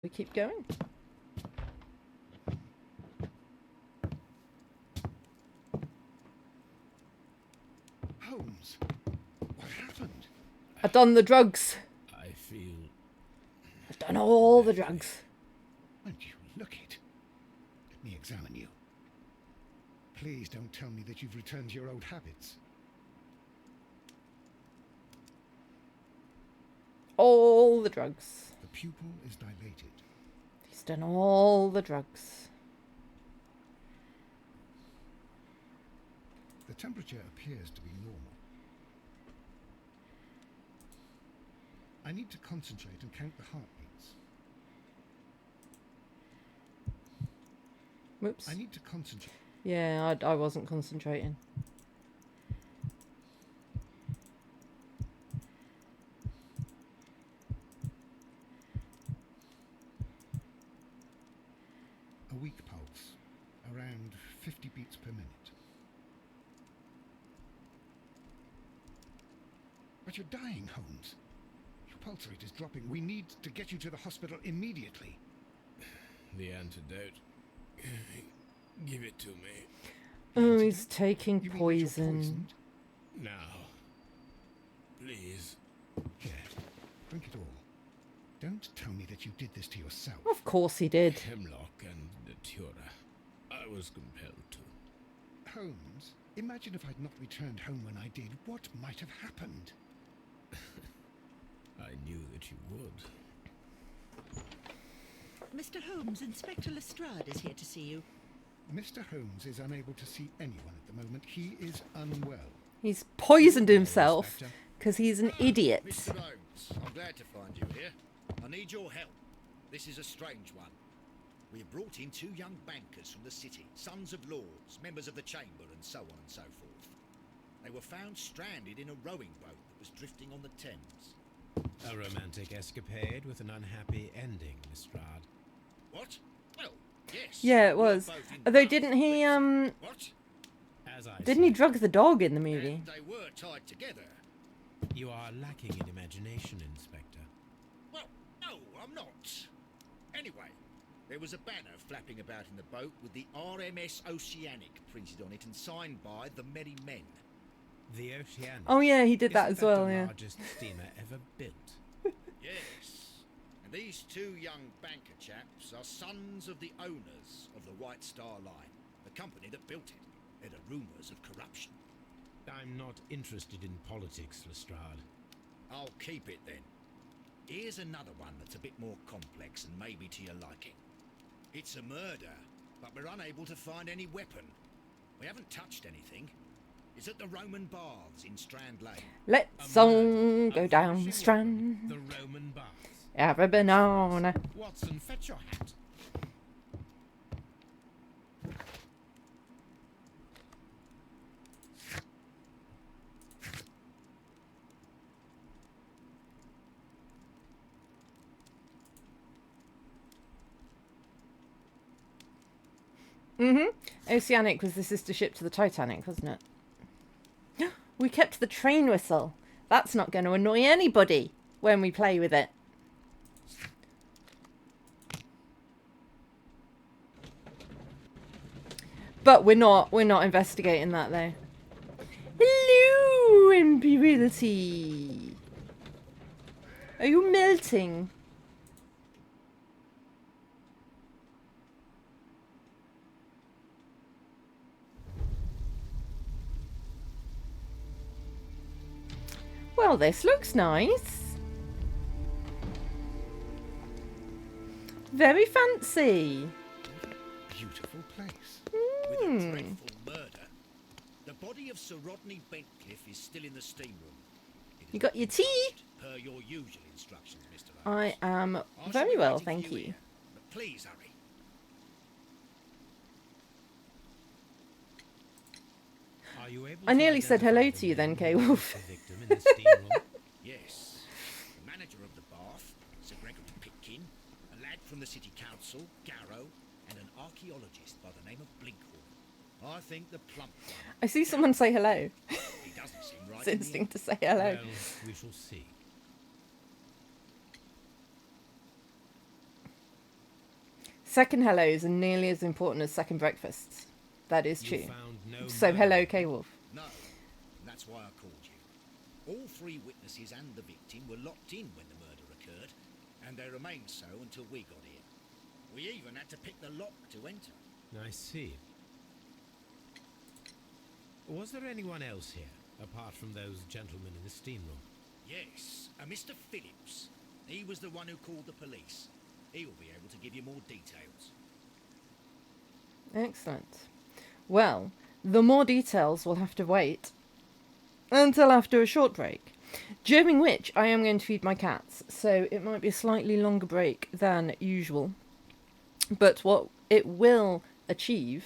We keep going. Holmes, what happened? I've done the drugs. I feel... I've done all the drugs. Won't you look it? Let me examine you. Please don't tell me that you've returned to your old habits. All the drugs. The pupil is dilated. He's done all the drugs. The temperature appears to be normal. I need to concentrate and count the heartbeats. Whoops. I need to concentrate. Yeah, I wasn't concentrating. A weak pulse, around 50 beats per minute. But you're dying, Holmes. Your pulse rate is dropping. We need to get you to the hospital immediately. The antidote. Give it to me. Oh, he's taking You mean that you're poison. poisoned? Now. Please. Here, drink it all. Don't tell me that you did this to yourself. Of course he did. Hemlock and Datura. I was compelled to. Holmes, imagine if I'd not returned home when I did. What might have happened? I knew that you would. Mr. Holmes, Inspector Lestrade is here to see you. Mr. Holmes is unable to see anyone at the moment. He is unwell. He's poisoned himself because he's an idiot. Mr. Holmes, I'm glad to find you here. I need your help. This is a strange one. We have brought in 2 young bankers from the city, sons of lords, members of the chamber, and so on and so forth. They were found stranded in a rowing boat that was drifting on the Thames. A romantic escapade with an unhappy ending, Lestrade. What? Well, yes. Yeah, it was. We were both in Although love, didn't he What? As I didn't he said, drug the dog in the movie? And they were tied together. you are lacking in imagination, Inspector. Well, no, I'm not. Anyway, there was a banner flapping about in the boat with the RMS Oceanic printed on it and signed by the Merry Men. The Oceanic. Oh yeah, he did that Isn't as well, the yeah. largest steamer ever built. Yes. And these 2 young banker chaps are sons of the owners of the White Star Line, the company that built it. There are rumours of corruption. I'm not interested in politics, Lestrade. I'll keep it then. Here's another one that's a bit more complex and maybe to your liking. It's a murder, but we're unable to find any weapon. We haven't touched anything. It's at the Roman Baths in Strand Lane. Let's all go down the strand. The Roman baths. Have a banana. Watson, fetch your hat. Oceanic was the sister ship to the Titanic, wasn't it? We kept the train whistle. That's not going to annoy anybody when we play with it. But we're not investigating that though. Hello, impurity. Are you melting? Well, this looks nice. Very fancy. Beautiful place. With a dreadful murder. The body of Sir Rodney Bentcliffe is still in the steam room. It is You got your tea? per your usual instructions, Mr. I Holmes. am I shall very be well, waiting for thank you. here, but please hurry. Are you able I to nearly said hello identify to you the then, name K. of Wolf. the victim in the steam room? Yes. The manager of the bath, Sir Gregory Pitkin, a lad from the city council, Garrow, and an archaeologist by the name of Blinkhorn. I think the plump one. I see someone say hello. He doesn't seem right. It's in the instinct to say hello. Well, we shall see. second hellos are nearly as important as second breakfasts. That is You true. found no So murder. hello, K-Wolf. No, and that's why I called you. All three witnesses and the victim were locked in when the murder occurred, and they remained so until we got here. We even had to pick the lock to enter. I see. Was there anyone else here, apart from those gentlemen in the steam room? Yes, a Mr. Phillips. He was the one who called the police. He will be able to give you more details. Excellent. Well, the more details will have to wait until after a short break, during which I am going to feed my cats, so it might be a slightly longer break than usual. But what it will achieve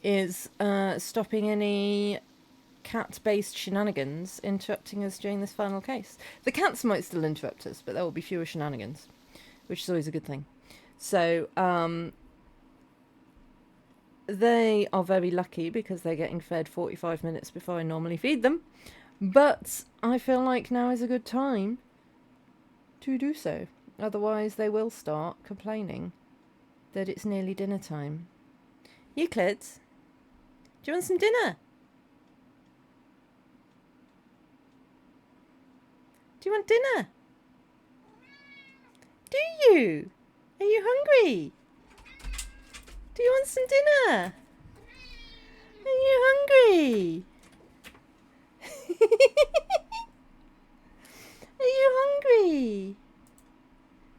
is stopping any cat-based shenanigans interrupting us during this final case. The cats might still interrupt us, but there will be fewer shenanigans, which is always a good thing. So, they are very lucky because they're getting fed 45 minutes before I normally feed them. But I feel like now is a good time to do so. Otherwise, they will start complaining that it's nearly dinner time. Euclid, do you want some dinner? Do you want dinner? Do you? Are you hungry? Do you want some dinner? Are you hungry? Are you hungry?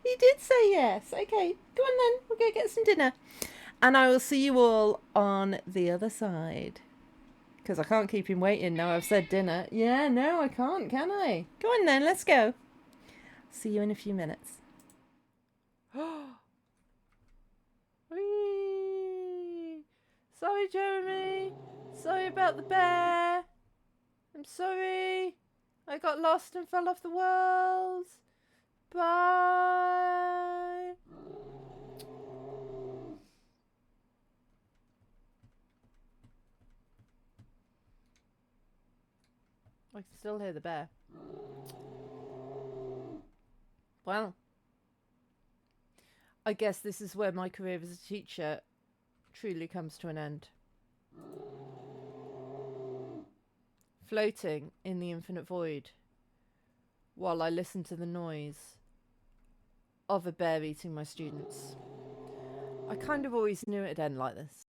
You did say yes. Okay, go on then. We'll go get some dinner. And I will see you all on the other side. Because I can't keep him waiting now I've said dinner. Yeah, no, I can't, can I? Go on then, let's go. See you in a few minutes. Whee! Sorry, Jeremy. Sorry about the bear. I'm sorry. I got lost and fell off the world. Bye. I can still hear the bear. Well, I guess this is where my career as a teacher truly comes to an end. Floating in the infinite void while I listen to the noise of a bear eating my students. I kind of always knew it'd end like this.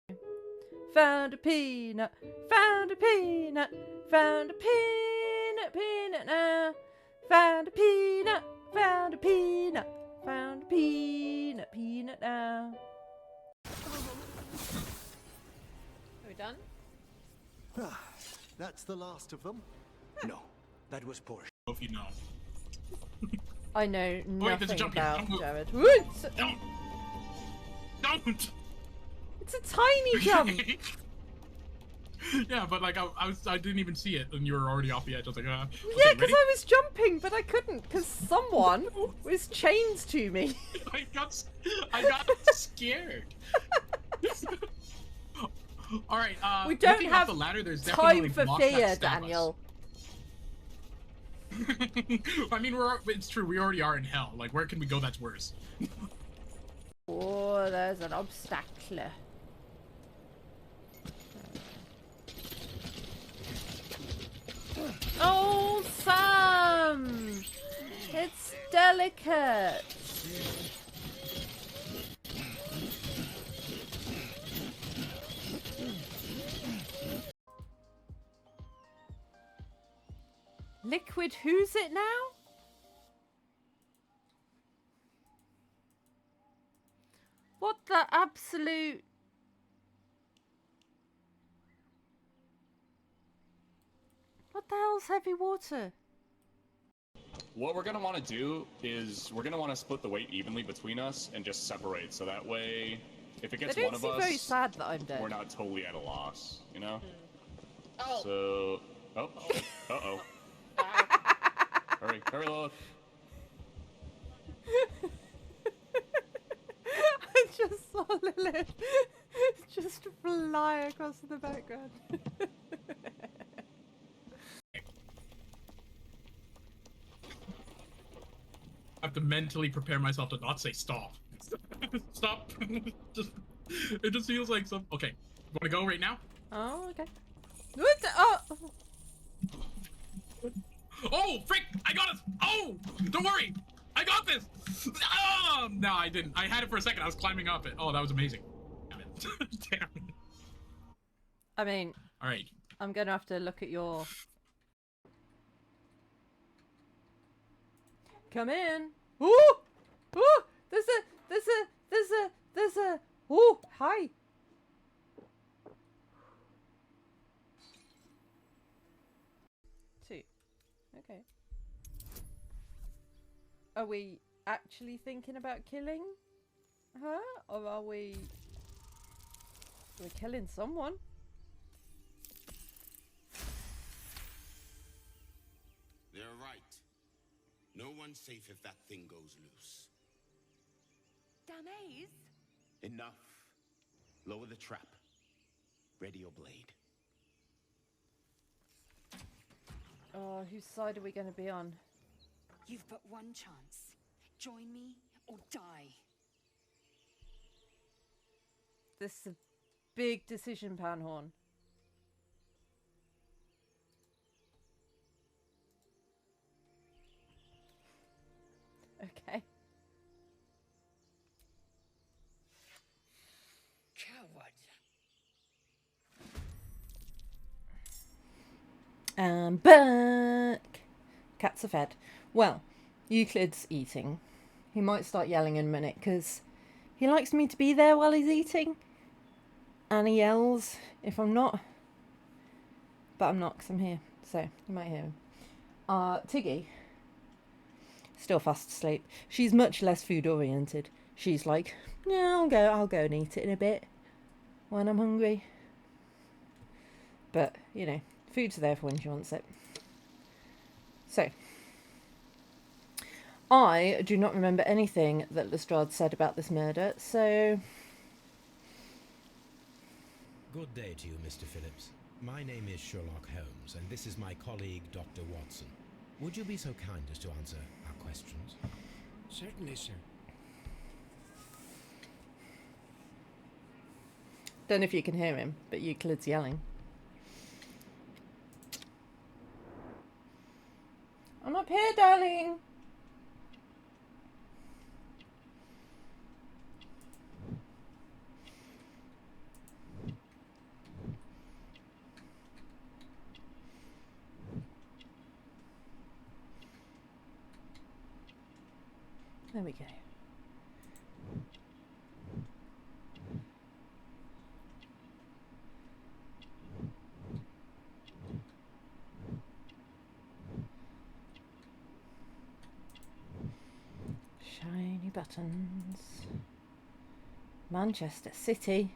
Found a peanut, found a peanut, found a peanut, peanut now. Found a peanut, found a peanut, found a peanut, peanut now. Are we done? Ah, that's the last of them. No, that was poor. If you know. I know Wait, there's a nothing jump here. about Don't move. Jared. Woo! Don't! It's a tiny jump! Yeah, but like I didn't even see it, and you were already off the edge. I was like, Yeah, okay, because ready? I was jumping, but I couldn't because someone was chained to me. I got scared. All right. We don't looking have off the ladder, there's definitely Time for blocks that fear, stab us. Daniel. I mean, it's true. We already are in hell. Like, where can we go that's worse? Oh, there's an obstacle. Oh, Sam! It's delicate. Liquid who's it now? What the absolute... What the hell's heavy water? What we're gonna want to do is we're gonna want to split the weight evenly between us and just separate, so that way, if it gets They one don't of seem very us, sad that I'm dead. we're not totally at a loss, you know? Oh. So, uh-oh. Hurry, Lilith. I just saw Lilith just fly across the background. I have to mentally prepare myself to not say stop. Stop. just, it just feels like some. Okay, want to go right now? Oh, okay. What? Oh. Oh, frick! I got it! Oh! Don't worry! I got this! Oh! No, I didn't. I had it for a second. I was climbing up it. Oh, that was amazing. Damn it. Damn it. I mean, Alright. I'm gonna have to look at your. Come in. Ooh! Ooh! There's a. Ooh! Hi. Two. Okay. Are we actually thinking about killing her, or are we? We're killing someone. They're right. No one's safe if that thing goes loose. Damaze? Enough. Lower the trap. Ready your blade. Oh, whose side are we going to be on? You've but one chance. Join me or die. This is a big decision, Panhorn. Okay. Coward. I'm back. Cats are fed. Well, Euclid's eating. He might start yelling in a minute because he likes me to be there while he's eating. And he yells if I'm not. But I'm not because I'm here. So you might hear him. Tiggy, still fast asleep. She's much less food oriented. She's like, yeah, I'll go and eat it in a bit when I'm hungry. But, you know, food's there for when she wants it. So, I do not remember anything that Lestrade said about this murder, so... Good day to you, Mr. Phillips. My name is Sherlock Holmes, and this is my colleague, Dr. Watson. Would you be so kind as to answer our questions? Certainly, sir. Don't know if you can hear him, but Euclid's yelling. I'm up here, darling. There we go. Shiny buttons. Manchester City.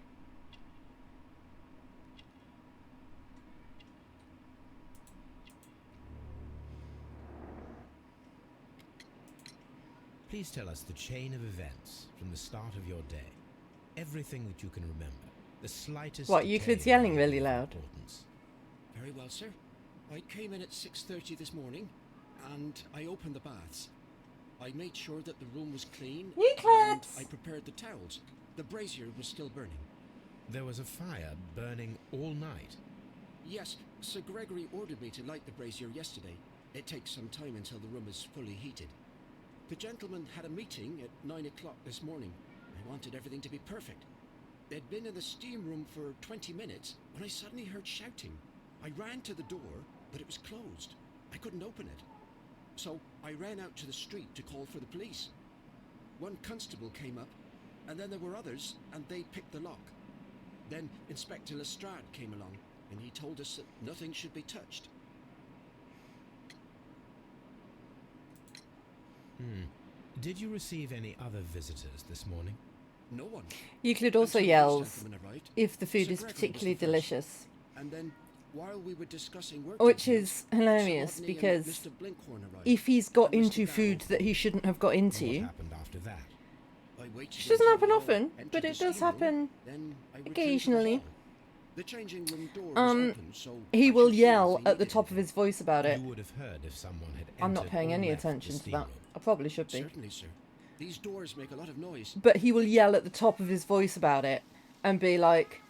Please tell us the chain of events from the start of your day. Everything that you can remember. The slightest What, Euclid's detail yelling really of loud? importance. Very well, sir. I came in at 6:30 this morning, and I opened the baths. I made sure that the room was clean, and I prepared the towels. The brazier was still burning. There was a fire burning all night. Yes, Sir Gregory ordered me to light the brazier yesterday. It takes some time until the room is fully heated. The gentleman had a meeting at 9 o'clock this morning. I wanted everything to be perfect. They'd been in the steam room for 20 minutes when I suddenly heard shouting. I ran to the door, but it was closed. I couldn't open it. So I ran out to the street to call for the police. One constable came up, and then there were others, and they picked the lock. Then Inspector Lestrade came along, and he told us that nothing should be touched. Did you receive any other visitors this morning? No one. Euclid also Until these yells gentlemen arrived. if the food Sir is Gregory was particularly the first. delicious. And then, while we were discussing work Which details, is hilarious Sir Rodney and because Mr. Blinkhorn arrived, if he's got and Mr. into Darrell. food that he shouldn't have got What into, happened after that? I waited which doesn't until happen we all often, entered but the it does steam room, happen then I returned to the occasionally. hall. The changing room door was open, so he I will could see yell if they at the needed top of anything. his voice about it. You would have heard if someone had I'm not entered paying or any left the attention to steam that. room. I probably should be. Certainly, sir. These doors make a lot of noise. But he will yell at the top of his voice about it and be like,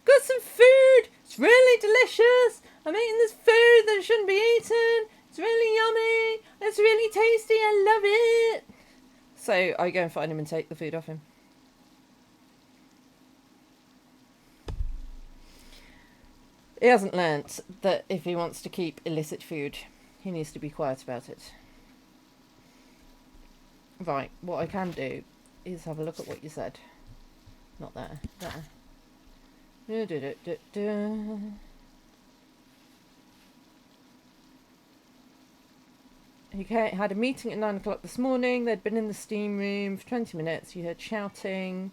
got some food! It's really delicious! I'm eating this food that shouldn't be eaten! It's really yummy! It's really tasty! I love it! So I go and find him and take the food off him. He hasn't learnt that if he wants to keep illicit food, he needs to be quiet about it. Right, what I can do is have a look at what you said. Not there, there. He had a meeting at 9 o'clock this morning. They'd been in the steam room for 20 minutes. You heard shouting.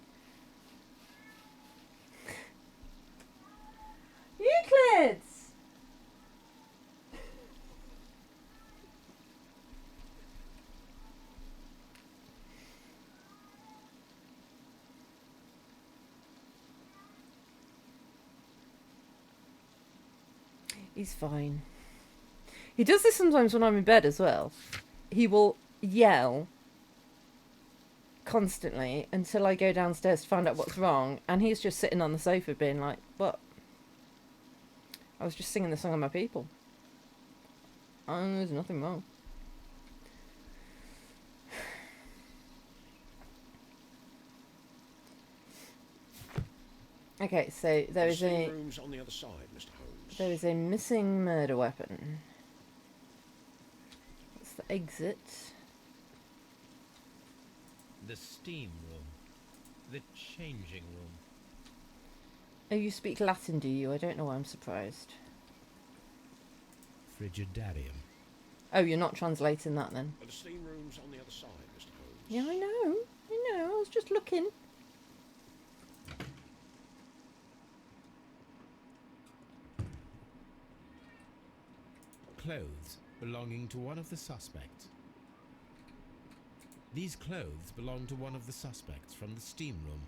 Euclids! He's fine. He does this sometimes when I'm in bed as well. He will yell constantly until I go downstairs to find out what's wrong, and he's just sitting on the sofa being like, what? I was just singing the song of my people. Oh, there's nothing wrong. Okay, so there is a... room's on the other side, Mr. Holmes. There is a missing murder weapon. That's the exit. The steam room. The changing room. Oh, you speak Latin, do you? I don't know why I'm surprised. Frigidarium. Oh, you're not translating that then? The steam room's on the other side, Mr. Holmes. Yeah, I know. I was just looking. Clothes belonging to one of the suspects. These clothes belong to one of the suspects from the steam room.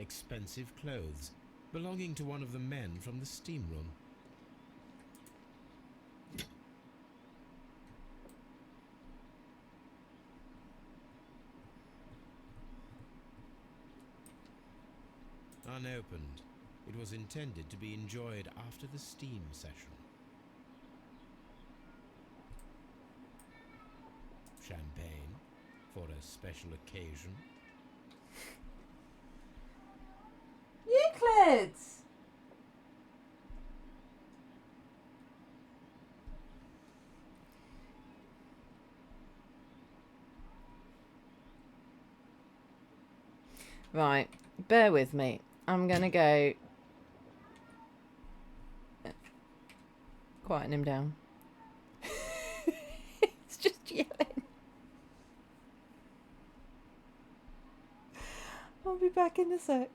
Expensive clothes belonging to one of the men from the steam room. Unopened. It was intended to be enjoyed after the steam session. Champagne for a special occasion. Euclids! Right, bear with me. I'm gonna go quieten him down. It's just yelling. I'll be back in a sec.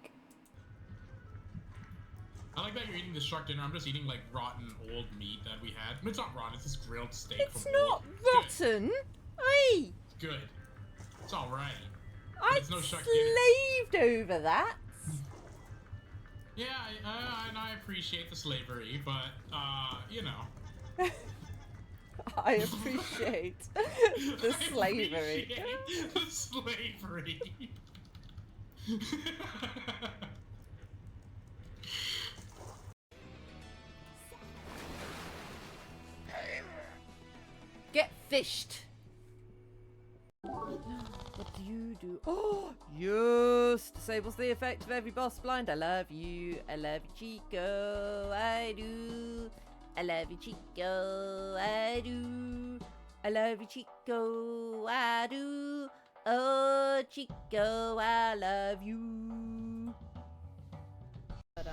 I like that you're eating this shark dinner. I'm just eating like rotten old meat that we had. It's not rotten, it's just grilled steak It's from not old. It's rotten. Hey! It's good. It's alright. I It's no shark dinner. slaved over that. Yeah, and I appreciate the slavery, but, you know. I appreciate the slavery. I appreciate the slavery. Get fished. What do you do? Oh, yes! Disables the effect of every boss blind. I love you. I love you, Chico. I do. I love you, Chico. I do. I love you, Chico. I do. Oh, Chico, I love you. But,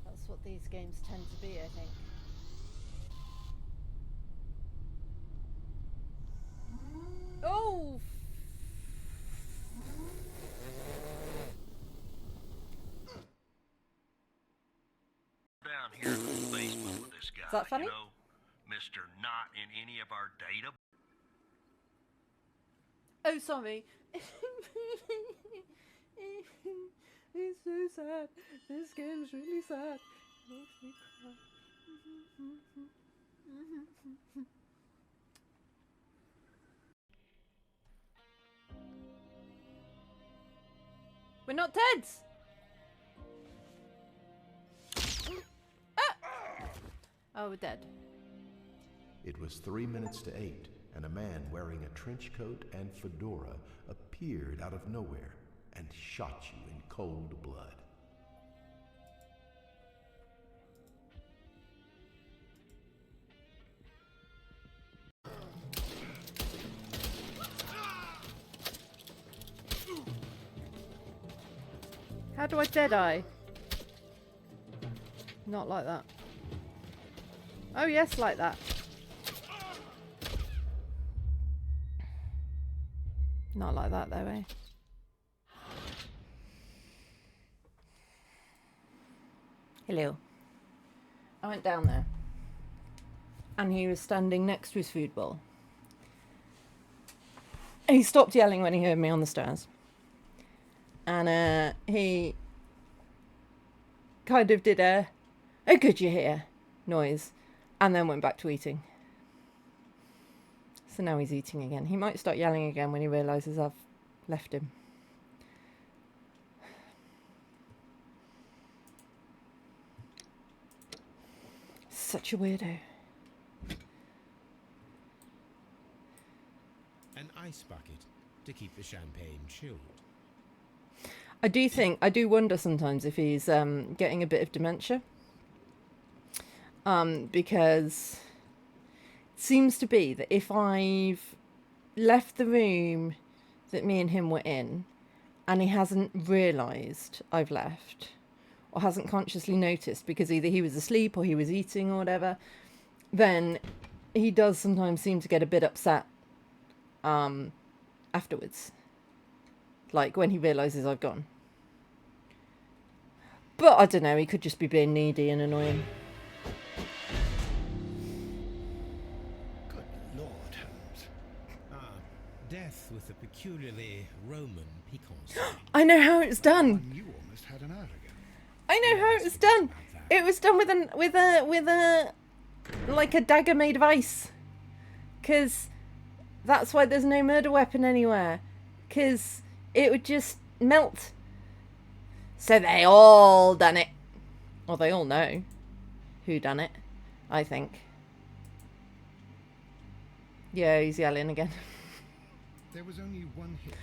that's what these games tend to be, I think. Oh! Down here in the basement with this guy. Is that funny? You know, Mr. Not in any of our data. Oh, sorry. It's so sad. This game's really sad. It makes me cry. We're not dead! Ah! Oh, we're dead. It was 3 minutes to 8, and a man wearing a trench coat and fedora appeared out of nowhere and shot you in cold blood. How do I dead-eye? Not like that. Oh yes, like that. Not like that though, eh? Hello. I went down there. And he was standing next to his food bowl. And he stopped yelling when he heard me on the stairs. And he kind of did a "oh good you're here" noise and then went back to eating. So now he's eating again. He might start yelling again when he realises I've left him. Such a weirdo. An ice bucket to keep the champagne chilled. I do wonder sometimes if he's getting a bit of dementia. Because it seems to be that if I've left the room that me and him were in and he hasn't realised I've left or hasn't consciously noticed because either he was asleep or he was eating or whatever, then he does sometimes seem to get a bit upset afterwards. Like when he realises I've gone. But I don't know, he could just be being needy and annoying. Good Lord, Holmes. Death with a peculiarly Roman piquancy. I know how it's done. You almost had an hour ago. I know how it was done. It was done with a like a dagger made of ice. 'Cause that's why there's no murder weapon anywhere. 'Cause it would just melt. So they all done it. Or they all know who done it, I think. Yeah, he's yelling again. There was only one hit.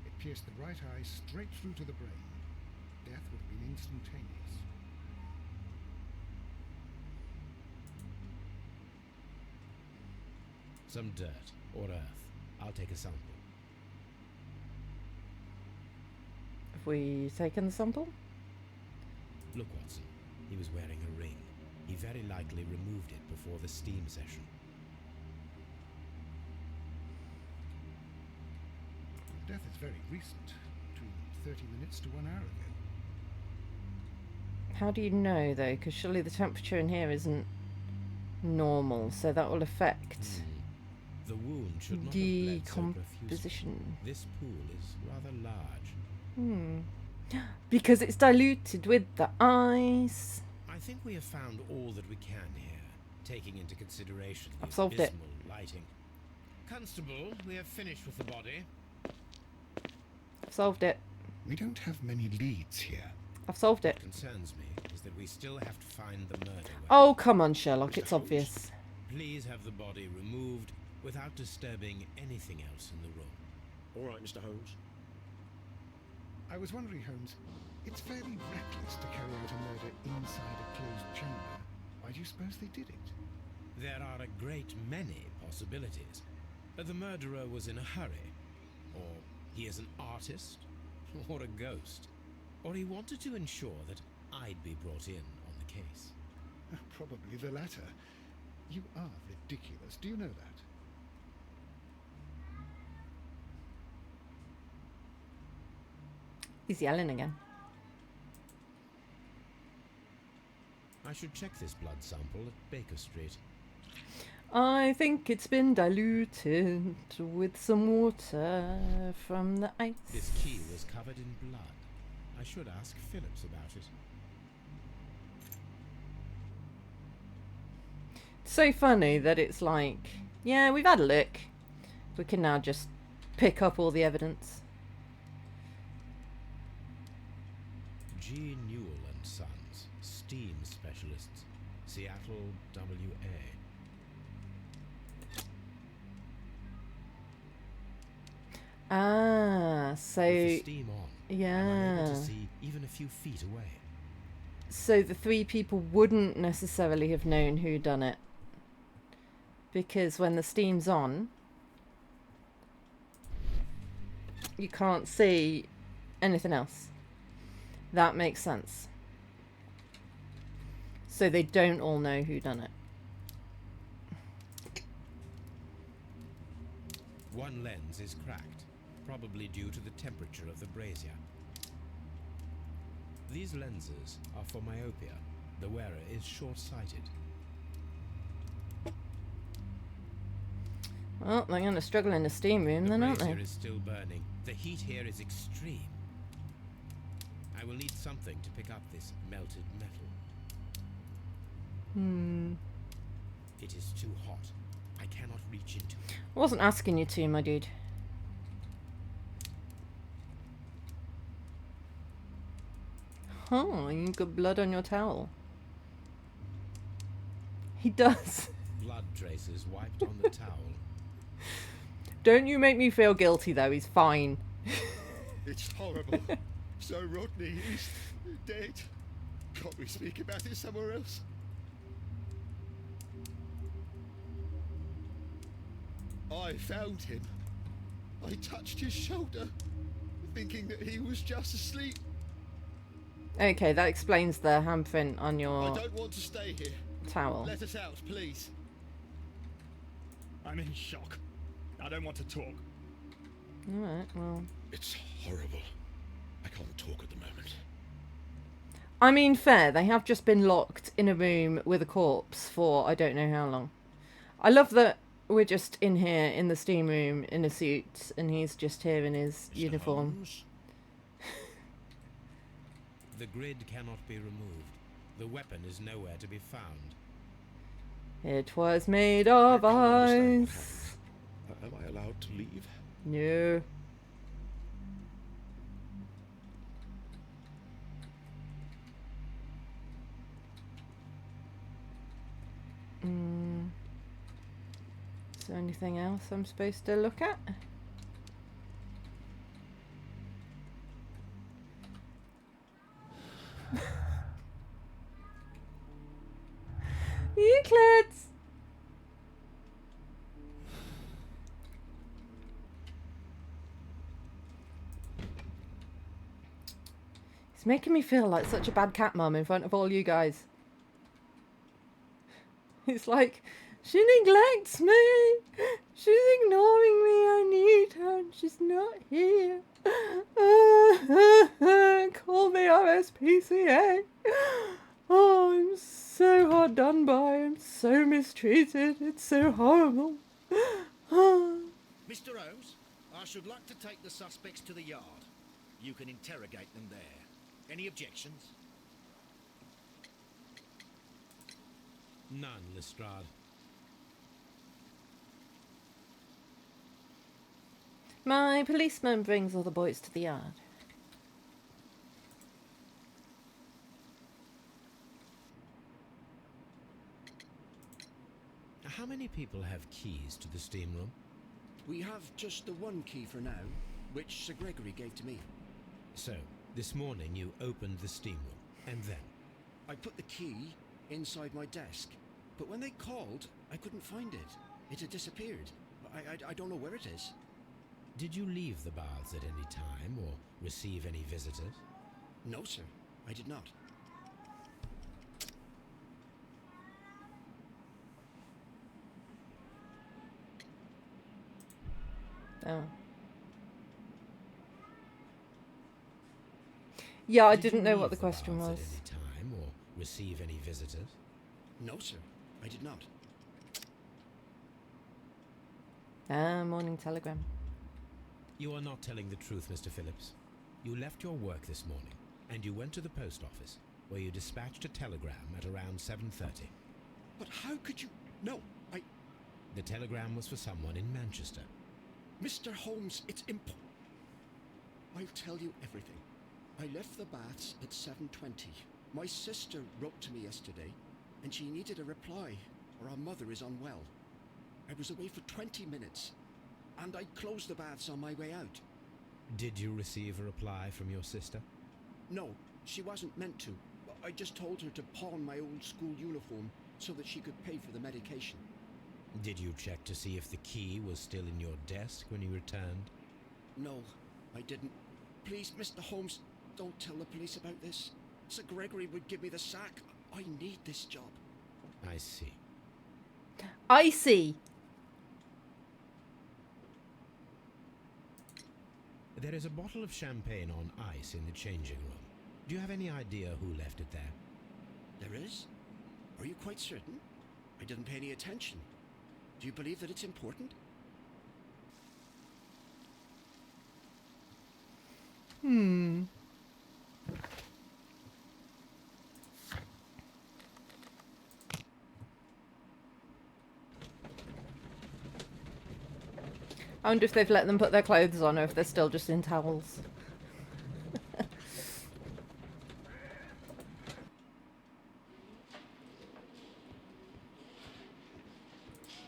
It pierced the right eye straight through to the brain. Death would have been instantaneous. Some dirt or earth. I'll take a sample. Have we taken the sample? Look, Watson. He was wearing a ring. He very likely removed it before the steam session. Death is very recent, between 30 minutes to 1 hour ago. How do you know, though? Because surely the temperature in here isn't normal, so that will affect The wound should not have bled so profusely. decomposition. This pool is rather large. Because it's diluted with the ice. I think we have found all that we can here, taking into consideration the I've solved it. abysmal lighting. Constable, we have finished with the body. I've solved it. We don't have many leads here. I've solved it. What concerns me is that we still have to find the murder weapon. Oh, come on, Sherlock. It's obvious. Please have the body removed without disturbing anything else in the room. All right, Mr. Holmes. I was wondering, Holmes, it's fairly reckless to carry out a murder inside a closed chamber. Why do you suppose they did it? There are a great many possibilities. The murderer was in a hurry, or he is an artist, or a ghost, or he wanted to ensure that I'd be brought in on the case. Probably the latter. You are ridiculous. Do you know that? He's yelling again. I should check this blood sample at Baker Street. I think it's been diluted with some water from the ice. This key was covered in blood. I should ask Phillips about it. So funny that it's like, yeah, we've had a look. We can now just pick up all the evidence. G. Newell and Sons, steam specialists, Seattle, WA. Ah, so With the steam on, yeah. I'm unable to see even a few feet away. So the three people wouldn't necessarily have known who done it, because when the steam's on, you can't see anything else. That makes sense. So they don't all know who done it. One lens is cracked, probably due to the temperature of the brazier. These lenses are for myopia. The wearer is short-sighted. Well, they're going to struggle in the steam room then, aren't The they? brazier is still burning. The heat here is extreme. I will need something to pick up this melted metal. It is too hot. I cannot reach into it. I wasn't asking you to, my dude. Huh, you've got blood on your towel. He does. Blood traces wiped on the towel. Don't you make me feel guilty, though. He's fine. It's horrible. So Rodney is dead. Can't we speak about it somewhere else? I found him. I touched his shoulder, thinking that he was just asleep. Okay, that explains the handprint on your I don't want to stay here. towel. Let us out, please. I'm in shock. I don't want to talk. Alright, well. It's horrible. I can't talk at the moment. I mean, fair. They have just been locked in a room with a corpse for I don't know how long. I love that we're just in here in the steam room in a suit and he's just here in his uniform. Holmes? The grid cannot be removed. The weapon is nowhere to be found. It was made of ice. Am I allowed to leave? No. Is there anything else I'm supposed to look at? Euclids! It's making me feel like such a bad cat mum in front of all you guys. It's like, she neglects me. She's ignoring me. I need her and she's not here. Call me RSPCA. Oh, I'm so hard done by. I'm so mistreated. It's so horrible. Mr. Holmes, I should like to take the suspects to the yard. You can interrogate them there. Any objections? None, Lestrade. My policeman brings all the boys to the yard. How many people have keys to the steam room? We have just the one key for now, which Sir Gregory gave to me. So, this morning you opened the steam room, and then? I put the key inside my desk, but when they called, I couldn't find it. It had disappeared. I don't know where it is. Did you leave the baths at any time, or receive any visitors? No, sir. I did not. Oh. Yeah, I Did didn't you know what leave the question baths was. at any time, or receive any visitors? No, sir. I did not. Ah, morning telegram. You are not telling the truth, Mr. Phillips. You left your work this morning, and you went to the post office, where you dispatched a telegram at around 7:30. But how could you... No, The telegram was for someone in Manchester. Mr. Holmes, it's I'll tell you everything. I left the baths at 7:20. My sister wrote to me yesterday, and she needed a reply, or her mother is unwell. I was away for 20 minutes, and I closed the baths on my way out. Did you receive a reply from your sister? No, she wasn't meant to. I just told her to pawn my old school uniform so that she could pay for the medication. Did you check to see if the key was still in your desk when you returned? No, I didn't. Please, Mr. Holmes, don't tell the police about this. Sir Gregory would give me the sack. I need this job. I see. I see. There is a bottle of champagne on ice in the changing room. Do you have any idea who left it there? There is? Are you quite certain? I didn't pay any attention. Do you believe that it's important? I wonder if they've let them put their clothes on or if they're still just in towels.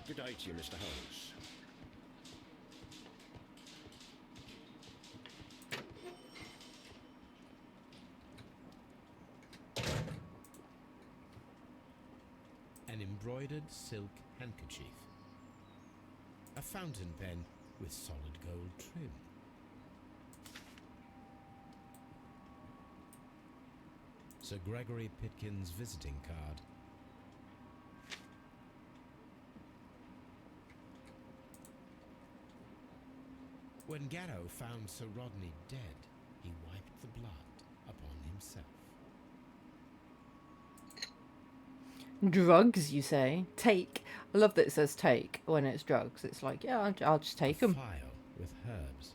Good day to you, Mr. Holmes. An embroidered silk handkerchief. A fountain pen with solid gold trim. Sir Gregory Pitkin's visiting card. When Garrow found Sir Rodney dead, he wiped the blood upon himself. Drugs, you say? Take. I love that it says take when it's drugs. It's like, yeah, I'll just take them. File with herbs.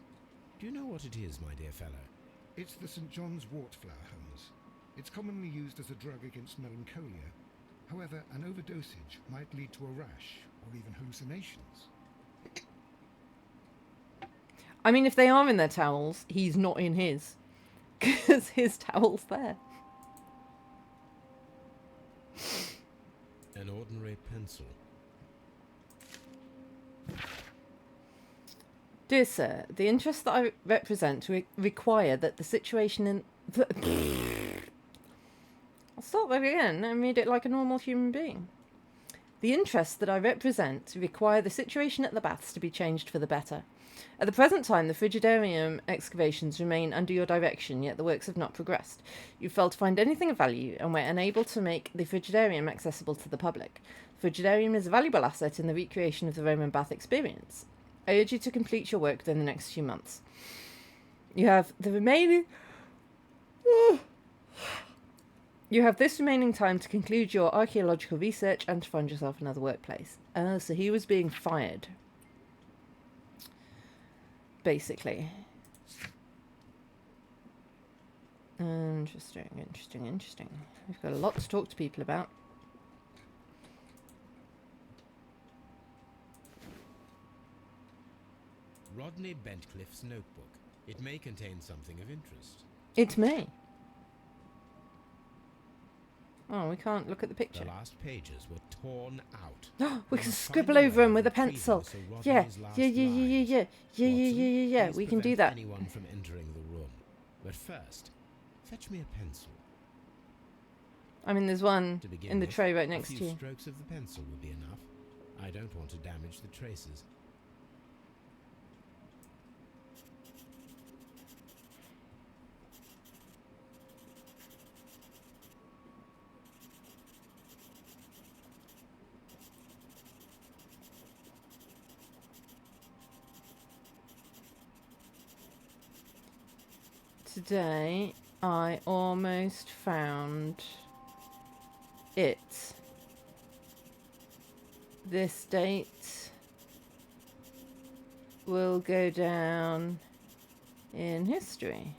Do you know what it is, my dear fellow? It's the St. John's wort flower, Holmes. It's commonly used as a drug against melancholia. However, an overdosage might lead to a rash or even hallucinations. I mean, if they are in their towels, he's not in his. Because his towel's there. An ordinary pencil. Dear sir, the interests that I represent require that the situation in... I'll start there again and read it like a normal human being. The interests that I represent require the situation at the baths to be changed for the better. At the present time, the frigidarium excavations remain under your direction, yet the works have not progressed. You failed to find anything of value and were unable to make the frigidarium accessible to the public. The frigidarium is a valuable asset in the recreation of the Roman bath experience. I urge you to complete your work within the next few months. You have the remaining... You have this remaining time to conclude your archaeological research and to find yourself another workplace. So he was being fired. Basically. Interesting, interesting, interesting. We've got a lot to talk to people about. Rodney Bentcliffe's notebook. It may contain something of interest. It may. Oh, we can't look at the picture. The last pages were torn out. We can scribble over them with a pencil. Yeah, yeah. We can do that. Anyone from entering the room. But first, fetch me a pencil. I mean, there's one in the tray right next to you. A few strokes of the pencil will be enough. I don't want to damage the traces. Today, I almost found it. This date will go down in history.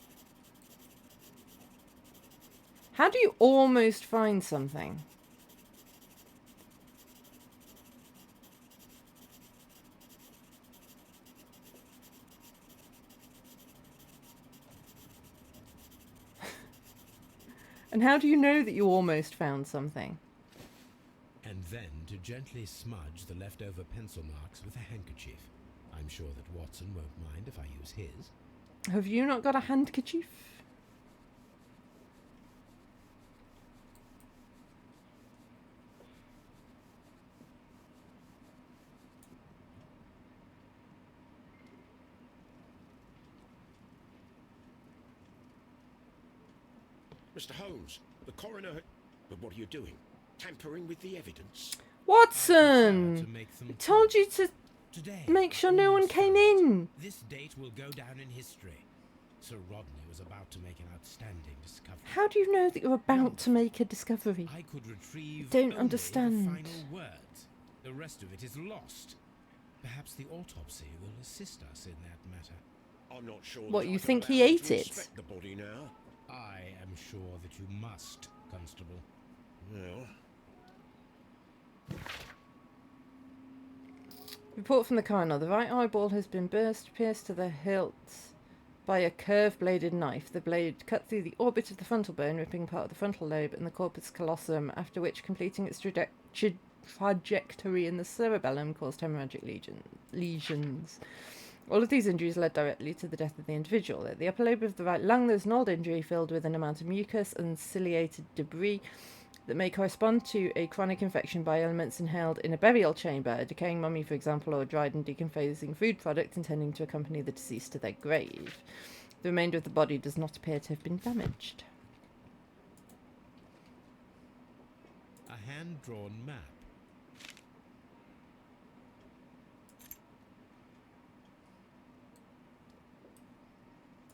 How do you almost find something? And how do you know that you almost found something? And then to gently smudge the leftover pencil marks with a handkerchief. I'm sure that Watson won't mind if I use his. Have you not got a handkerchief? Mr. Holmes, the coroner... But what are you doing? Tampering with the evidence? Watson! I told you to make sure no one came in. This date will go down in history. Sir Rodney was about to make an outstanding discovery. How do you know that you're about to make a discovery? I could retrieve Don't only understand. the final words. The rest of it is lost. Perhaps the autopsy will assist us in that matter. I'm not sure. What, that you I can think allow he you ate to it? inspect the body now. I am sure that you must, Constable. Well, Report from the coroner. The right eyeball has been pierced to the hilt by a curved-bladed knife. The blade cut through the orbit of the frontal bone, ripping part of the frontal lobe and the corpus callosum, after which, completing its trajectory in the cerebellum, caused hemorrhagic lesions. All of these injuries led directly to the death of the individual. At the upper lobe of the right lung, there's an old injury filled with an amount of mucus and ciliated debris that may correspond to a chronic infection by elements inhaled in a burial chamber, a decaying mummy, for example, or a dried and decomposing food product intending to accompany the deceased to their grave. The remainder of the body does not appear to have been damaged. A hand-drawn map.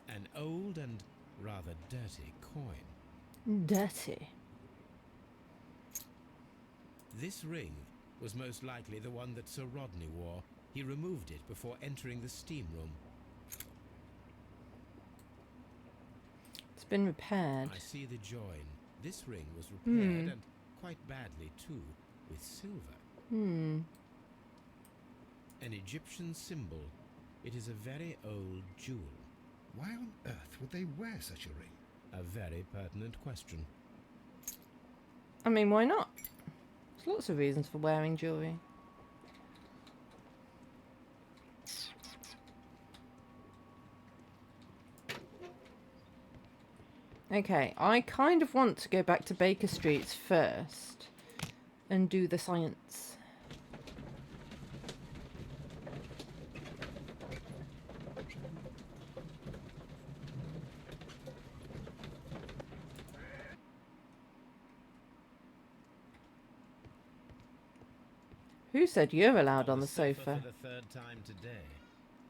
An old and rather dirty coin. Dirty. This ring was most likely the one that Sir Rodney wore. He removed it before entering the steam room. It's been repaired. I see the join. This ring was repaired, and quite badly too, with silver. An Egyptian symbol. It is a very old jewel. Why on earth would they wear such a ring? A very pertinent question. I mean, why not? There's lots of reasons for wearing jewellery. Okay, I kind of want to go back to Baker Street first and do the science. Who said you're allowed on the sofa? For the third time today.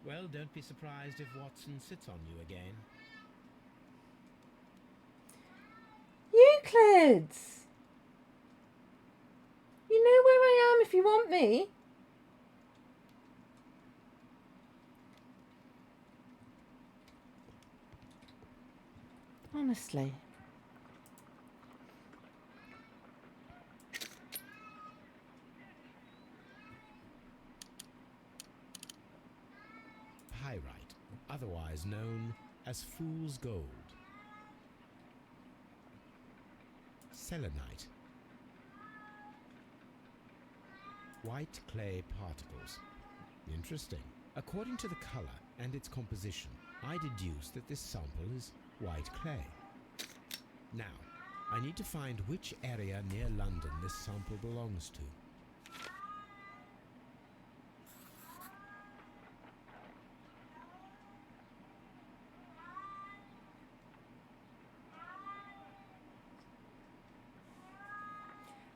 Well, don't be surprised if Watson sits on you again. Euclids! You know where I am if you want me. Honestly. Pyrite, otherwise known as fool's gold. Selenite. White clay particles. Interesting. According to the color and its composition, I deduce that this sample is white clay. Now, I need to find which area near London this sample belongs to.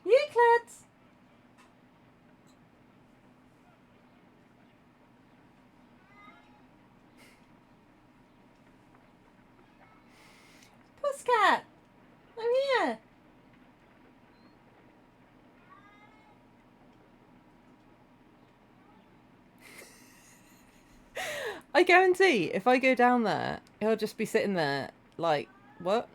Euclids! Pusscat! I'm here! I guarantee if I go down there, he'll just be sitting there like, what?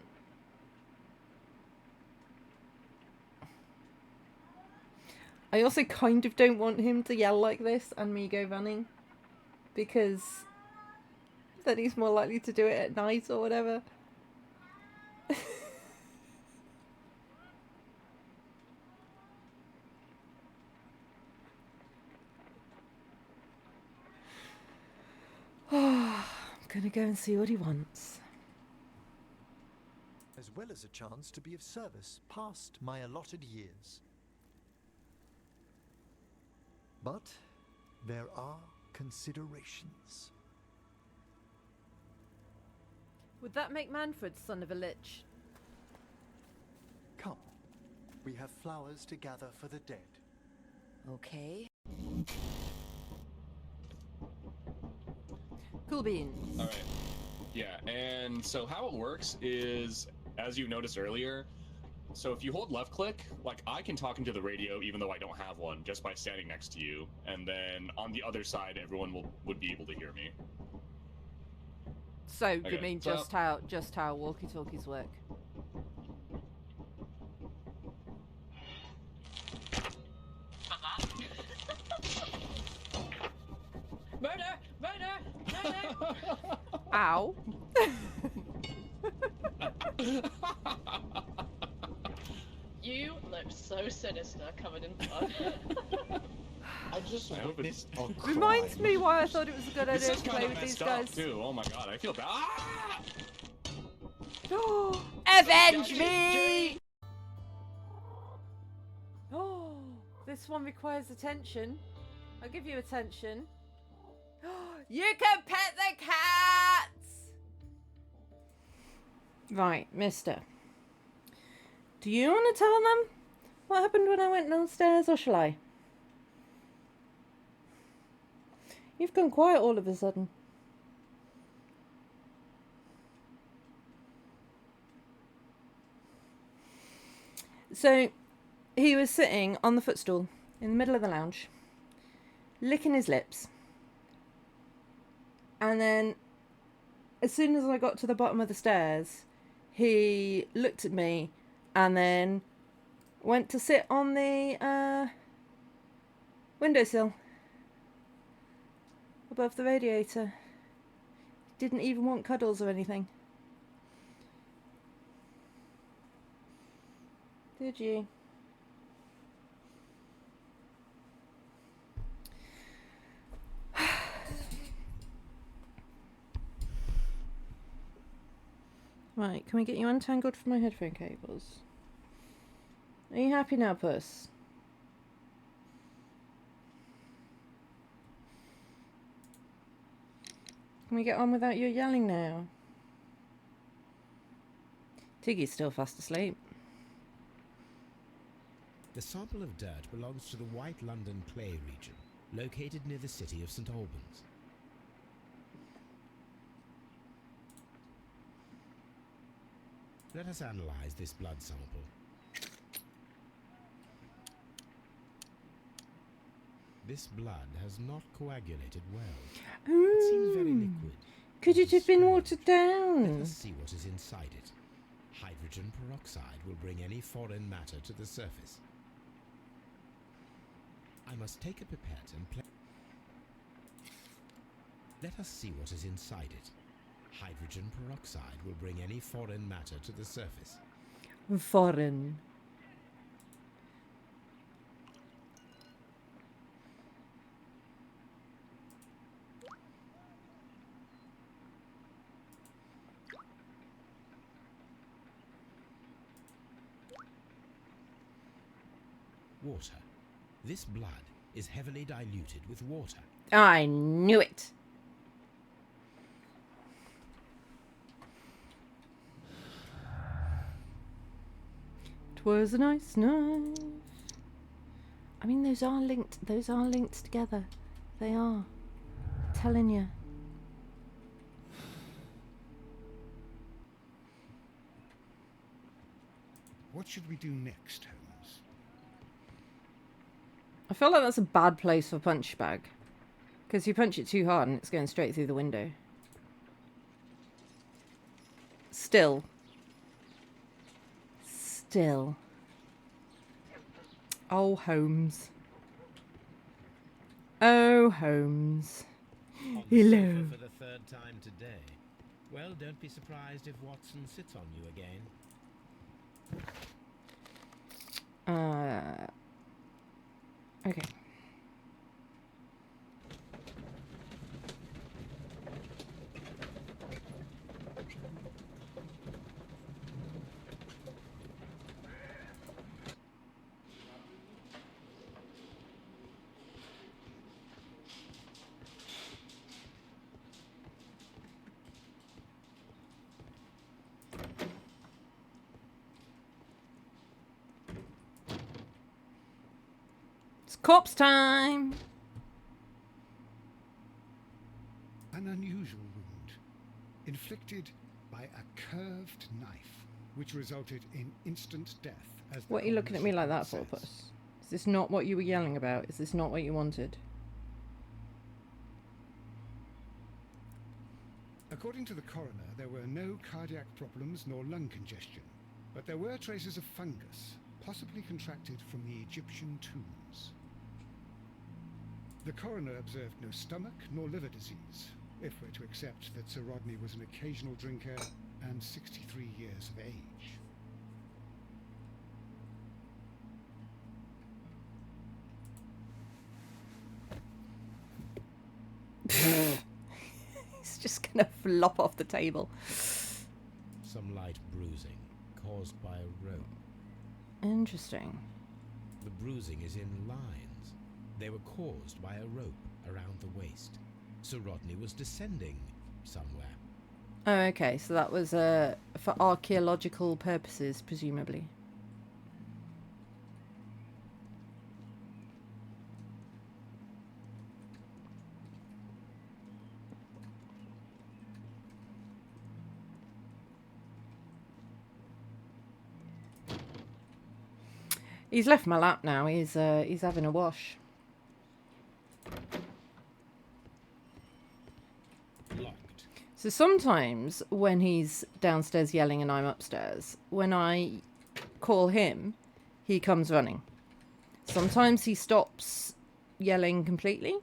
I also kind of don't want him to yell like this and me go running, because then he's more likely to do it at night or whatever. gonna go and see what he wants. As well as a chance to be of service past my allotted years. But there are considerations. Would that make Manfred son of a lich? Come, we have flowers to gather for the dead. Okay. Cool beans. All right. Yeah, and so how it works is, as you noticed earlier, so if you hold left click, like I can talk into the radio even though I don't have one, just by standing next to you, and then on the other side, everyone would be able to hear me. So Okay, you mean so- just how walkie-talkies work? Murder! Murder! Murder! Ow. You look so sinister covered in blood. I just witnessed a crime. Reminds me why I thought it was a good This idea is to kind play of with these messed up guys. too. Oh my god, I feel bad. Ah! Avenge me! Oh, this one requires attention. I'll give you attention. You can pet the cats! Right, mister. Do you want to tell them what happened when I went downstairs, or shall I? You've gone quiet all of a sudden. So, he was sitting on the footstool in the middle of the lounge, licking his lips. And then, as soon as I got to the bottom of the stairs, he looked at me and then went to sit on the windowsill above the radiator. Didn't even want cuddles or anything. Did you? Right, can we get you untangled from my headphone cables? Are you happy now, puss? Can we get on without your yelling now? Tiggy's still fast asleep. The sample of dirt belongs to the White London Clay region, located near the city of St. Albans. Let us analyze this blood sample. This blood has not coagulated well. It seems very liquid. Could it have been watered Let down? us see what is inside it. Hydrogen peroxide will bring any foreign matter to the surface. I must take a pipette and place. Let us see what is inside it. Hydrogen peroxide will bring any foreign matter to the surface. Foreign. Water. This blood is heavily diluted with water. I knew it. Twas a nice knife. I mean, those are linked. Those are linked together. They are. Telling you. What should we do next, Holmes? I feel like that's a bad place for punch bag. Because you punch it too hard and it's going straight through the window. Still. Oh, Holmes. Oh, Holmes. On the Hello. sofa for the third time today. Well, don't be surprised if Watson sits on you again. Okay. corpse time! An unusual wound, inflicted by a curved knife, which resulted in instant death. As the What are you looking at me like that for, coroner's report Puss? says. Is this not what you were yelling about? Is this not what you wanted? According to the coroner, there were no cardiac problems nor lung congestion, but there were traces of fungus, possibly contracted from the Egyptian tombs. The coroner observed no stomach nor liver disease, if we're to accept that Sir Rodney was an occasional drinker and 63 years of age. He's just gonna flop off the table. Some light bruising caused by a rope. Interesting. The bruising is in lines. They were caused by a rope around the waist. Sir Rodney was descending somewhere. Oh, okay. So that was for archaeological purposes, presumably. He's left my lap now. He's having a wash. Locked. So sometimes when he's downstairs yelling and I'm upstairs, when I call him, he comes running. Sometimes he stops yelling completely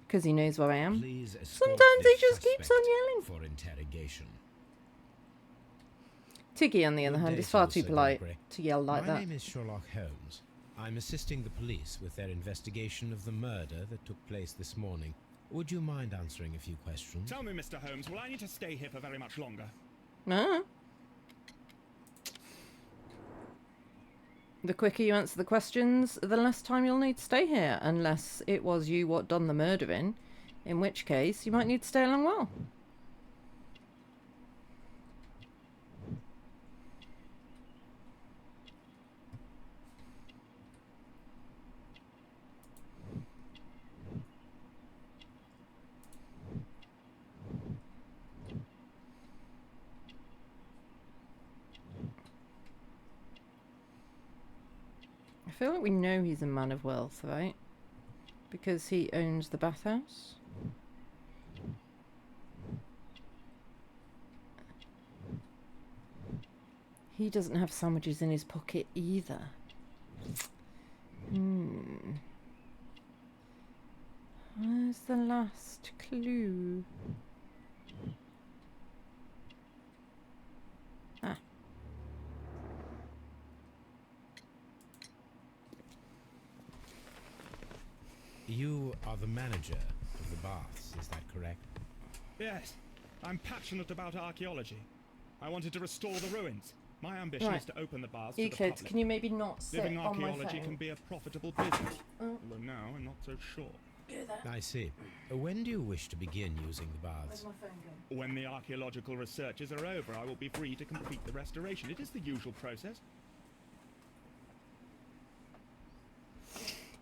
because he knows where I am. Please escort Sometimes he this just keeps on suspect yelling. for interrogation. Tiggy, on the other Good hand, day is far to you, too Sir polite Gregory. to yell like My that. name is Sherlock Holmes. I'm assisting the police with their investigation of the murder that took place this morning. Would you mind answering a few questions? Tell me, Mr. Holmes, will I need to stay here for very much longer? Ah. The quicker you answer the questions, the less time you'll need to stay here, unless it was you what done the murdering, in which case you might need to stay a long while. I feel like we know he's a man of wealth, right? Because he owns the bathhouse. He doesn't have sandwiches in his pocket either. Where's the last clue? Ah. You are the manager of the baths, is that correct? Yes, I'm passionate about archaeology. I wanted to restore the ruins. My ambition Right. is to open the baths to the Euclid, public. can you maybe not sit Living on my archaeology phone? can be a profitable business. Oh. Although now I'm not so sure. I see. When do you wish to begin using the baths? When the archaeological researches are over, I will be free to complete the restoration. It is the usual process.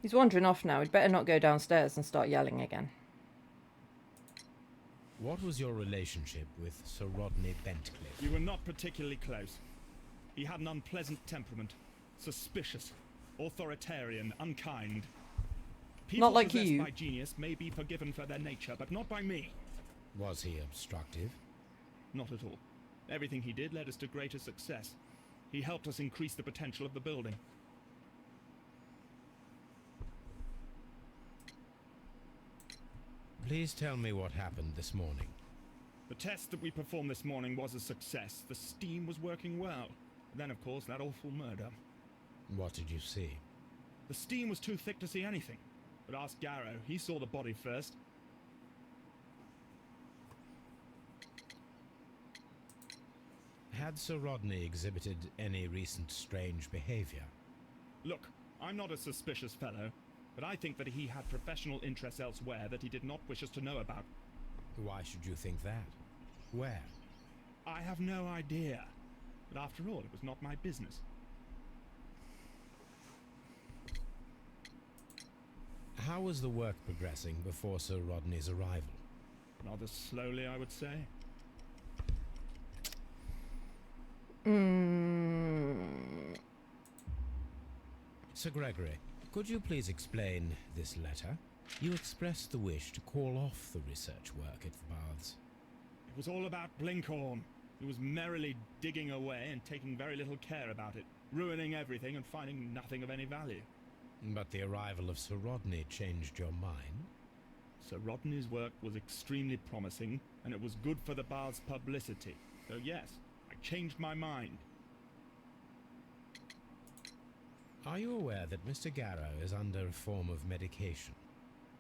He's wandering off now. We'd better not go downstairs and start yelling again. What was your relationship with Sir Rodney Bentcliffe? You were not particularly close. He had an unpleasant temperament. Suspicious, authoritarian, unkind. People Not like possessed you. by genius may be forgiven for their nature, but not by me. Was he obstructive? Not at all. Everything he did led us to greater success. He helped us increase the potential of the building. Please tell me what happened this morning. The test that we performed this morning was a success. The steam was working well. Then, of course, that awful murder. What did you see? The steam was too thick to see anything. But ask Garrow. He saw the body first. Had Sir Rodney exhibited any recent strange behavior? Look, I'm not a suspicious fellow, but I think that he had professional interests elsewhere that he did not wish us to know about. Why should you think that? Where? I have no idea. But after all, it was not my business. How was the work progressing before Sir Rodney's arrival? Rather slowly, I would say. Sir Gregory, could you please explain this letter? You expressed the wish to call off the research work at the baths. It was all about Blinkhorn. He was merrily digging away and taking very little care about it, ruining everything and finding nothing of any value. But the arrival of Sir Rodney changed your mind? Sir Rodney's work was extremely promising, and it was good for the bath's publicity. So yes, I changed my mind. Are you aware that Mr. Garrow is under a form of medication?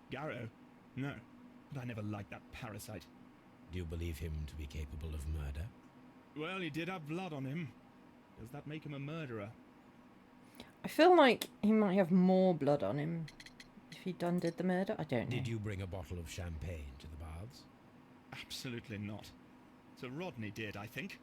Garrow? No, but I never liked that parasite. Do you believe him to be capable of murder? Well, he did have blood on him. Does that make him a murderer? I feel like he might have more blood on him if he done did the murder. I don't know. Did you bring a bottle of champagne to the baths? Absolutely not. Sir Rodney did, I think.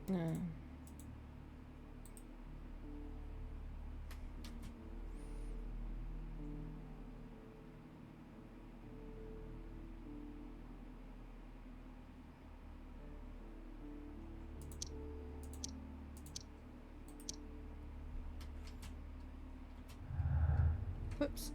No. Whoops.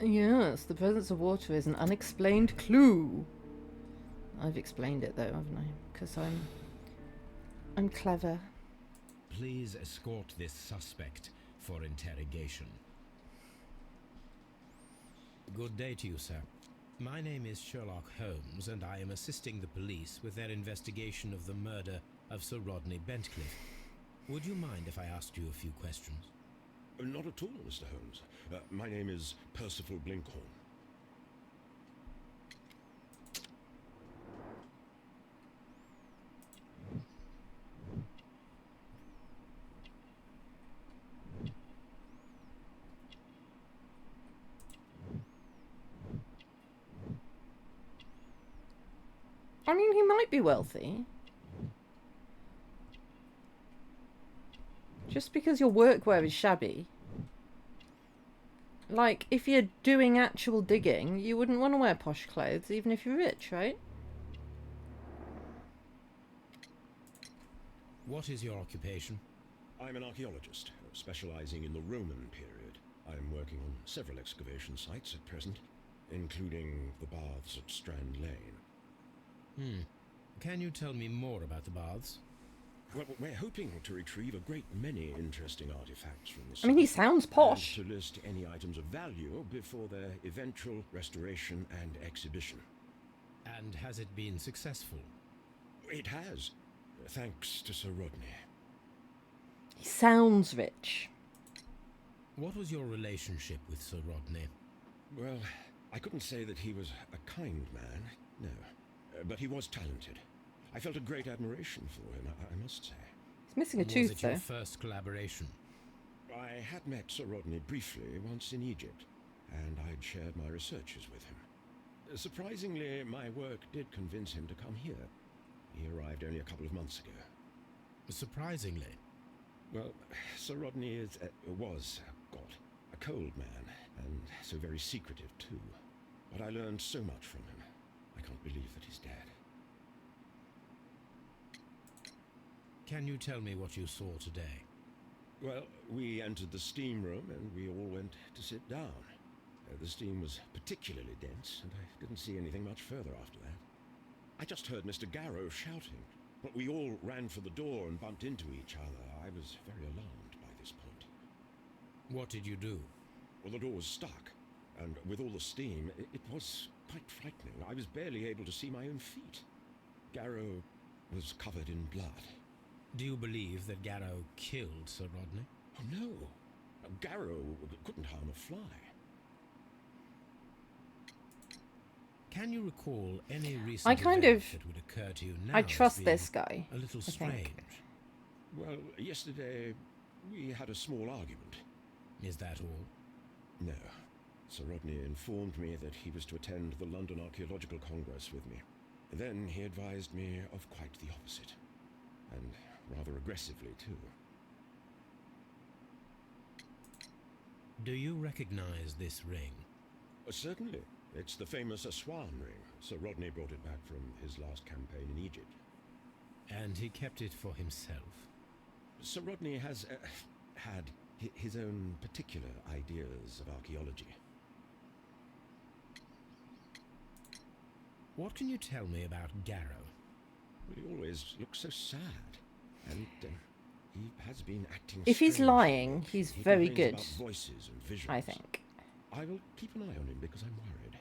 Yes, the presence of water is an unexplained clue. I've explained it though, haven't I? Because I'm clever. Please escort this suspect for interrogation. Good day to you, sir. My name is Sherlock Holmes, and I am assisting the police with their investigation of the murder of Sir Rodney Bentcliffe. Would you mind if I asked you a few questions? Not at all, Mr. Holmes. My name is Percival Blinkhorn. I mean, he might be wealthy. Just because your workwear is shabby. Like, if you're doing actual digging, you wouldn't want to wear posh clothes, even if you're rich, right? What is your occupation? I'm an archaeologist, specializing in the Roman period. I'm working on several excavation sites at present, including the baths at Strand Lane. Can you tell me more about the baths? Well, we're hoping to retrieve a great many interesting artifacts from the I mean, he site, sounds posh. and to list any items of value before their eventual restoration and exhibition. And has it been successful? It has, thanks to Sir Rodney. He sounds rich. What was your relationship with Sir Rodney? Well, I couldn't say that he was a kind man, no. But he was talented. I felt a great admiration for him, I must say. He's missing a Was tooth, it though. your first collaboration? I had met Sir Rodney briefly once in Egypt, and I'd shared my researches with him. Surprisingly, my work did convince him to come here. He arrived only a couple of months ago. Surprisingly? Well, Sir Rodney was a cold man, and so very secretive too. But I learned so much from him. I can't believe that he's dead. Can you tell me what you saw today? Well, we entered the steam room and we all went to sit down. The steam was particularly dense, and I didn't see anything much further after that. I just heard Mr. Garrow shouting, but we all ran for the door and bumped into each other. I was very alarmed by this point. What did you do? Well, the door was stuck, and with all the steam, it was quite frightening. I was barely able to see my own feet. Garrow was covered in blood. Do you believe that Garrow killed Sir Rodney? Oh, no. Garrow couldn't harm a fly. Can you recall any recent I kind event of- that would occur to you now I as trust being this guy, a little I strange? think. Well, yesterday We had a small argument. Is that all? No. Sir Rodney informed me that he was to attend the London Archaeological Congress with me. Then he advised me of quite the opposite. And rather aggressively, too. Do you recognize this ring? Certainly. It's the famous Aswan ring. Sir Rodney brought it back from his last campaign in Egypt. And he kept it for himself? Sir Rodney has had his own particular ideas of archaeology. What can you tell me about Garrow? He always looks so sad. And he has been acting If he's strangely. lying, he's He very complains good, about voices and visions. I think. I will keep an eye on him because I'm worried.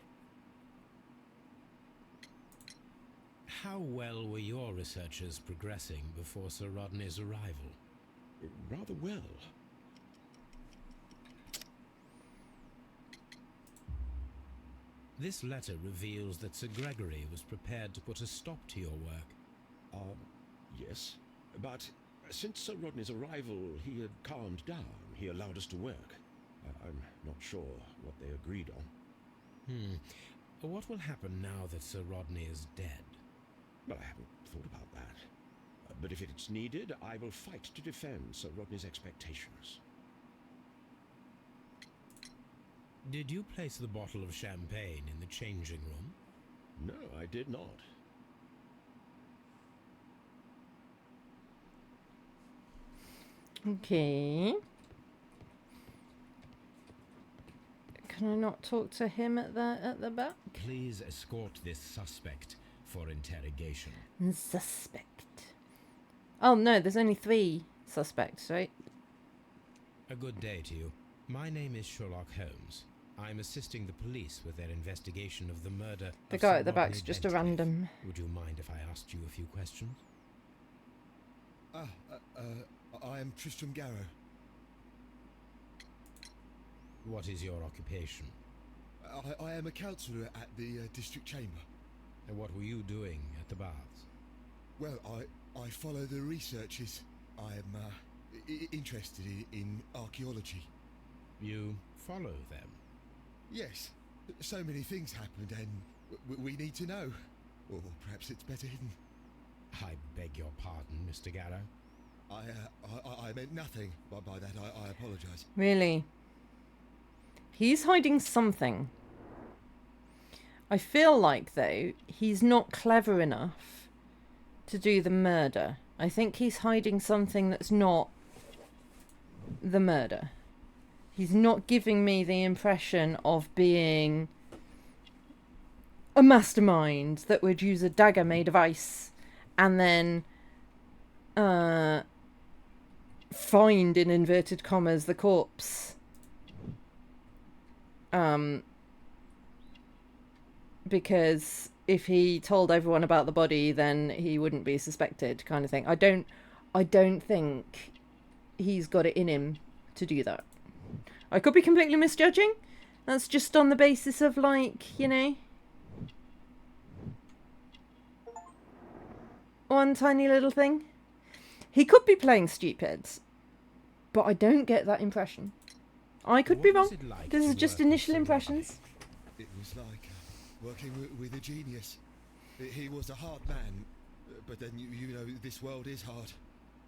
How well were your researchers progressing before Sir Rodney's arrival? Rather well. This letter reveals that Sir Gregory was prepared to put a stop to your work. Yes. But since Sir Rodney's arrival, he had calmed down. He allowed us to work. I'm not sure what they agreed on. What will happen now that Sir Rodney is dead? Well, I haven't thought about that. But if it's needed, I will fight to defend Sir Rodney's expectations. Did you place the bottle of champagne in the changing room? No, I did not. Okay. Can I not talk to him at the back? Please escort this suspect for interrogation. Suspect. Oh no, there's only 3 suspects, right? A good day to you. My name is Sherlock Holmes. I'm assisting the police with their investigation of the murder The of guy Sir at the back's Rodney just a Bentcliffe. random. Would you mind if I asked you a few questions? I am Tristram Garrow. What is your occupation? I am a councillor at the district chamber. And what were you doing at the baths? Well, I follow the researches. I am interested in archaeology. You follow them? Yes. So many things happened and we need to know. Or perhaps it's better hidden. I beg your pardon, Mr. Garrow. I meant nothing by that. I apologise. Really? He's hiding something. I feel like, though, he's not clever enough to do the murder. I think he's hiding something that's not the murder. He's not giving me the impression of being a mastermind that would use a dagger made of ice and then find, in inverted commas, the corpse. Because if he told everyone about the body, then he wouldn't be suspected, kind of thing. I don't think he's got it in him to do that. I could be completely misjudging. That's just on the basis of, like, you know, one tiny little thing. He could be playing stupid, but I don't get that impression. I could be wrong. This is just initial impressions. It was like working with a genius. He was a hard man, but then you know this world is hard.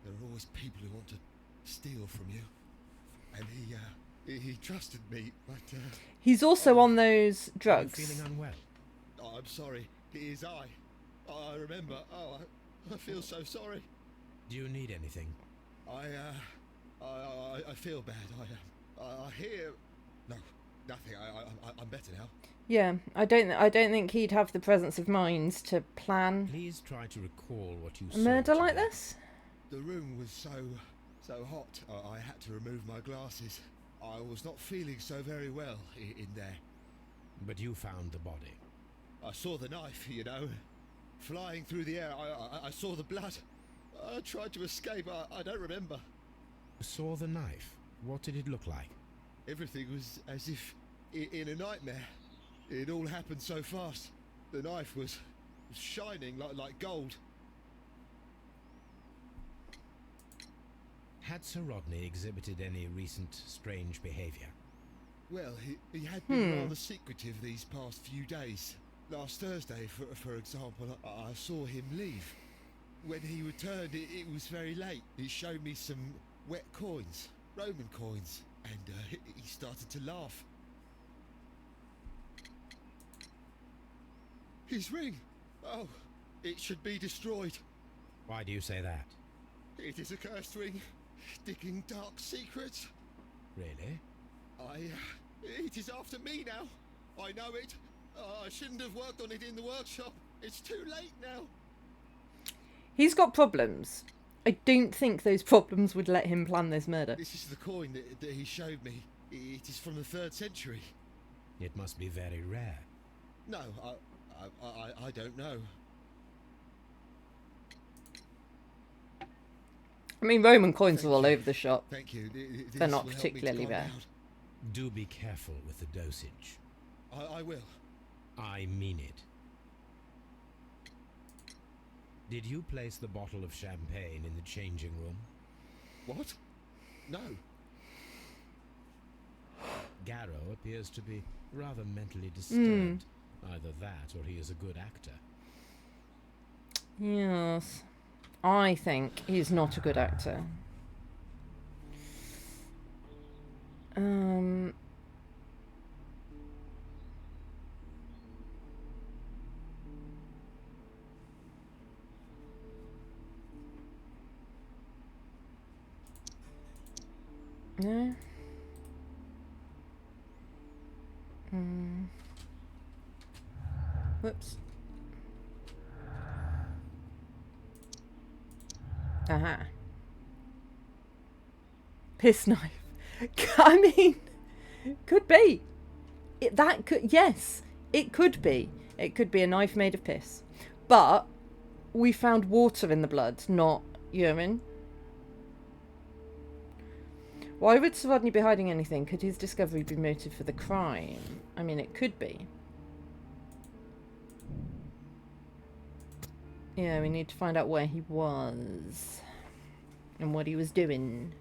There are always people who want to steal from you, and he trusted me, but he's also on those drugs. Feeling unwell? Oh, I'm sorry. It is I. I remember. Oh, I feel so sorry. Do you need anything? I feel bad. I hear. No, nothing. I'm better now. Yeah, I don't think he'd have the presence of mind to plan. Please try to recall what you saw. A murder like this? The room was so hot. I had to remove my glasses. I was not feeling so very well in there. But you found the body. I saw the knife, you know, flying through the air. I saw the blood. I tried to escape. I don't remember. You saw the knife. What did it look like? Everything was as if in a nightmare. It all happened so fast. The knife was shining like gold. Had Sir Rodney exhibited any recent strange behaviour? Well, he had been rather secretive these past few days. Last Thursday, for example, I saw him leave. When he returned, it was very late. He showed me some wet coins, Roman coins, and he started to laugh. His ring! Oh, it should be destroyed. Why do you say that? It is a cursed ring, digging dark secrets. Really? It is after me now. I know it. I shouldn't have worked on it in the workshop. It's too late now. He's got problems. I don't think those problems would let him plan this murder. This is the coin that he showed me. It is from the 3rd century. It must be very rare. No, I don't know. I mean, Roman coins are all over the shop. Thank you. They're not particularly rare. Do be careful with the dosage. I will. I mean it. Did you place the bottle of champagne in the changing room? What? No. Garrow appears to be rather mentally disturbed. Either that or he is a good actor. Yes. I think he's not a good actor. No. Whoops. Aha. Piss knife. I mean, could be. That could, yes, it could be. It could be a knife made of piss. But we found water in the blood, not urine. Why would Sir Rodney be hiding anything? Could his discovery be motive for the crime? I mean, it could be. Yeah, we need to find out where he was and what he was doing.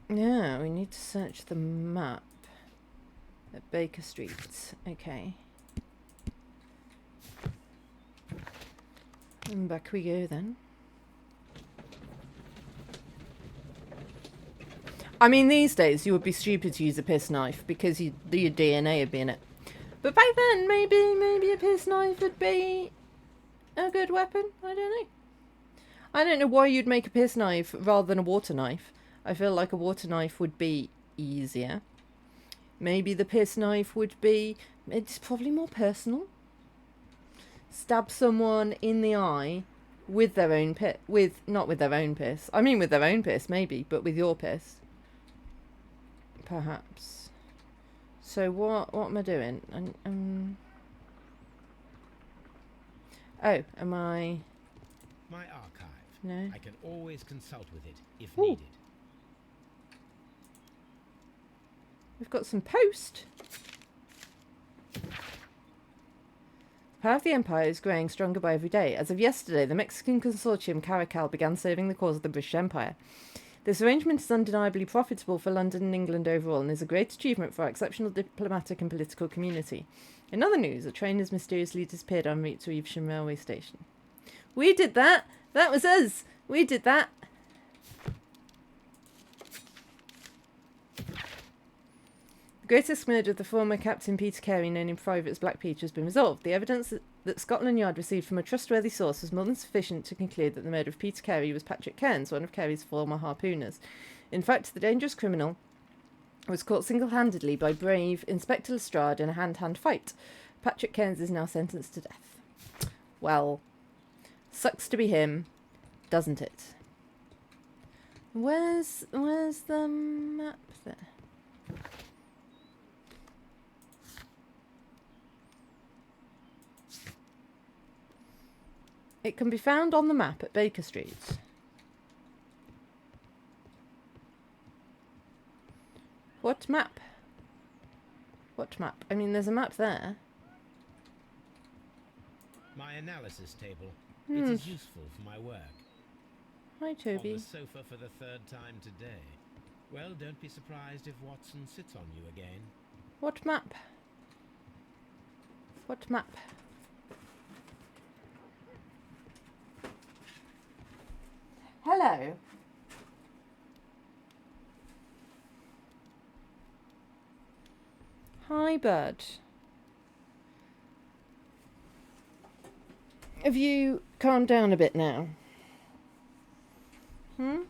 Yeah, we need to search the map at Baker Street. Okay. And back we go then. I mean, these days you would be stupid to use a piss knife because your DNA would be in it. But back then, maybe a piss knife would be a good weapon. I don't know. I don't know why you'd make a piss knife rather than a water knife. I feel like a water knife would be easier. Maybe the piss knife would be... It's probably more personal. Stab someone in the eye with their own piss. Not with their own piss. I mean with their own piss, maybe, but with your piss. Perhaps. So what am I doing? Oh, am I... My archive. No. I can always consult with it if Ooh. needed. We've got some post. The power of the Empire is growing stronger by every day. As of yesterday, the Mexican consortium Caracal began serving the cause of the British Empire. This arrangement is undeniably profitable for London and England overall and is a great achievement for our exceptional diplomatic and political community. In other news, a train has mysteriously disappeared en route to Evesham railway station. We did that! That was us! We did that! The greatest murder of the former Captain Peter Carey, known in private as Black Peter, has been resolved. The evidence that Scotland Yard received from a trustworthy source was more than sufficient to conclude that the murder of Peter Carey was Patrick Cairns, one of Carey's former harpooners. In fact, the dangerous criminal was caught single-handedly by brave Inspector Lestrade in a hand-to-hand fight. Patrick Cairns is now sentenced to death. Well, sucks to be him, doesn't it? Where's the map there? It can be found on the map at Baker Street. What map? What map? I mean, there's a map there. My analysis table. It is useful for my work. Hi, Toby. On the sofa for the third time today. Well, don't be surprised if Watson sits on you again. What map? What map? Hello. Hi, bird. Have you calmed down a bit now? Are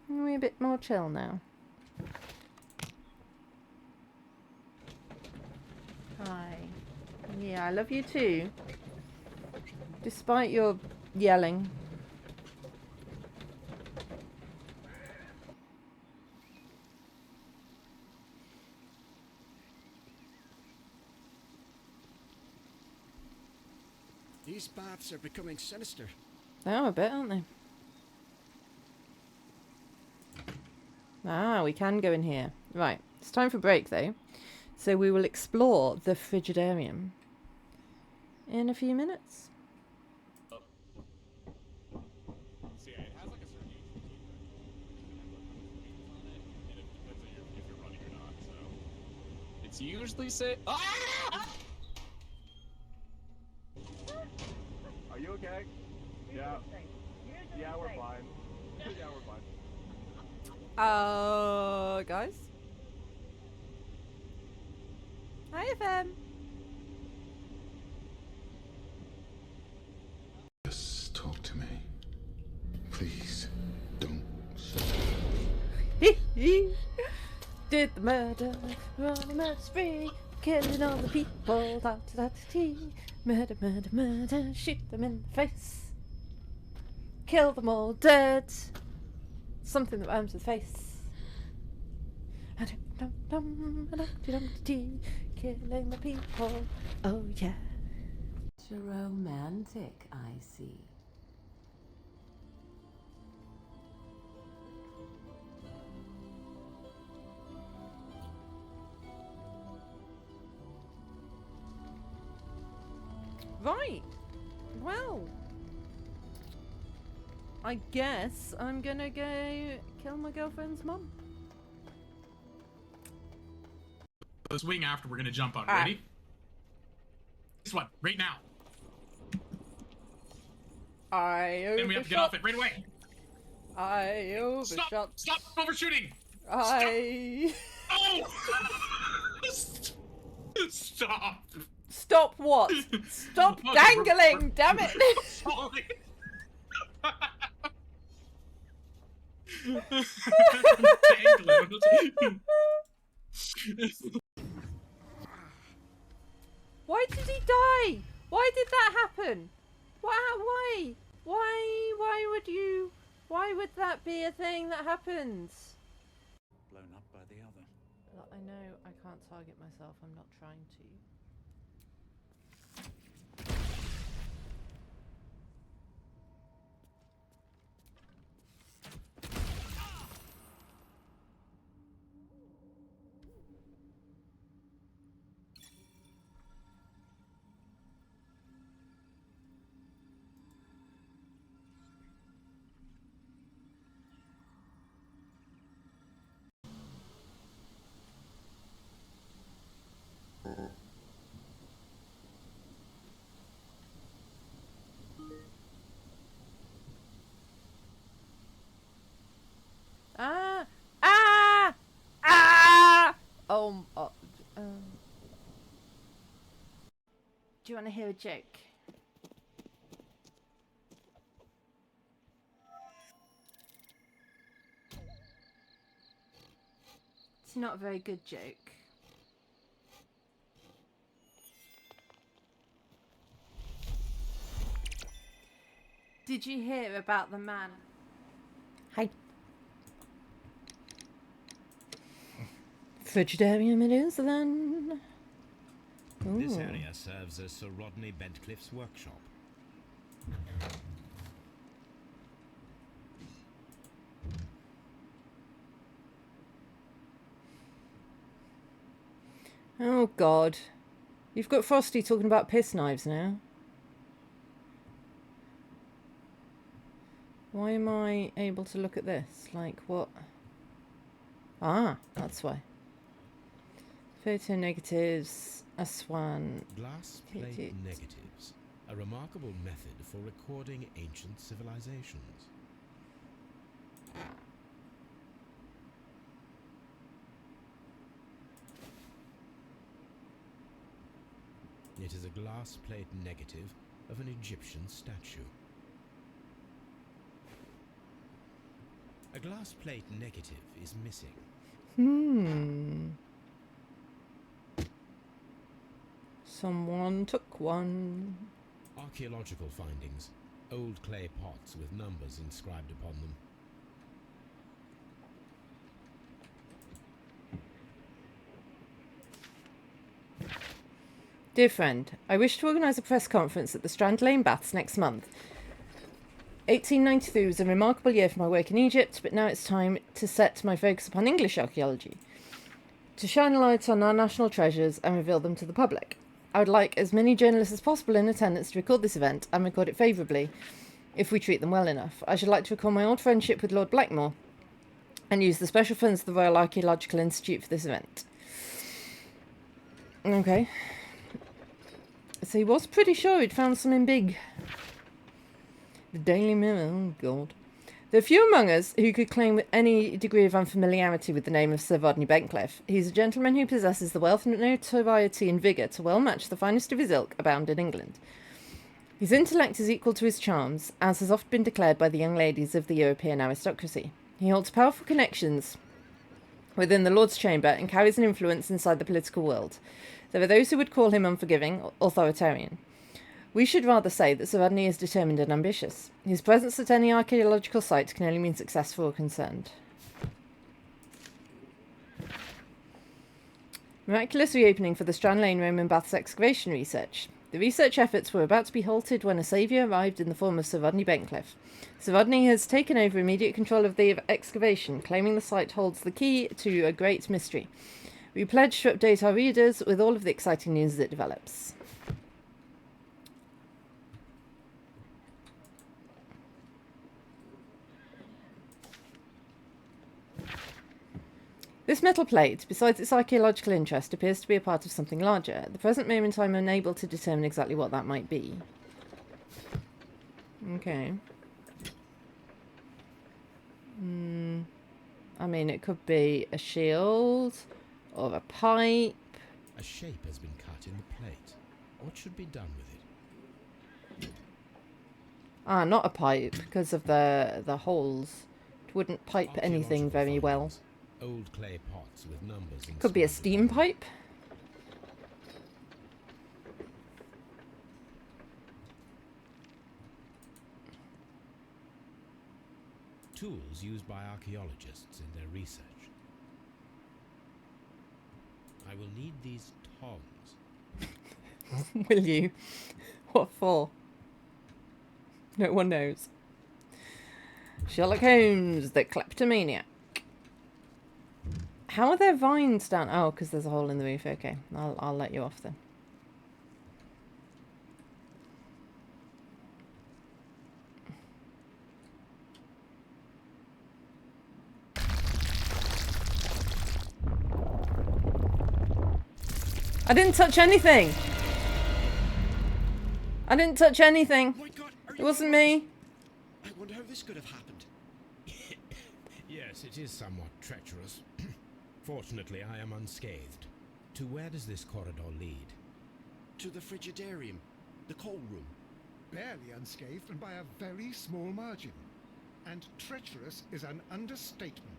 we a bit more chill now? Hi. Yeah, I love you too. Despite your yelling. These baths are becoming sinister. They are a bit, aren't they? Ah, we can go in here. Right, it's time for break though. So we will explore the Frigidarium in a few minutes. So yeah, it has like a certain age routine on it, and it depends on if you're running or not. So it's usually Are you okay? Yeah. Yeah, we're fine. Yeah, we're fine. Guys. Hi, FM. Just talk to me. Please, don't. Did the murder, run a murder spree, killing all the people, murder, murder, murder, shoot them in the face, kill them all dead, something that rhymes with face. Killing the people, oh yeah. It's romantic, I see. Right. Well, I guess I'm gonna go kill my girlfriend's mum. The swing after we're gonna jump on. Ready? This one, right now. Then we have to get off it right away. I overshot. Stop overshooting. I. Oh! Stop. Stop what? Stop dangling! Damn it! Sorry. Why did he die? Why did that happen? Why? Why would that be a thing that happens? Blown up by the other. I know I can't target myself. I'm not trying to. Do you want to hear a joke? It's not a very good joke. Did you hear about the man? Hi. Frigidarium it is then. This Ooh. area serves as Sir Rodney Bentcliffe's workshop. Oh, God. You've got Frosty talking about piss knives now. Why am I able to look at this? Like, what? Ah, that's why. Photo negatives, a swan. Glass plate negatives. A remarkable method for recording ancient civilizations. It is a glass plate negative of an Egyptian statue. A glass plate negative is missing. Someone took one. Archaeological findings. Old clay pots with numbers inscribed upon them. Dear friend, I wish to organise a press conference at the Strand Lane Baths next month. 1893 was a remarkable year for my work in Egypt, but now it's time to set my focus upon English archaeology, to shine a light on our national treasures and reveal them to the public. I would like as many journalists as possible in attendance to record this event and record it favourably, if we treat them well enough. I should like to recall my old friendship with Lord Blackmore and use the special funds of the Royal Archaeological Institute for this event. Okay. So he was pretty sure he'd found something big. The Daily Mirror, oh God. There are few among us who could claim with any degree of unfamiliarity with the name of Sir Rodney Bencliffe. He's a gentleman who possesses the wealth, notoriety and vigour to well match the finest of his ilk abound in England. His intellect is equal to his charms, as has often been declared by the young ladies of the European aristocracy. He holds powerful connections within the Lord's Chamber and carries an influence inside the political world. There are those who would call him unforgiving, authoritarian. We should rather say that Sir Rodney is determined and ambitious. His presence at any archaeological site can only mean success for all concerned. Miraculous reopening for the Strand Lane Roman Baths excavation research. The research efforts were about to be halted when a saviour arrived in the form of Sir Rodney Bencliffe. Sir Rodney has taken over immediate control of the excavation, claiming the site holds the key to a great mystery. We pledge to update our readers with all of the exciting news that develops. This metal plate, besides its archaeological interest, appears to be a part of something larger. At the present moment, I'm unable to determine exactly what that might be. Okay. I mean, it could be a shield or a pipe. A shape has been cut in the plate. What should be done with it? Ah, not a pipe, because of the holes. It wouldn't pipe anything very well. Old clay pots with numbers. Could be a steam pipe. Tools used by archaeologists in their research. I will need these tongs. Will you? What for? No one knows. Sherlock Holmes, the kleptomaniac. How are there vines down? Oh, because there's a hole in the roof. Okay, I'll let you off then. I didn't touch anything. I didn't touch anything. Oh my God, it wasn't me. I wonder how this could have happened. Yes, it is somewhat treacherous. Fortunately, I am unscathed. To where does this corridor lead? To the frigidarium, the coal room. Barely unscathed and by a very small margin. And treacherous is an understatement.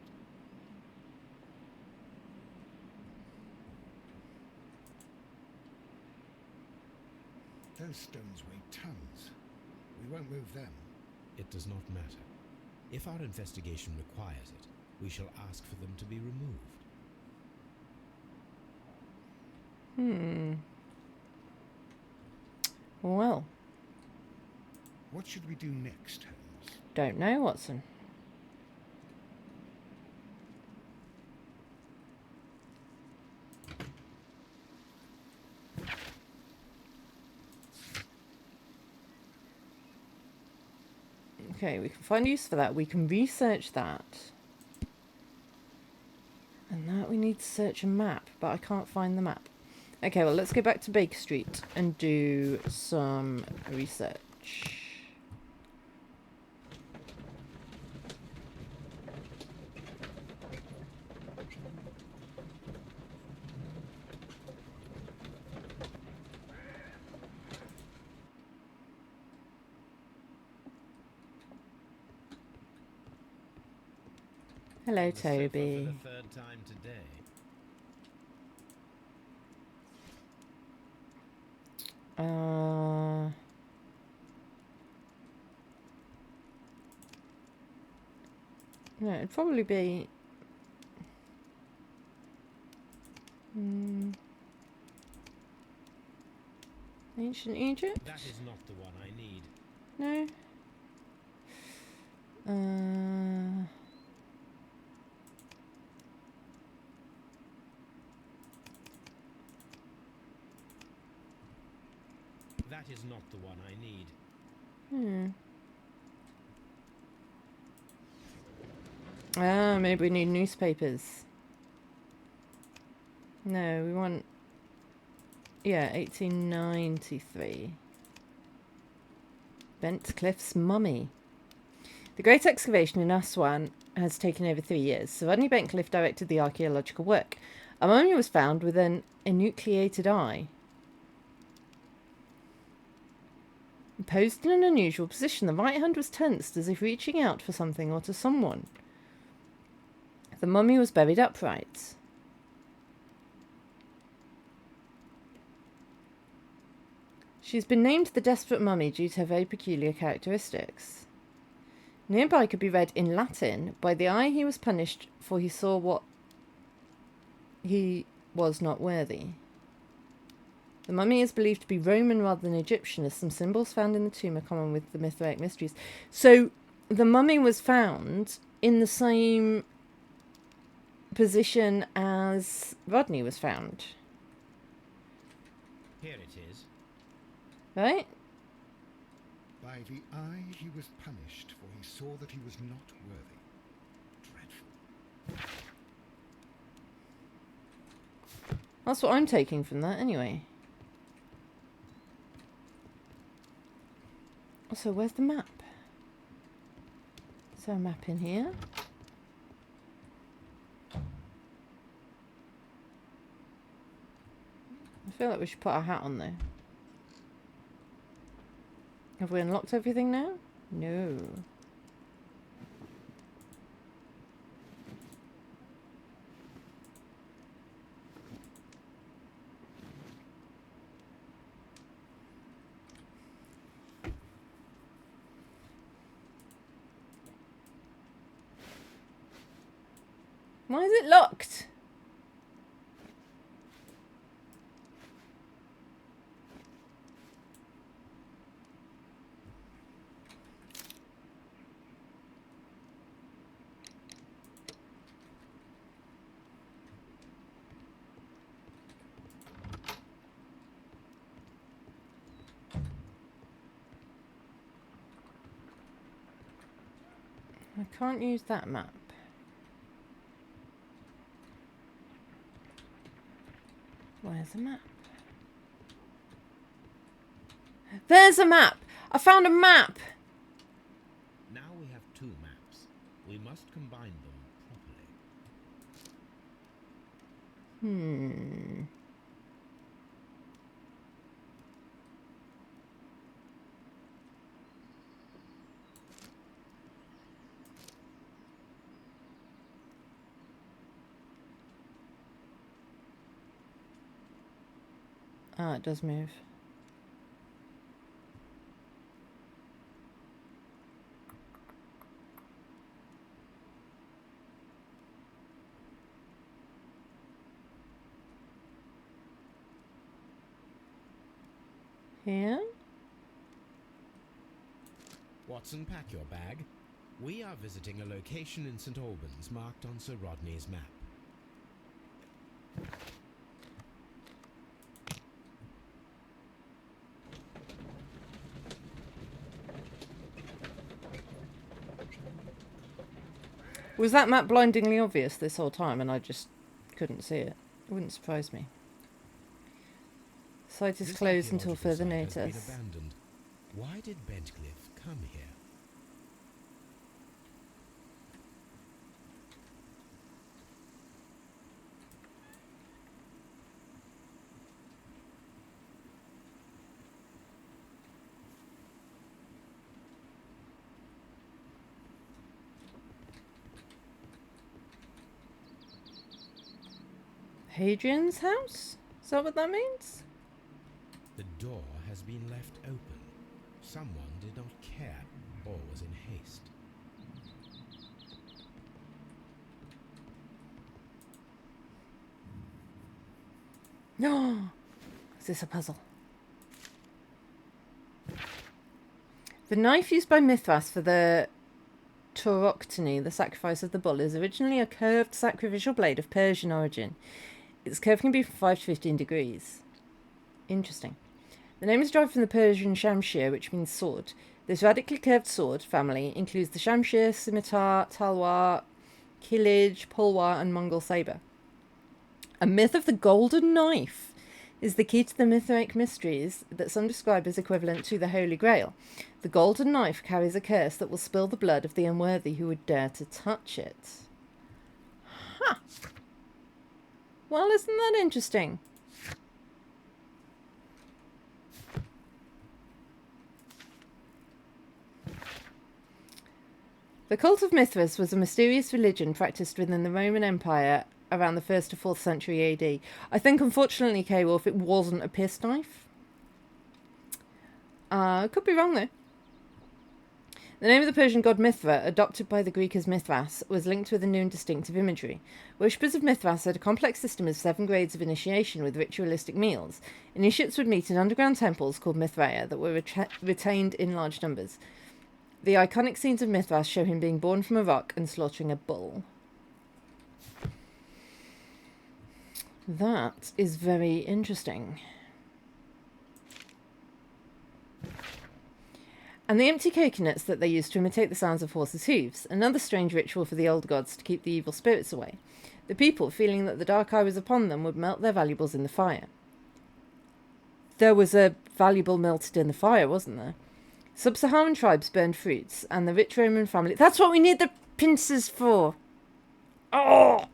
Those stones weigh tons. We won't move them. It does not matter. If our investigation requires it, we shall ask for them to be removed. Well. What should we do next, Holmes? Don't know, Watson. Okay, we can find use for that. We can research that. And that we need to search a map, but I can't find the map. Okay, well, let's go back to Baker Street and do some research. Hello, On the sofa Toby. for the third time today. No, it'd probably be... Ancient Egypt? That is not the one I need. No? That is not the one I need. Maybe we need newspapers. No, we want... Yeah, 1893. Bent Cliff's mummy. The great excavation in Aswan has taken over 3 years. Sir Rodney Bentcliffe directed the archaeological work. A mummy was found with an enucleated eye. Posed in an unusual position, the right hand was tensed as if reaching out for something or to someone. The mummy was buried upright. She's been named the Desperate Mummy due to her very peculiar characteristics. Nearby could be read in Latin, "By the eye he was punished, for he saw what he was not worthy." The mummy is believed to be Roman rather than Egyptian, as some symbols found in the tomb are common with the Mithraic mysteries. So, the mummy was found in the same position as Rodney was found. Here it is. Right? By the eye he was punished, for he saw that he was not worthy. Dreadful. That's what I'm taking from that, anyway. Also, where's the map? Is there a map in here? I feel like we should put our hat on, though. Have we unlocked everything now? No. Why is it locked? I can't use that map. Where's the map? There's a map! I found a map! Now we have 2 maps. We must combine them properly. Ah, it does move. Here? Watson, pack your bag. We are visiting a location in St. Albans marked on Sir Rodney's map. Was that map blindingly obvious this whole time and I just couldn't see it? It wouldn't surprise me. Site is closed until further Has been notice. abandoned. Why did Bentcliffe come here? Hadrian's house? Is that what that means? The door has been left open. Someone did not care or was in haste. No. Is this a puzzle? The knife used by Mithras for the tauroctony, the sacrifice of the bull, is originally a curved sacrificial blade of Persian origin. Its curve can be from 5 to 15 degrees. Interesting. The name is derived from the Persian shamshir, which means sword. This radically curved sword family includes the shamshir, scimitar, talwar, kilij, pulwar, and Mongol saber. A myth of the golden knife is the key to the Mithraic mysteries that some describe as equivalent to the Holy Grail. The golden knife carries a curse that will spill the blood of the unworthy who would dare to touch it. Huh. Well, isn't that interesting? The cult of Mithras was a mysterious religion practiced within the Roman Empire around the 1st to 4th century AD. I think, unfortunately, K-Wolf, it wasn't a piss knife. Could be wrong, though. The name of the Persian god Mithra, adopted by the Greek as Mithras, was linked with a new and distinctive imagery. Worshippers of Mithras had a complex system of 7 grades of initiation with ritualistic meals. Initiates would meet in underground temples called Mithraea that were retained in large numbers. The iconic scenes of Mithras show him being born from a rock and slaughtering a bull. That is very interesting. And the empty coconuts that they used to imitate the sounds of horses' hooves, another strange ritual for the old gods to keep the evil spirits away. The people, feeling that the dark eye was upon them, would melt their valuables in the fire. There was a valuable melted in the fire, wasn't there? Sub-Saharan tribes burned fruits, and the rich Roman family... That's what we need the pincers for! Oh!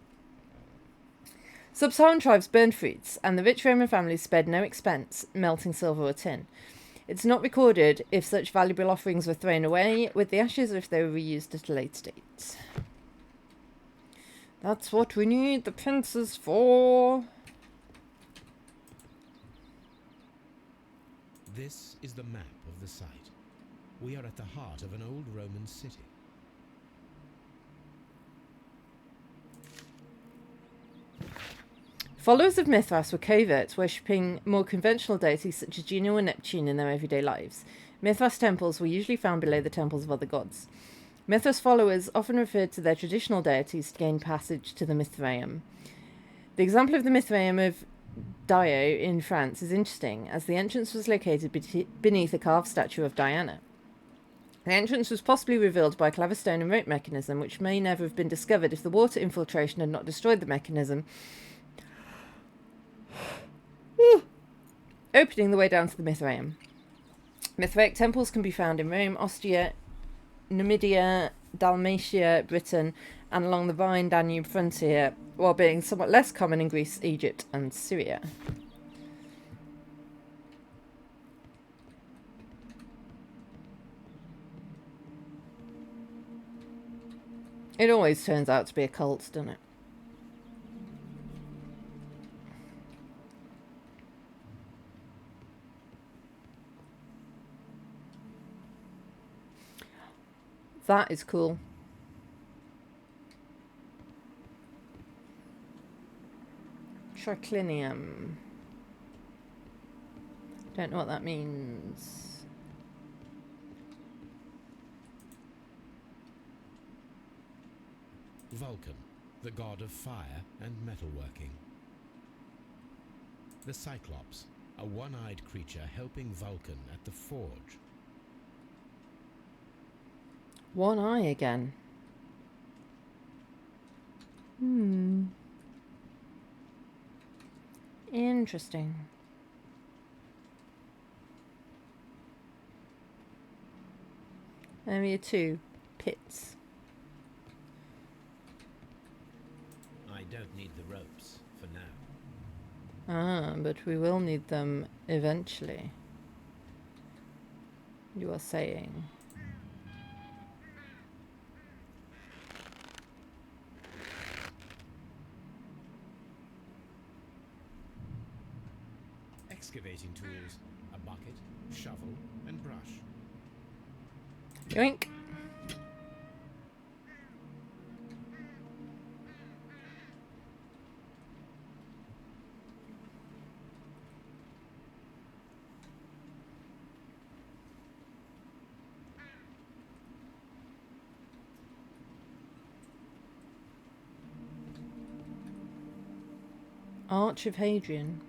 Sub-Saharan tribes burned fruits, and the rich Roman families spared no expense melting silver or tin. It's not recorded if such valuable offerings were thrown away with the ashes or if they were reused at a later date. That's what we need the pincers for. This is the map of the site. We are at the heart of an old Roman city. Followers of Mithras were coverts, worshipping more conventional deities such as Juno and Neptune in their everyday lives. Mithras temples were usually found below the temples of other gods. Mithras followers often referred to their traditional deities to gain passage to the Mithraeum. The example of the Mithraeum of Dio in France is interesting, as the entrance was located beneath a carved statue of Diana. The entrance was possibly revealed by a clever stone and rope mechanism, which may never have been discovered if the water infiltration had not destroyed the mechanism, opening the way down to the Mithraeum. Mithraic temples can be found in Rome, Ostia, Numidia, Dalmatia, Britain, and along the Rhine-Danube frontier, while being somewhat less common in Greece, Egypt, and Syria. It always turns out to be a cult, doesn't it? That is cool. Triclinium. Don't know what that means. Vulcan, the god of fire and metalworking. The Cyclops, a one-eyed creature helping Vulcan at the forge. One eye again. Interesting. Area 2. Pits. I don't need the ropes for now. Ah, but we will need them eventually. You are saying. Excavating tools, a bucket, shovel, and brush. Yoink. Arch of Hadrian.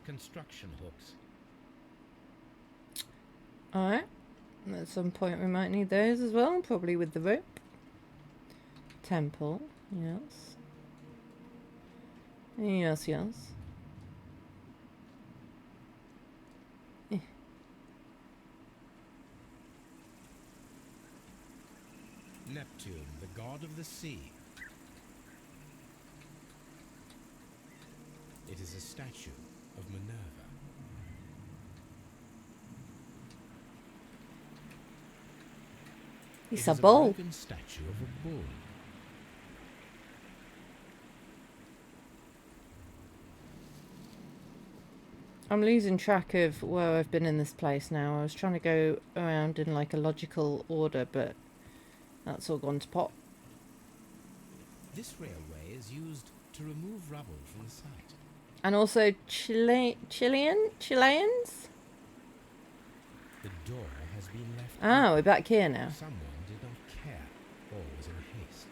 Construction hooks. Alright. At some point we might need those as well, probably with the rope. Temple, yes. Yes, yes. Neptune, the god of the sea. It is a statue of Minerva. It's It a is bull. A broken statue of a bull. I'm losing track of where I've been in this place now. I was trying to go around in like a logical order, but that's all gone to pot. This railway is used to remove rubble from the site. And also Chileans? The door has been left Ah, open. we're back here now. Someone did not care or was in haste.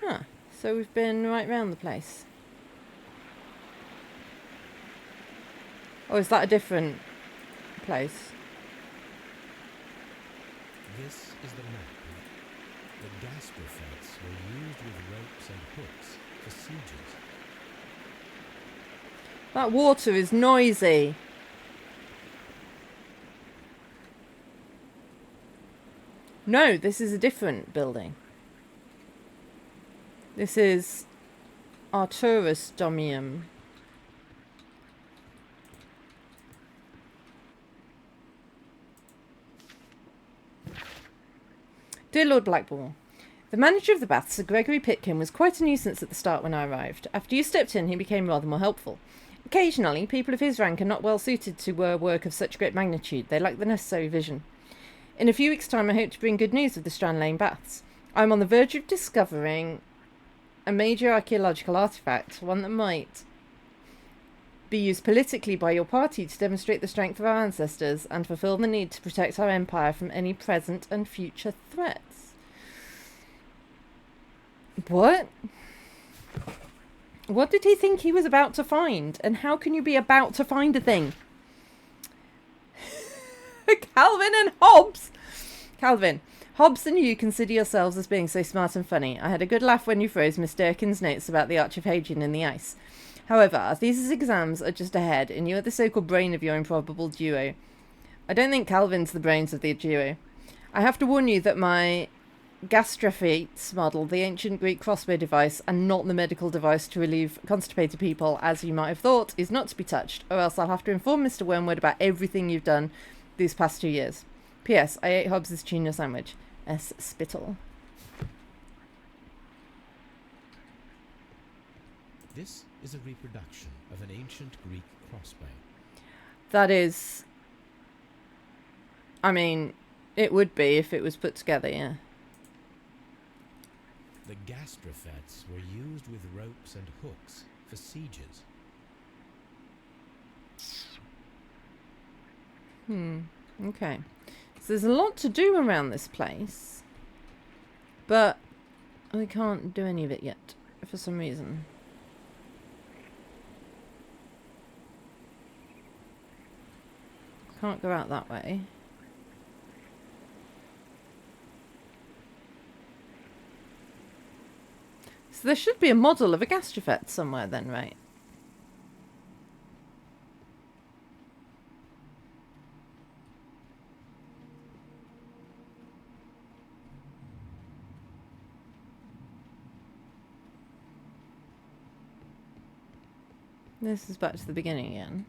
Huh. So we've been right round the place. Or is that a different place? This is the map. The gasper fence were used with ropes and hooks for sieges. That water is noisy. No, this is a different building. This is Arturus Domium. Dear Lord Blackmore, the manager of the baths, Sir Gregory Pitkin, was quite a nuisance at the start when I arrived. After you stepped in, he became rather more helpful. Occasionally, people of his rank are not well suited to work of such great magnitude. They lack the necessary vision. In a few weeks' time, I hope to bring good news of the Strand Lane baths. I am on the verge of discovering a major archaeological artefact, one that might be used politically by your party to demonstrate the strength of our ancestors and fulfill the need to protect our empire from any present and future threats. What? What did he think he was about to find? And how can you be about to find a thing? Calvin and Hobbes! Calvin, Hobbes and you consider yourselves as being so smart and funny. I had a good laugh when you froze Miss Durkin's notes about the Arch of Hadrian in the ice. However, our thesis exams are just ahead, and you are the so-called brain of your improbable duo. I don't think Calvin's the brains of the duo. I have to warn you that my gastrophates model, the ancient Greek crossbow device, and not the medical device to relieve constipated people, as you might have thought, is not to be touched, or else I'll have to inform Mr. Wormwood about everything you've done these past 2 years. P.S. I ate Hobbes' tuna sandwich. S. Spittle. This is a reproduction of an ancient Greek crossbow. That is... I mean, it would be if it was put together, yeah. The gastrofets were used with ropes and hooks for sieges. Okay. So there's a lot to do around this place. But we can't do any of it yet, for some reason. Can't go out that way. So there should be a model of a gastrophet somewhere then, right? This is back to the beginning again.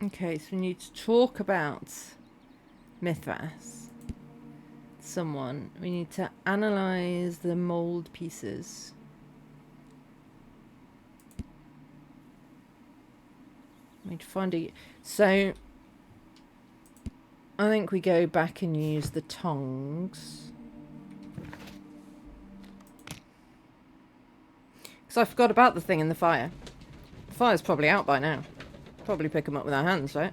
Okay, so we need to talk about Mithras. Someone. We need to analyze the mold pieces. We need to find a... So, I think we go back and use the tongs. Because I forgot about the thing in the fire. The fire's probably out by now. Probably pick them up with our hands, right?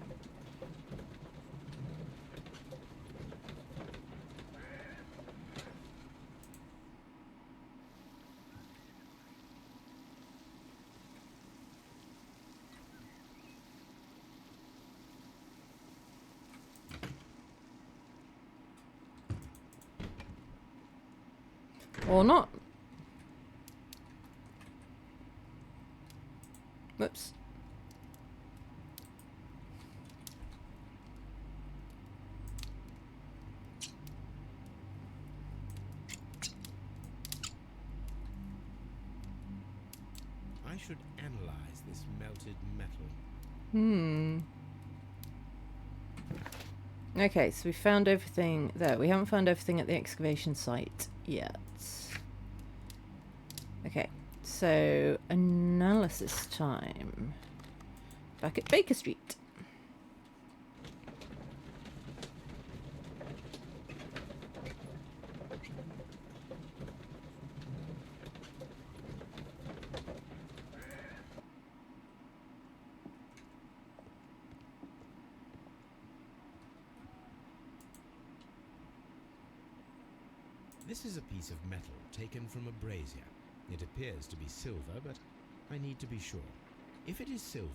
Or not. Whoops. I should analyze this melted metal. Okay, so we found everything there. We haven't found everything at the excavation site yet. Okay, so analysis time. Back at Baker Street. This is a piece of metal taken from a brazier. It appears to be silver, but I need to be sure. If it is silver,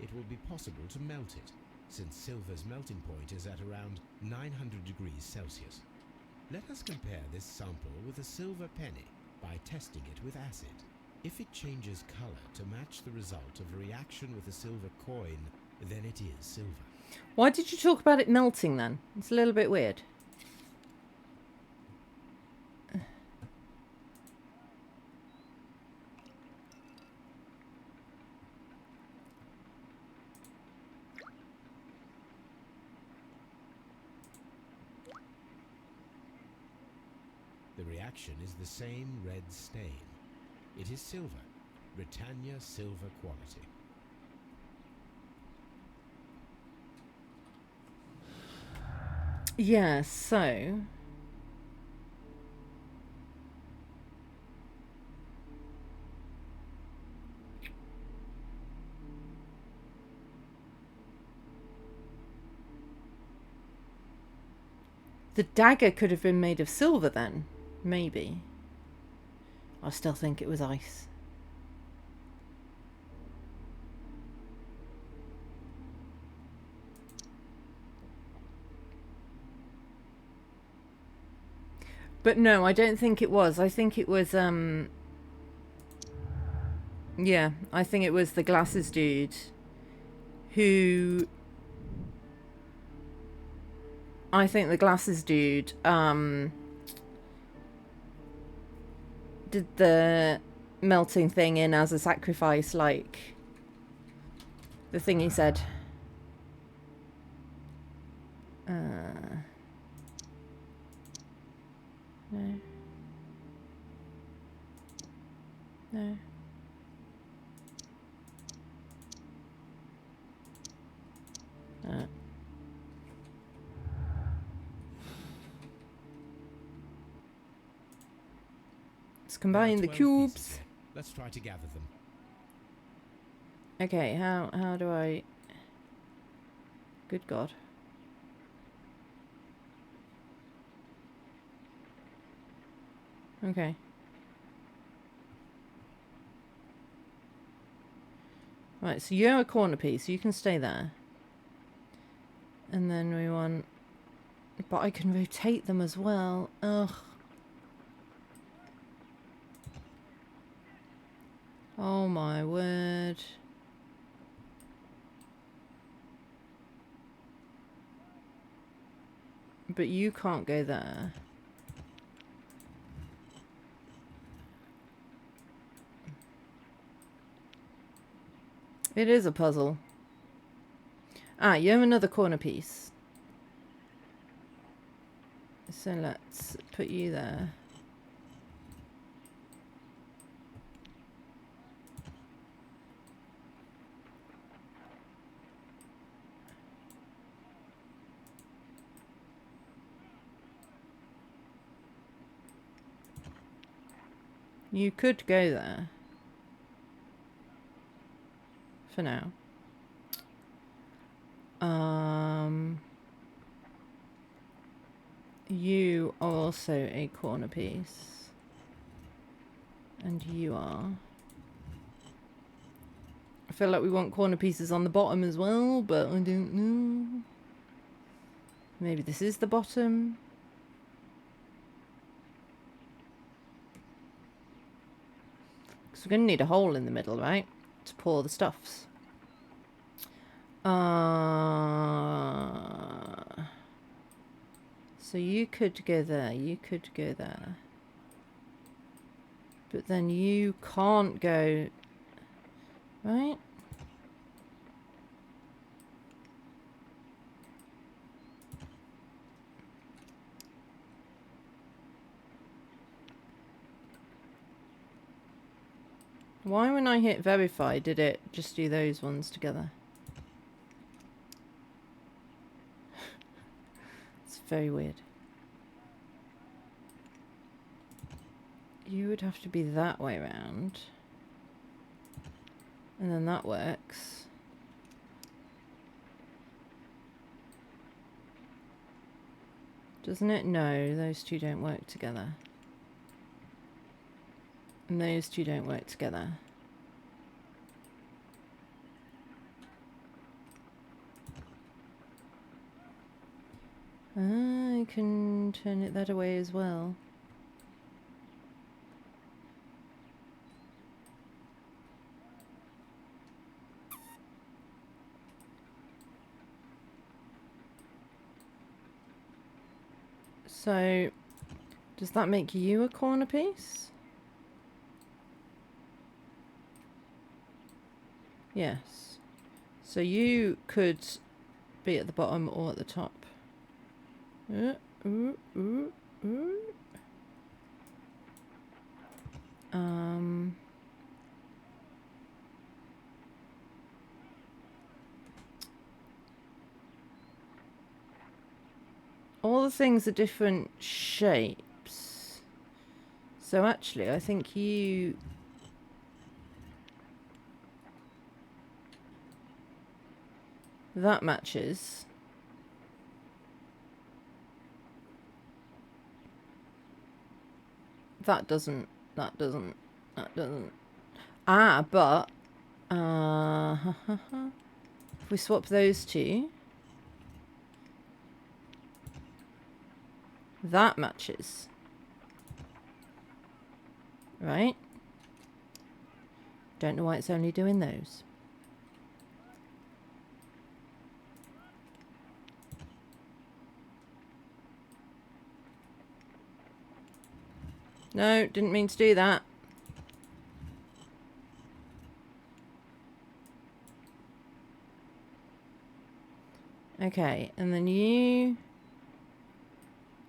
it will be possible to melt it, since silver's melting point is at around 900 degrees Celsius. Let us compare this sample with a silver penny by testing it with acid. If it changes color to match the result of a reaction with a silver coin, then it is silver. Why did you talk about it melting then? It's a little bit weird. The reaction is the same red stain. It is silver, Britannia silver quality. Yeah, so... The dagger could have been made of silver then. Maybe. I still think it was ice. But no, I don't think it was. I think it was, yeah, I think it was the glasses dude who... I think the glasses dude, did the melting thing in as a sacrifice, like the thing he said. No. No. Let's combine the 12 cubes. pieces here. Let's try to gather them. Okay, how do I... Good God. Okay. Right, so you're a corner piece, so you can stay there. And then we want... But I can rotate them as well. Ugh. Oh my word. But you can't go there. It is a puzzle. Ah, you have another corner piece. So let's put you there. You could go there. For now. You are also a corner piece. And you are. I feel like we want corner pieces on the bottom as well, but I don't know. Maybe this is the bottom. Because we're going to need a hole in the middle, right? To pour the stuffs. So you could go there, you could go there. But then you can't go... Right? Why when I hit verify did it just do those ones together? It's very weird. You would have to be that way around. And then that works. Doesn't it? No, those two don't work together. And those two don't work together. I can turn it that way as well. So, does that make you a corner piece? Yes. So you could be at the bottom or at the top. All the things are different shapes. So actually, I think you... That matches. That doesn't. That doesn't. That doesn't. Ah, but... if we swap those two... That matches. Right? Don't know why it's only doing those. No, didn't mean to do that. Okay, and then you...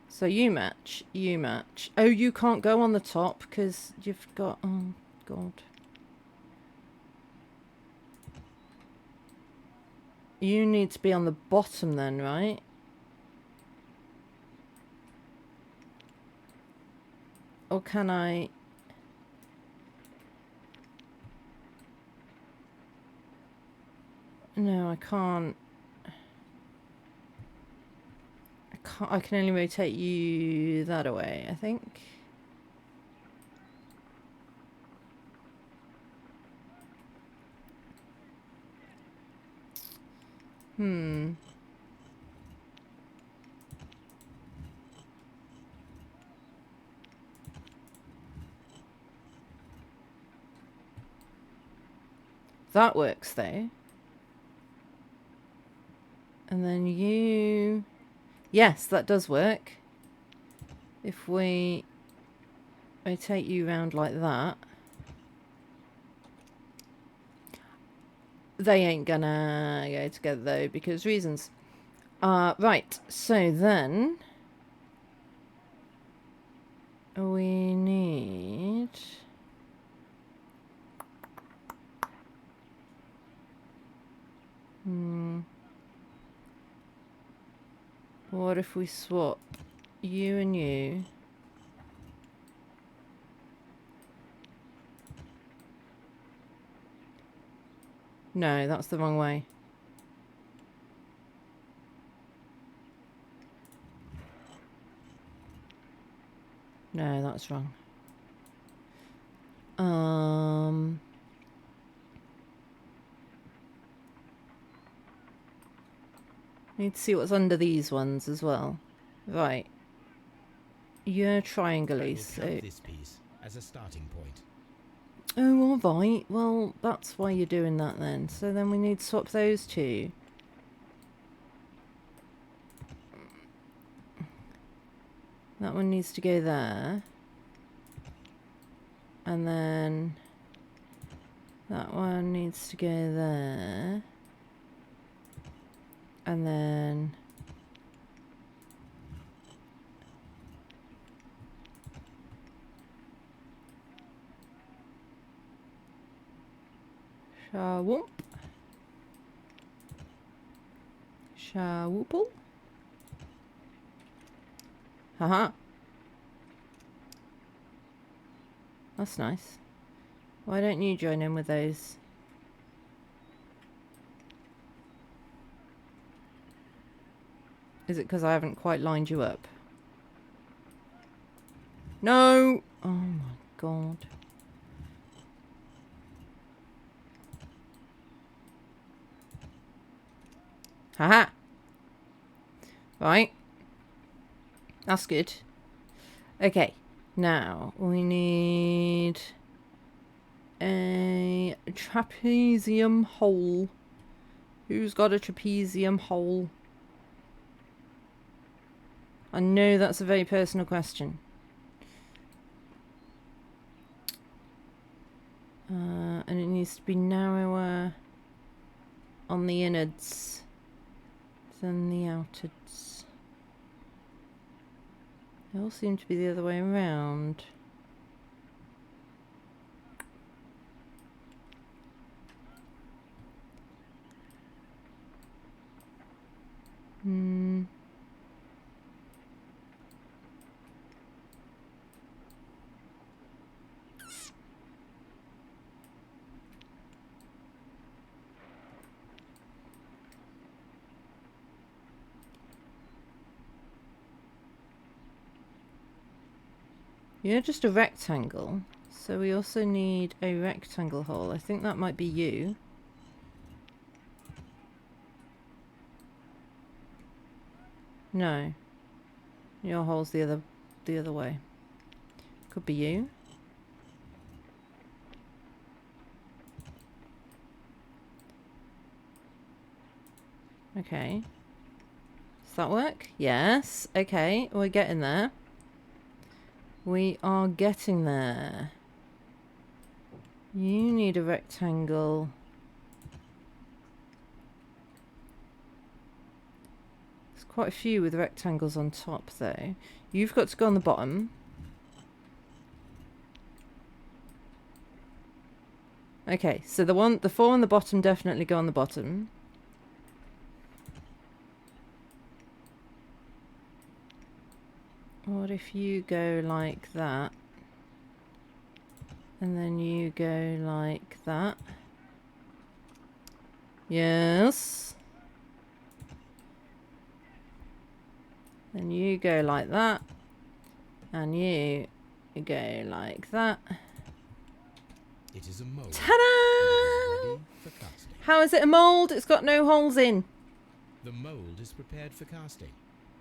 So you match, you match. Oh, you can't go on the top because you've got... Oh, God. You need to be on the bottom then, right? Or can I... No, I can't. I can only rotate you that away, I think. That works though. And then you... Yes, that does work. If we rotate you round like that. They ain't gonna go together though, because reasons. Right, so then... we need... What if we swap you and you? No, that's the wrong way. No, that's wrong. Need to see what's under these ones as well. Right. You're triangly, so... this piece as a starting point. Oh, alright. Well, that's why you're doing that then. So then we need to swap those two. That one needs to go there. And then... that one needs to go there. And then... Shawump. Shawoople. Haha. That's nice. Why don't you join in with those? Is it because I haven't quite lined you up? No! Oh my god. Haha! Right. That's good. Okay. Now, we need a trapezium hole. Who's got a trapezium hole? I know that's a very personal question. And it needs to be narrower on the innards than the outards. They all seem to be the other way around. You're just a rectangle, so we also need a rectangle hole. I think that might be you. No. Your hole's the other way. Could be you. Okay. Does that work? Yes. Okay, we're getting there. We are getting there. You need a rectangle. There's quite a few with rectangles on top though. You've got to go on the bottom. Okay, so the four on the bottom definitely go on the bottom. What if you go like that? And then you go like that. Yes. Then you go like that. And you go like that. It is a mold. Ta-da! Ready for casting. How is it a mould? It's got no holes in. The mold is prepared for casting.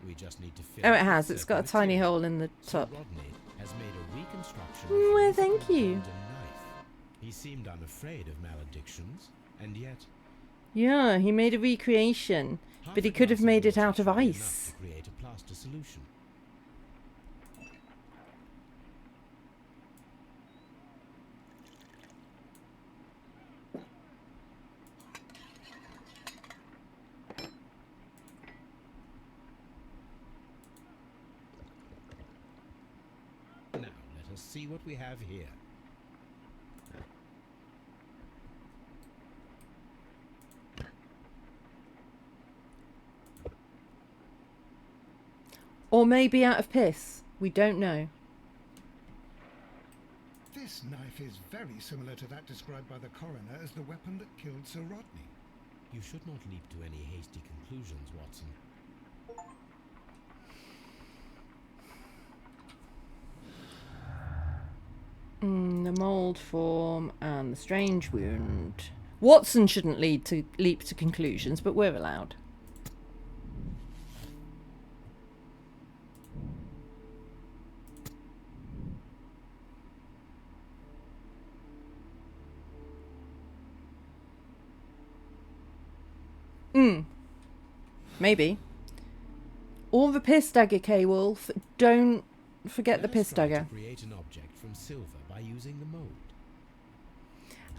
We just need to fill Oh, it with has. It's got a certain tiny material. hole in the Sir top. Rodney has made a reconstruction. Well, of thank mythical you. golden knife. He seemed unafraid of maledictions, and yet Yeah, he made a recreation, half but he a could have glass made it water out of should be enough ice. to create a plaster solution. Now let us see what we have here. Or maybe out of piss. We don't know. This knife is very similar to that described by the coroner as the weapon that killed Sir Rodney. You should not leap to any hasty conclusions, Watson. The mould form and the strange wound. Watson shouldn't leap to conclusions, but we're allowed. Maybe. Or the piss dagger, K-Wolf. Don't forget the piss dagger. Create an object from silver by using the mold.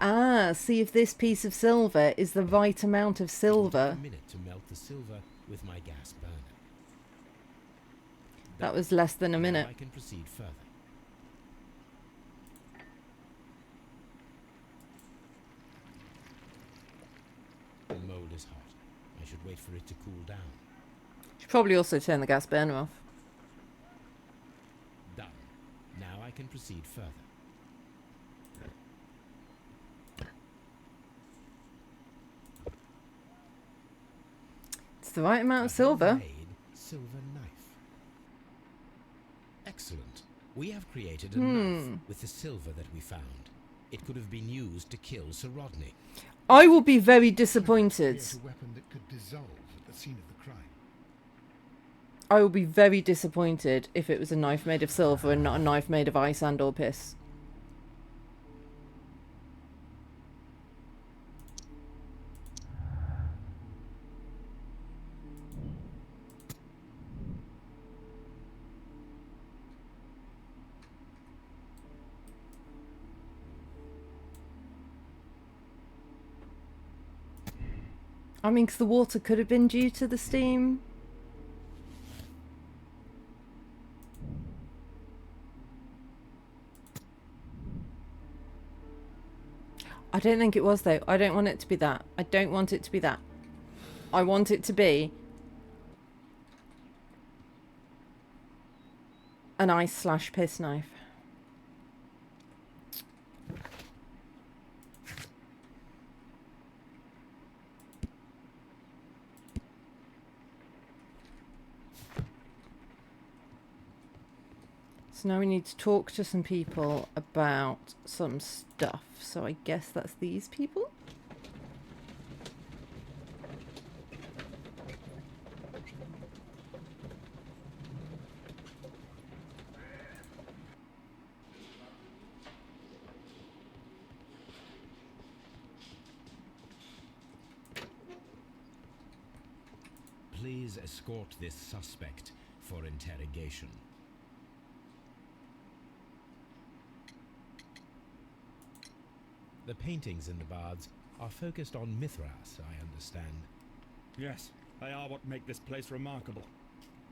Ah, see if this piece of silver is the right amount of silver. A minute to melt the silver with my gas burner. That was less than a minute. Now I can proceed further. The mold is hot. I should wait for it to cool down. Should probably also turn the gas burner off. Done. Now I can proceed further. It's the right amount of silver. Made silver knife. Excellent. We have created a knife with the silver that we found. It could have been used to kill Sir Rodney. I will be very disappointed. Create a weapon that could dissolve at the scene of the crime. I will be very disappointed if it was a knife made of silver and not a knife made of ice and or piss. I mean, 'cause the water could have been due to the steam. I don't think it was, though. I don't want it to be that. I don't want it to be that. I want it to be an ice/piss knife. So now we need to talk to some people about some stuff. So I guess that's these people? Please escort this suspect for interrogation. The paintings in the baths are focused on Mithras, I understand. Yes, they are what make this place remarkable.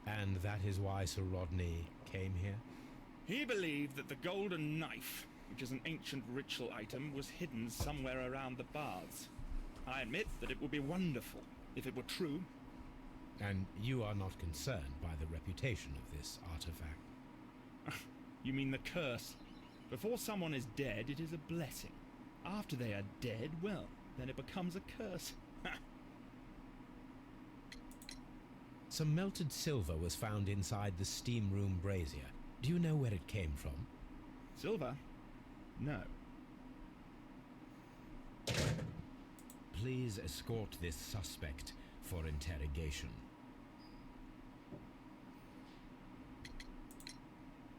And that is why Sir Rodney came here? He believed that the golden knife, which is an ancient ritual item, was hidden somewhere around the baths. I admit that it would be wonderful if it were true. And you are not concerned by the reputation of this artifact? You mean the curse? Before someone is dead, it is a blessing. After they are dead, well, then it becomes a curse. Some melted silver was found inside the steam room brazier. Do you know where it came from? Silver? No. Please escort this suspect for interrogation.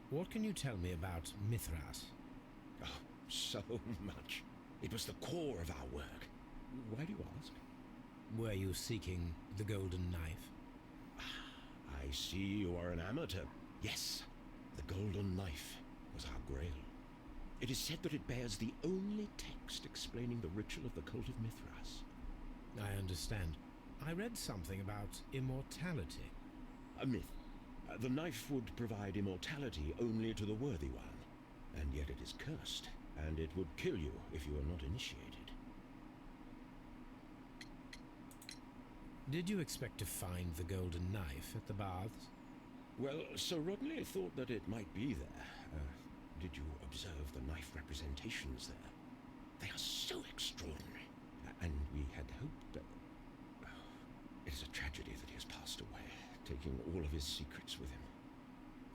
What can you tell me about Mithras? Oh, so much. It was the core of our work. Why do you ask? Were you seeking the golden knife? I see you are an amateur. Yes, the golden knife was our grail. It is said that it bears the only text explaining the ritual of the cult of Mithras. I understand. I read something about immortality. A myth. The knife would provide immortality only to the worthy one, and yet it is cursed, and it would kill you if you are not initiated. Did you expect to find the golden knife at the baths? Well, Sir Rodney thought that it might be there. Did you observe the knife representations there? They are so extraordinary, and we had hoped that... It is a tragedy that he has passed away, taking all of his secrets with him.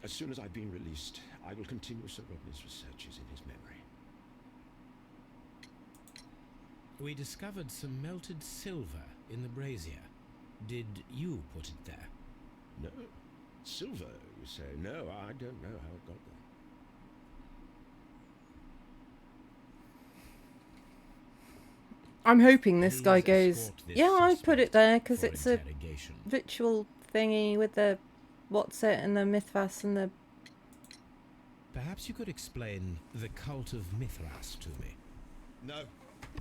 As soon as I've been released, I will continue Sir Rodney's researches in his memory. We discovered some melted silver in the brazier. Did you put it there? No. Silver, you say? No, I don't know how it got there. I'm hoping this guy Please goes, escort this yeah, I put it there because for it's a interrogation. ritual thingy with the what's it and the Mithras and the... Perhaps you could explain the cult of Mithras to me. No,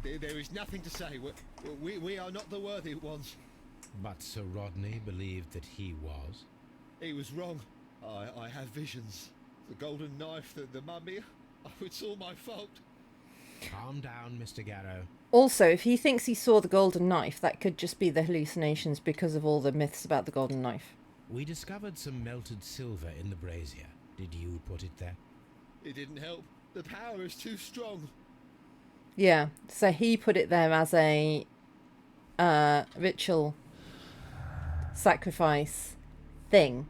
there is nothing to say. We are not the worthy ones. But Sir Rodney believed that he was. He was wrong. I have visions. The golden knife, the mummy. Oh, it's all my fault. Calm down, Mr. Garrow. Also, if he thinks he saw the golden knife, that could just be the hallucinations because of all the myths about the golden knife. We discovered some melted silver in the brazier. Did you put it there? It didn't help. The power is too strong. Yeah, so he put it there as a ritual sacrifice thing.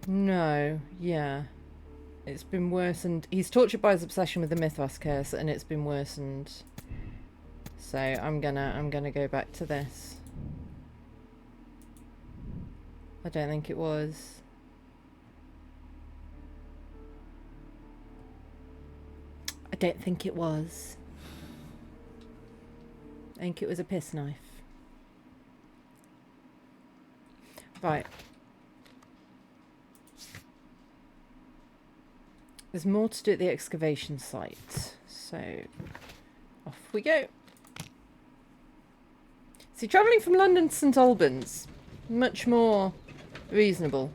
No, yeah. It's been worsened. He's tortured by his obsession with the Mithras curse, and it's been worsened. So I'm gonna go back to this. I don't think it was. I don't think it was. I think it was a piss knife. Right. There's more to do at the excavation site. So, off we go. See, travelling from London to St Albans, much more reasonable.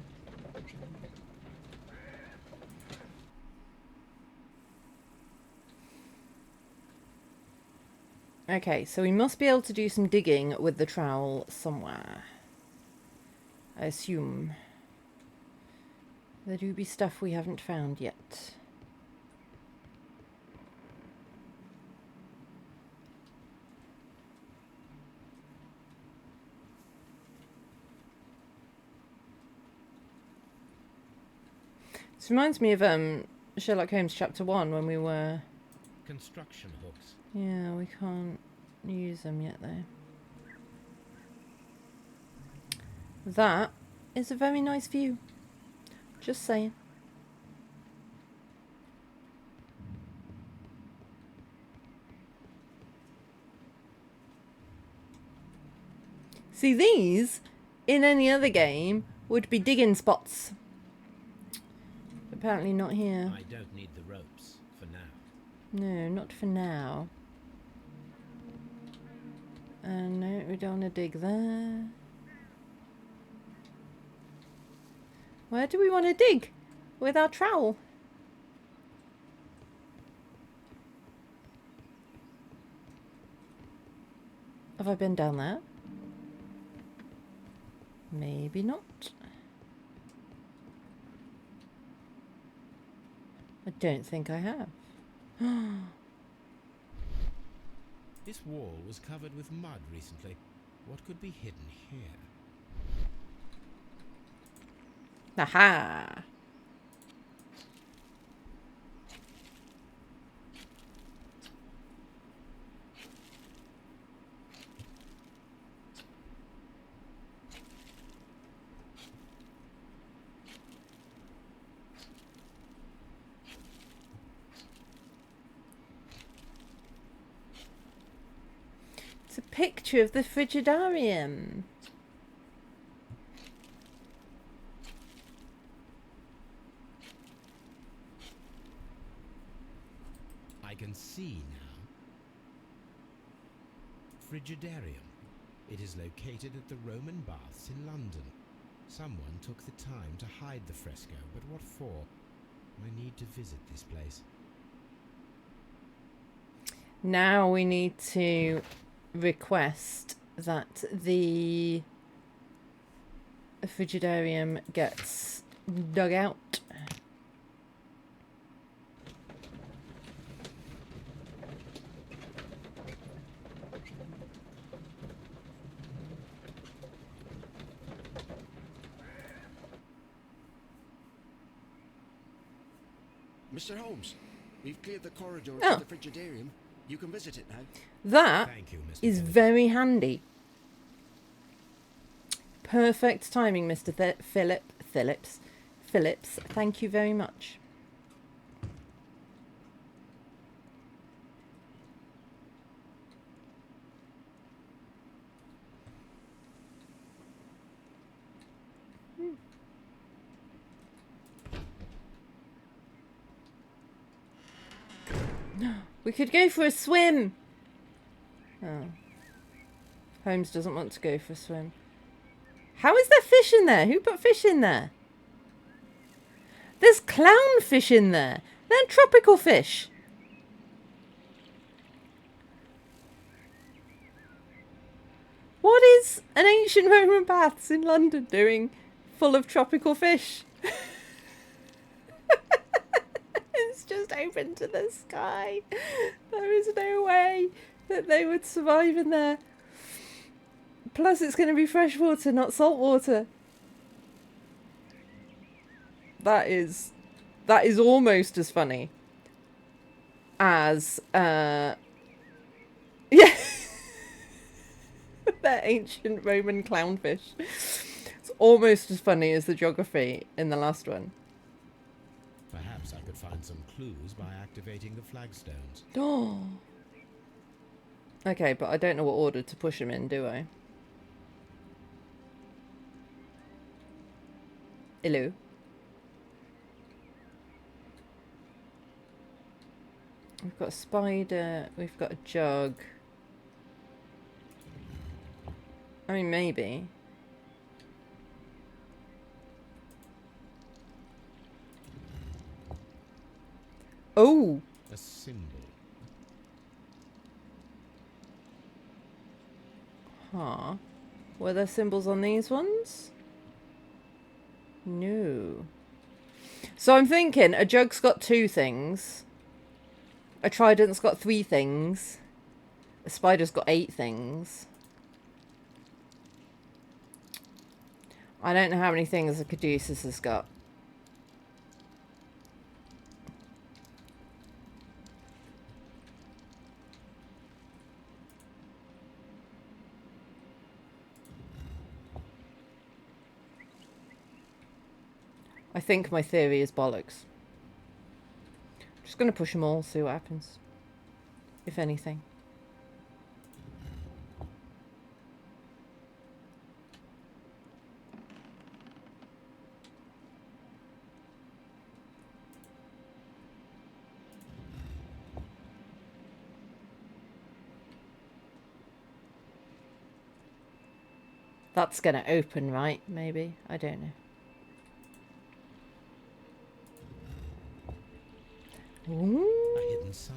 Okay, so we must be able to do some digging with the trowel somewhere. I assume. There do be stuff we haven't found yet. This reminds me of Sherlock Holmes chapter 1 when we were... Construction hooks. Yeah, we can't use them yet though. That is a very nice view. Just saying. See, these, in any other game, would be digging spots. Apparently not here. I don't need the ropes for now. No, not for now. No, we don't want to dig there. Where do we want to dig with our trowel? Have I been down there? Maybe not. I don't think I have. This wall was covered with mud recently. What could be hidden here? Aha! It's a picture of the Frigidarium. I can see now. Frigidarium. It is located at the Roman Baths in London. Someone took the time to hide the fresco, but what for? I need to visit this place. Now we need to request that the Frigidarium gets dug out. Mr. Holmes, we've cleared the corridor Oh. to the Frigidarium. You can visit it now. That Thank you, Mr. is Phillips. very handy. Perfect timing, Mr. Phillips. Thank you very much. We could go for a swim. Oh. Holmes doesn't want to go for a swim. How is there fish in there? Who put fish in there? There's clownfish in there. They're tropical fish. What is an ancient Roman baths in London doing full of tropical fish? It's just open to the sky. There is no way that they would survive in there. Plus it's going to be fresh water, not salt water. That is almost as funny as yeah. That ancient Roman clownfish. It's almost as funny as the geography in the last one. Perhaps I could find some clues by activating the flagstones. Oh. Okay, but I don't know what order to push them in, do I? Hello. We've got a spider. We've got a jug. I mean, maybe. Oh! A symbol. Huh. Were there symbols on these ones? No. So I'm thinking a jug's got 2 things. A trident's got 3 things. A spider's got 8 things. I don't know how many things a caduceus has got. I think my theory is bollocks. Just going to push them all, see what happens. If anything. That's going to open, right? Maybe. I don't know. Ooh. A hidden sign.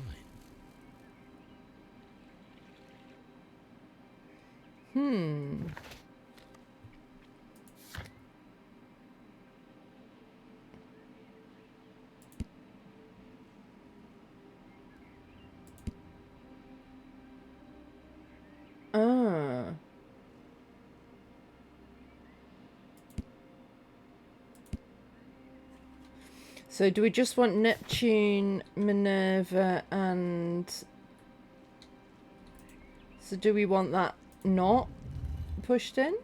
So do we just want Neptune, Minerva, and... So do we want that not pushed in?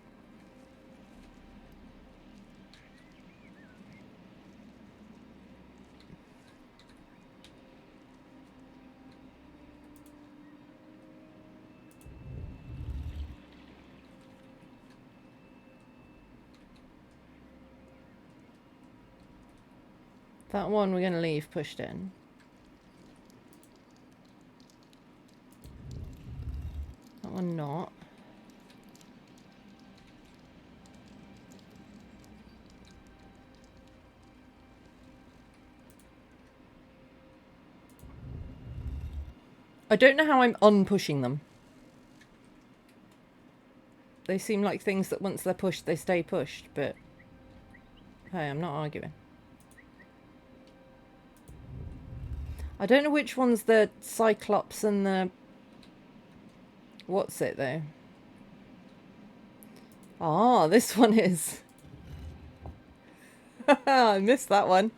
That one we're going to leave pushed in. That one not. I don't know how I'm unpushing them. They seem like things that once they're pushed, they stay pushed, but... Hey, I'm not arguing. I don't know which one's the Cyclops and the... What's it, though? Ah, this one is. I missed that one.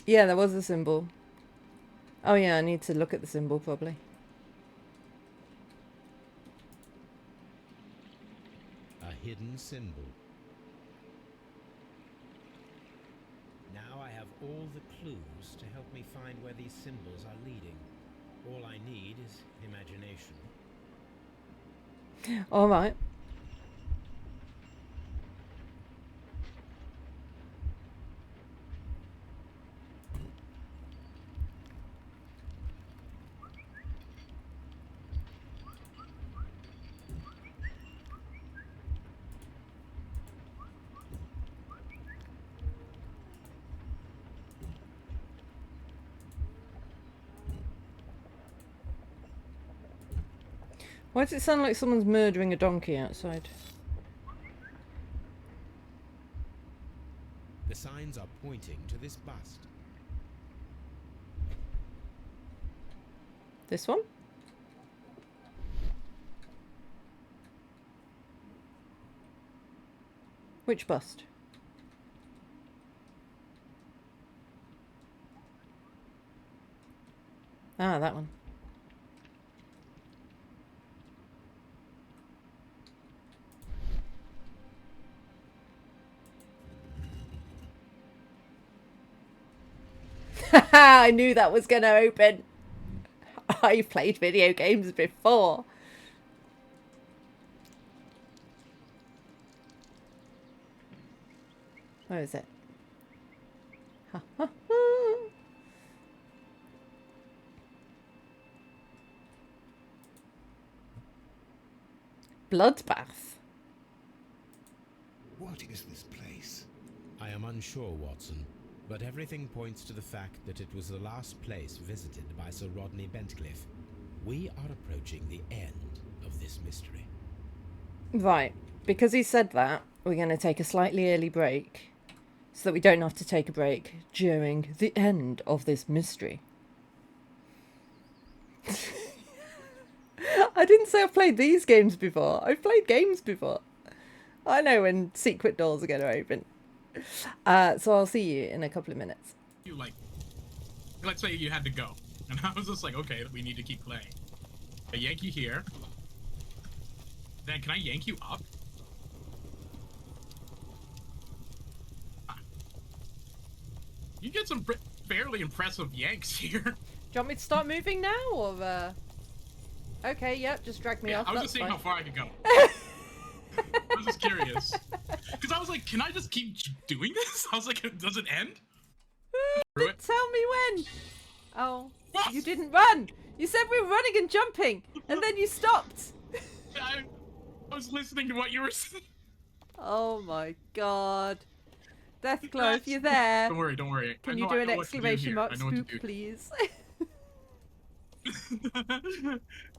Yeah, there was a symbol. Oh yeah, I need to look at the symbol probably. A hidden symbol. Now I have all the clues to help me find where these symbols are leading. All I need is imagination. All right. Why does it sound like someone's murdering a donkey outside? The signs are pointing to this bust. This one? Which bust? Ah, that one. I knew that was going to open. I've played video games before. Where is it? Bloodbath. What is this place? I am unsure, Watson, but everything points to the fact that it was the last place visited by Sir Rodney Bentcliffe. We are approaching the end of this mystery. Right, because he said that, we're going to take a slightly early break so that we don't have to take a break during the end of this mystery. I didn't say I've played these games before. I've played games before. I know when secret doors are going to open. So I'll see you in a couple of minutes. You like, let's say you had to go, and I was just like, okay, we need to keep playing. I yank you here. Then can I yank you up? You get some fairly impressive yanks here. Do you want me to start moving now, or Okay, yep, just drag me off. I was just seeing how far I could go. I was just curious. Because I was like, can I just keep doing this? I was like, does it end? Tell me when. Oh, what? You didn't run. You said we were running and jumping, and then you stopped. I was listening to what you were saying. Oh my god. Deathclaw, if you're there. Don't worry, don't worry. Can you do an exclamation mark spook, please?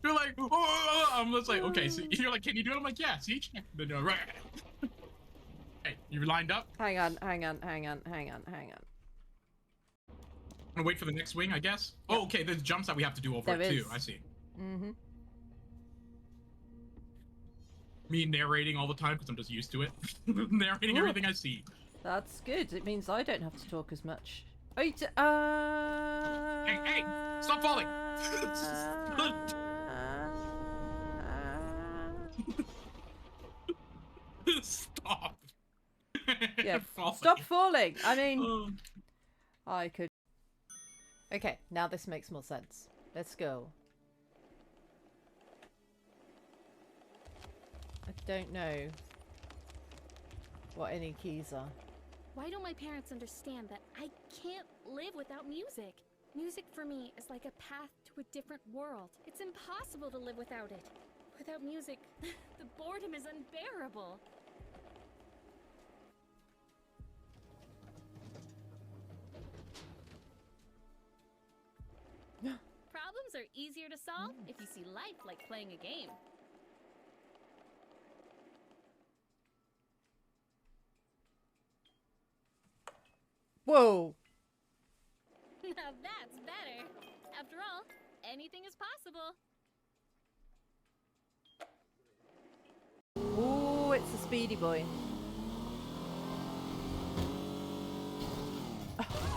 You're like, oh, I'm just like, okay, so you're like, can you do it? I'm like, yeah, see? Right. Hey, you lined up? Hang on. I'm gonna wait for the next wing, I guess. Yep. Oh, okay. There's jumps that we have to do over it too. I see. Mm-hmm. Me narrating all the time because I'm just used to it. Narrating everything I see. That's good. It means I don't have to talk as much. Oh, Hey, stop falling! Stop. Yeah, falling. Stop falling. I mean, I could. Okay, now this makes more sense. Let's go. I don't know what any keys are. Why don't my parents understand that I can't live without music? Music for me is like a path to a different world. It's impossible to live without it. Without music, the boredom is unbearable. Problems are easier to solve if you see life like playing a game. Whoa! Now that's better. After all, anything is possible. Ooh, it's a speedy boy.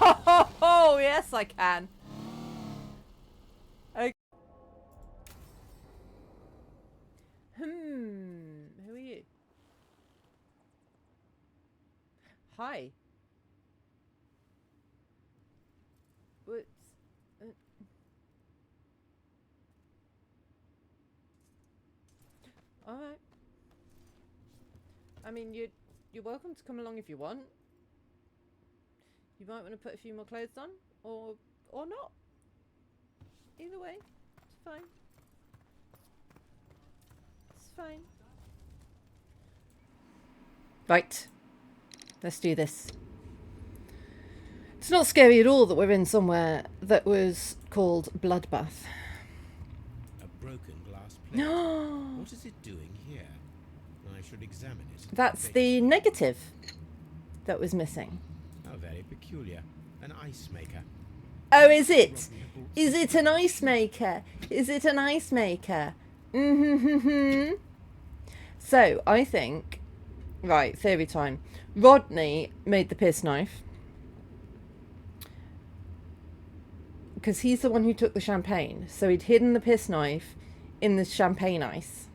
Oh, yes, I can. Okay. Who are you? Hi. What's... Alright. I mean, you're welcome to come along if you want. You might want to put a few more clothes on, or not. Either way, it's fine. It's fine. Right. Let's do this. It's not scary at all that we're in somewhere that was called Bloodbath. A broken glass plate. What is it doing here? I should examine it. That's the negative that was missing. How very peculiar. An ice maker. Oh, is it? Is it an ice maker? Is it an ice maker? Mm-hmm. So, I think... Right, theory time. Rodney made the piss knife. Because he's the one who took the champagne. So he'd hidden the piss knife in the champagne ice.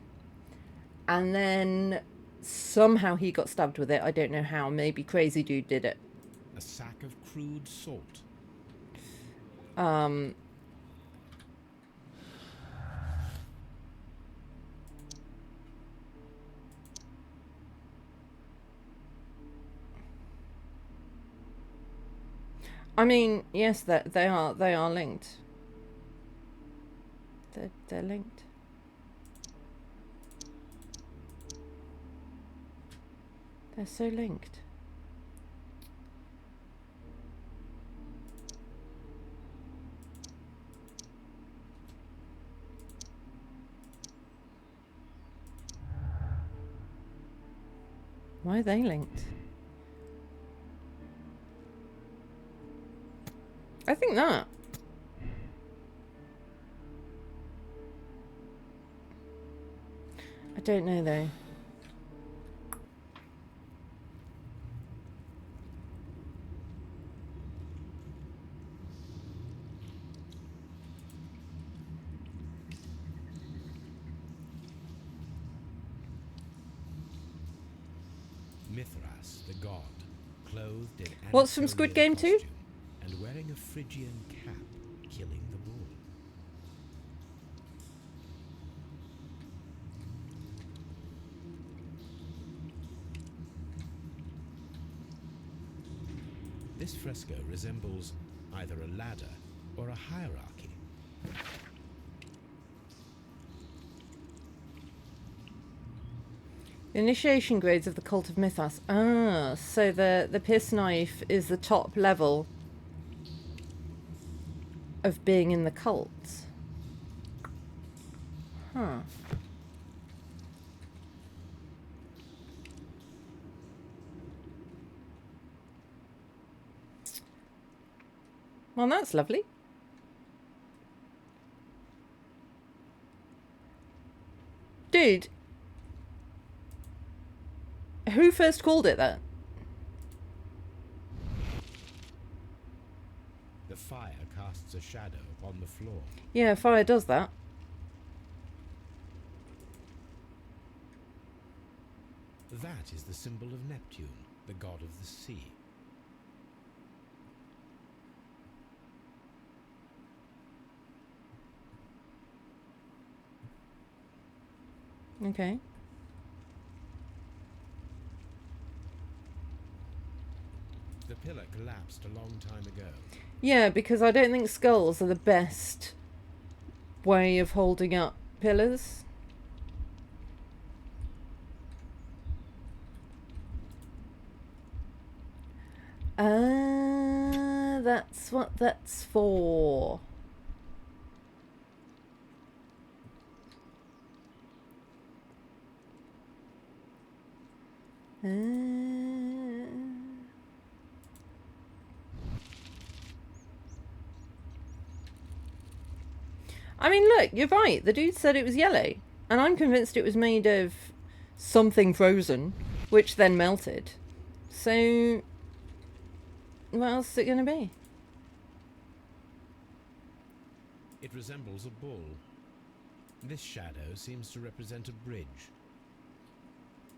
And then somehow he got stabbed with it. I don't know how. Maybe Crazy Dude did it. A sack of crude salt. I mean, yes, they are linked. They're linked. They're so linked. Why are they linked? I think that. I don't know though. Mithras, the god, clothed in What's from Squid Game 2? And wearing a Phrygian cap, killing the bull. This fresco resembles either a ladder or a hierarchy. Initiation grades of the Cult of Mithras. Ah, so the piss knife is the top level of being in the cult. Huh. Well, that's lovely. Dude, who first called it that? The fire casts a shadow upon the floor. Yeah, fire does that. That is the symbol of Neptune, the god of the sea. Okay. The pillar collapsed a long time ago. Yeah, because I don't think skulls are the best way of holding up pillars. Ah, that's what that's for. I mean, look, you're right. The dude said it was yellow. And I'm convinced it was made of something frozen, which then melted. So, what else is it going to be? It resembles a bull. This shadow seems to represent a bridge.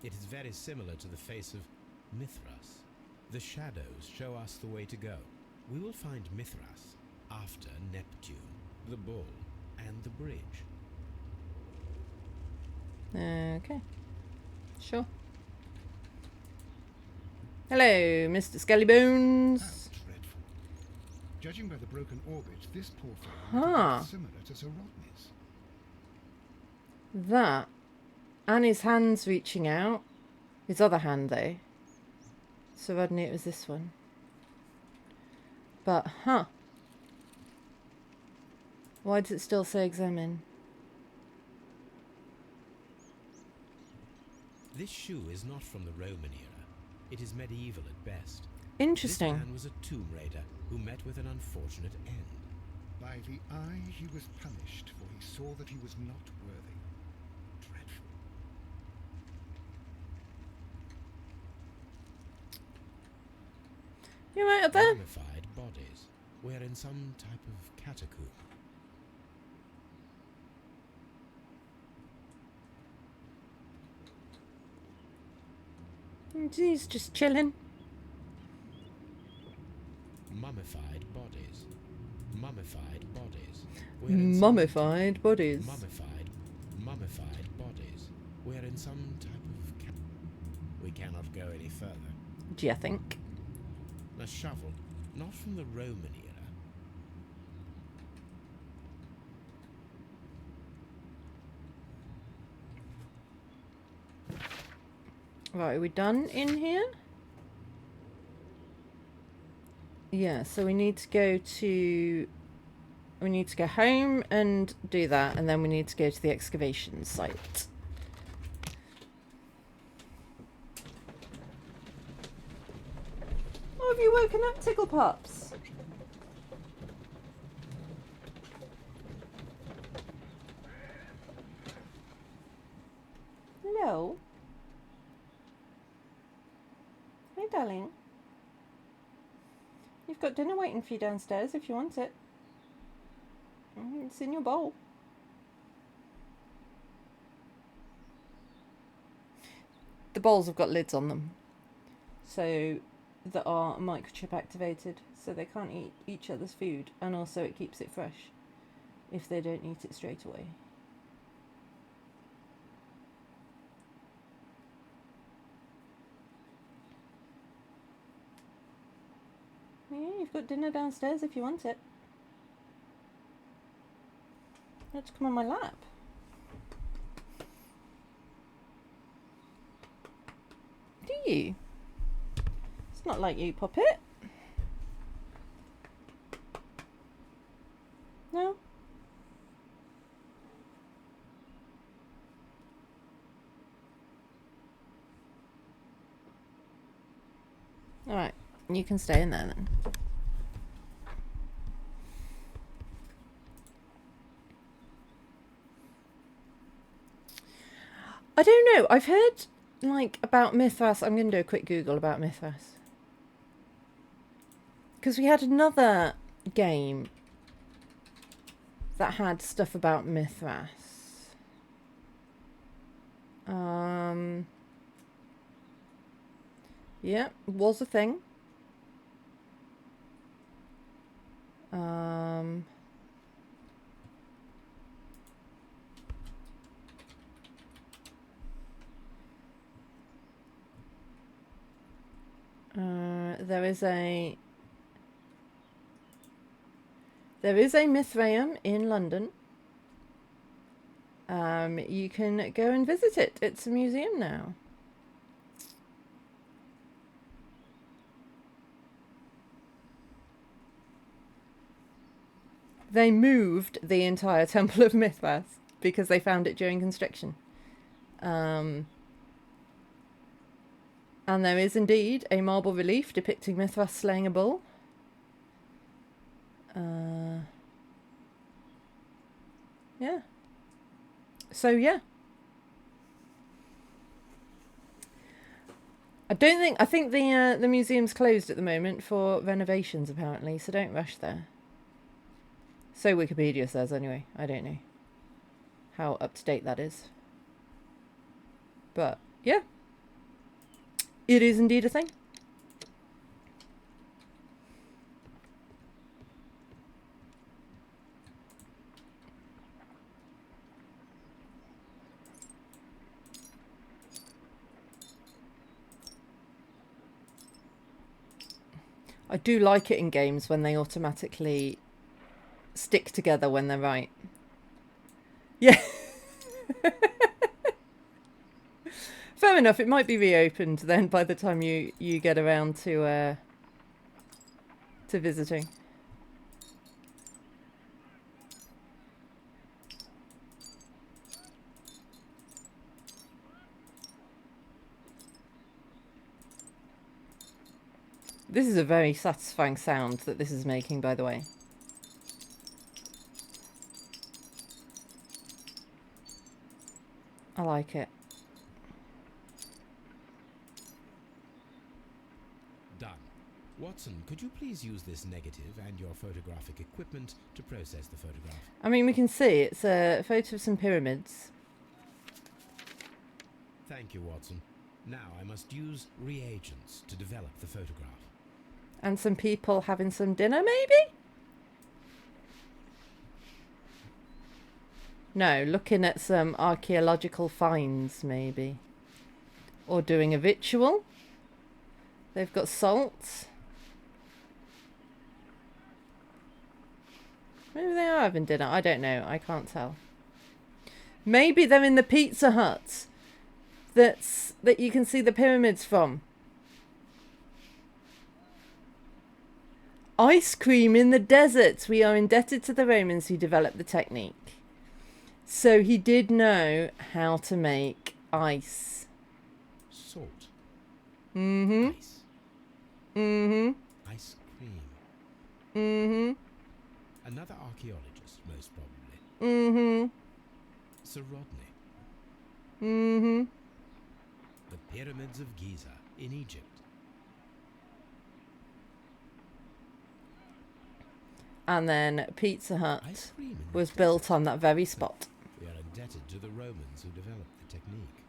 It is very similar to the face of Mithras. The shadows show us the way to go. We will find Mithras after Neptune, the bull, and the bridge. Okay. Sure. Hello, Mr. Skellybones. How dreadful. Judging by the broken orbit, this poor fellow Huh. is similar to Sir Rodney's. That. And his hand's reaching out. His other hand, though. So Rodney, it was this one. But, huh. Why does it still say examine? This shoe is not from the Roman era. It is medieval at best. Interesting. This man was a tomb raider who met with an unfortunate end. By the eye he was punished, for he saw that he was not worthy. Dreadful. You right up there? Mummified bodies. We're in some type of catacomb. He's just chilling. Mummified bodies. Mummified bodies. Mummified bodies. Mummified bodies. We're in some type of we cannot go any further. Do you think? A shovel, not from the Roman era. Right, are we done in here? Yeah, so we need to go to... We need to go home and do that, and then we need to go to the excavation site. Oh, have you woken up, Tickle Pops? Hello? Hey, darling. You've got dinner waiting for you downstairs if you want it. It's in your bowl. The bowls have got lids on them. So, that are microchip activated. So they can't eat each other's food. And also it keeps it fresh. If they don't eat it straight away. Yeah, you've got dinner downstairs if you want it. Let's come on my lap. Do you? It's not like you, Poppet. No? Alright, you can stay in there then. I don't know. I've heard, like, about Mithras. I'm going to do a quick Google about Mithras. Because we had another game that had stuff about Mithras. Yeah, was a thing. There is a Mithraeum in London. You can go and visit it. It's a museum now. They moved the entire Temple of Mithras because they found it during construction. And there is indeed a marble relief depicting Mithras slaying a bull. Yeah. So, yeah. I think the museum's closed at the moment for renovations, apparently, so don't rush there. So Wikipedia says, anyway. I don't know how up to date that is. But, yeah. It is indeed a thing. I do like it in games when they automatically stick together when they're right. Yeah. Fair enough. It might be reopened then by the time you get around to visiting. This is a very satisfying sound that this is making, by the way. I like it. Done. Watson, could you please use this negative and your photographic equipment to process the photograph? I mean, we can see it's a photo of some pyramids. Thank you, Watson. Now I must use reagents to develop the photograph. And some people having some dinner, maybe? No, looking at some archaeological finds, maybe. Or doing a ritual. They've got salt. Maybe they are having dinner. I don't know. I can't tell. Maybe they're in the Pizza Hut that you can see the pyramids from. Ice cream in the desert. We are indebted to the Romans who developed the technique. So he did know how to make ice. Salt. Mm-hmm. Ice. Mm-hmm. Ice cream. Mm-hmm. Another archaeologist, most probably. Mm-hmm. Sir Rodney. Mm-hmm. The Pyramids of Giza in Egypt. And then Pizza Hut was built on that very spot. We are indebted to the Romans who developed the technique.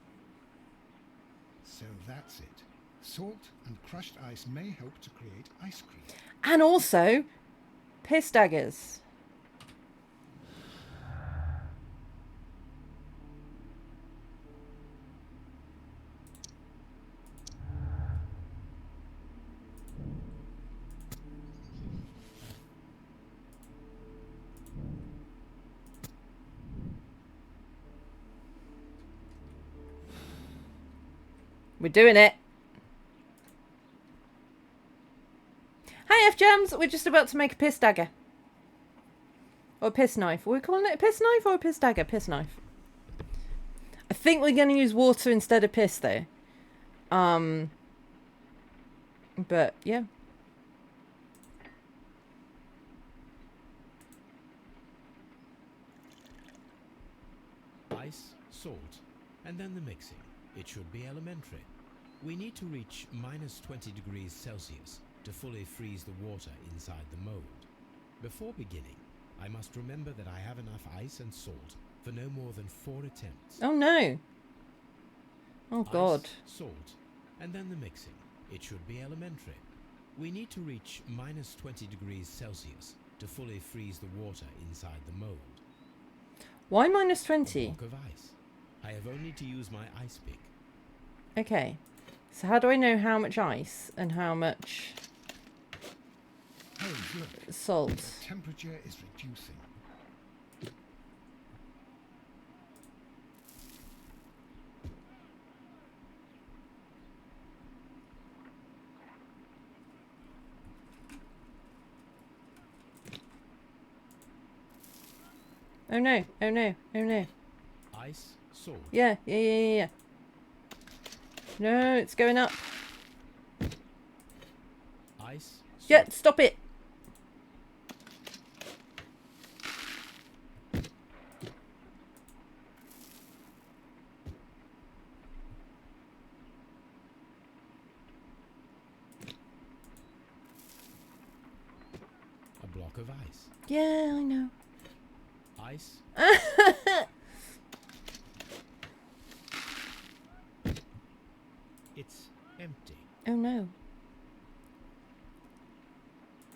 So that's it. Salt and crushed ice may help to create ice cream. And also, piss daggers. We're doing it. Hi F-Jams, we're just about to make a piss dagger. Or a piss knife. Are we calling it a piss knife or a piss dagger? Piss knife. I think we're going to use water instead of piss though. But yeah. Ice, salt, and then the mixing. It should be elementary. We need to reach minus 20 degrees Celsius to fully freeze the water inside the mold. Before beginning, I must remember that I have enough ice and salt for no more than 4 attempts. Oh no. Oh God. Ice, salt, and then the mixing. It should be elementary. We need to reach minus 20 degrees Celsius to fully freeze the water inside the mold. Why minus A 20? block of ice. I have only to use my ice pick. Okay. So how do I know how much ice and how much Holmes, look. salt? The temperature is reducing. Oh no, oh no, oh no. Ice, salt. Yeah. No, it's going up. Ice, salt. Yeah, stop it. A block of ice. Yeah, I know. Ice. It's empty. Oh no.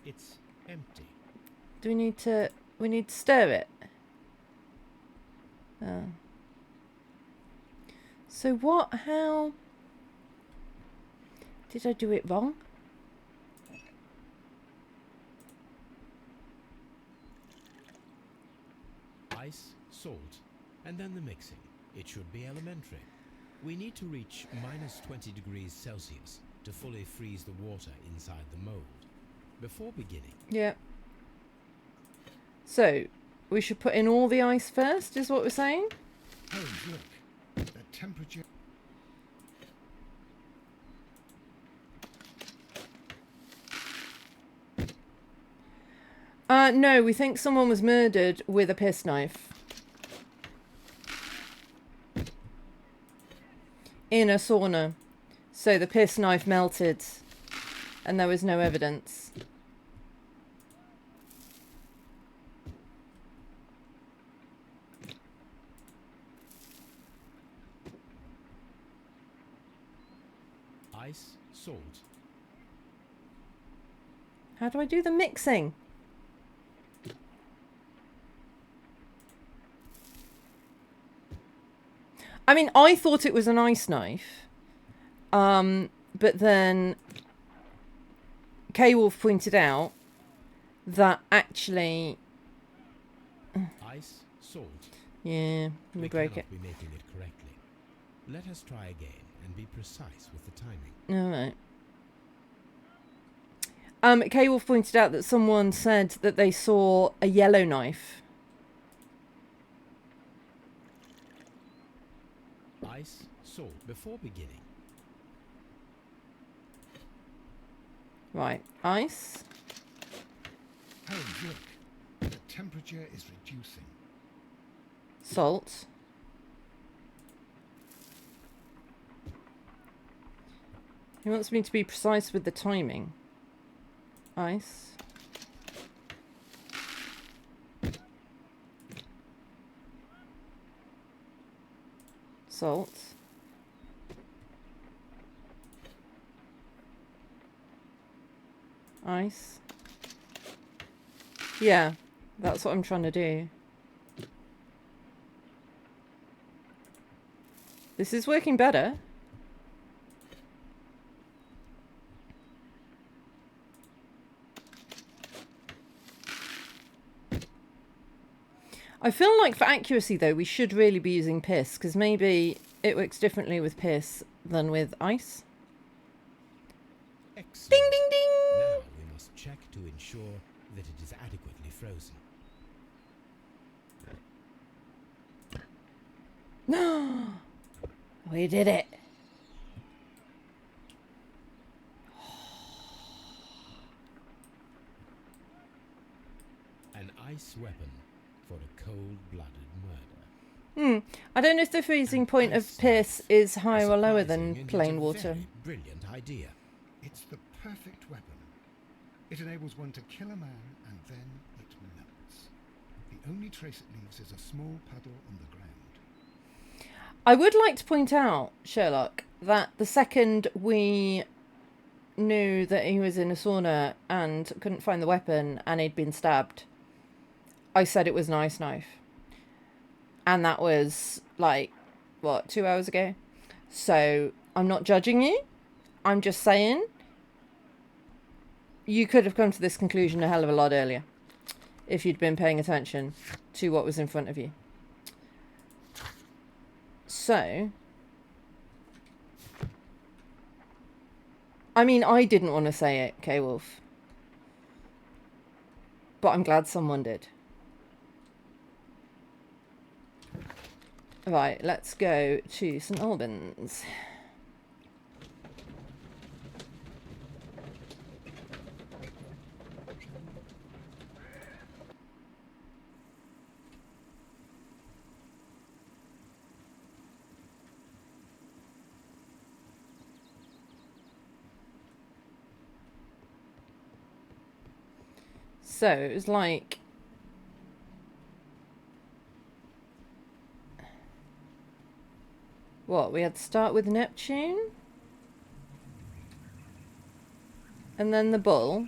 It's empty. Do we need to stir it? So what, how did I do it wrong? Ice, salt, and then the mixing. It should be elementary. We need to reach minus 20 degrees Celsius to fully freeze the water inside the mold. Before beginning. Yeah. So, we should put in all the ice first, is what we're saying? Holmes, look. The temperature... No, we think someone was murdered with a piss knife. In a sauna. So the piss knife melted. And there was no evidence. Ice, salt. How do I do the mixing? I mean, I thought it was an ice knife. But then K-Wolf pointed out that actually... Ice, salt. Yeah, let me break it. We cannot be making it correctly. Let us try again and be precise with the timing. Alright. K-Wolf pointed out that someone said that they saw a yellow knife. Ice, salt, before beginning. Right, ice. Holmes, look. The temperature is reducing. Salt. He wants me to be precise with the timing. Ice. Salt. Ice. Yeah, that's what I'm trying to do. This is working better. I feel like for accuracy though we should really be using piss, because maybe it works differently with piss than with ice. Excellent. Ding ding ding! Now we must check to ensure that it is adequately frozen. No, we did it. An ice weapon for a cold-blooded murder. I don't know if the freezing point of piss is higher or lower than plain water. Brilliant idea. It's the perfect weapon. It enables one to kill a man and then it melts. The only trace it leaves is a small puddle on the ground. I would like to point out, Sherlock, that the second we knew that he was in a sauna and couldn't find the weapon and he'd been stabbed, I said it was an ice knife. And that was, like, what, 2 hours ago? So, I'm not judging you. I'm just saying you could have come to this conclusion a hell of a lot earlier if you'd been paying attention to what was in front of you. So, I mean, I didn't want to say it, K-Wolf. But I'm glad someone did. Right, let's go to St. Albans. So, it was like... What, we had to start with Neptune? And then the bull?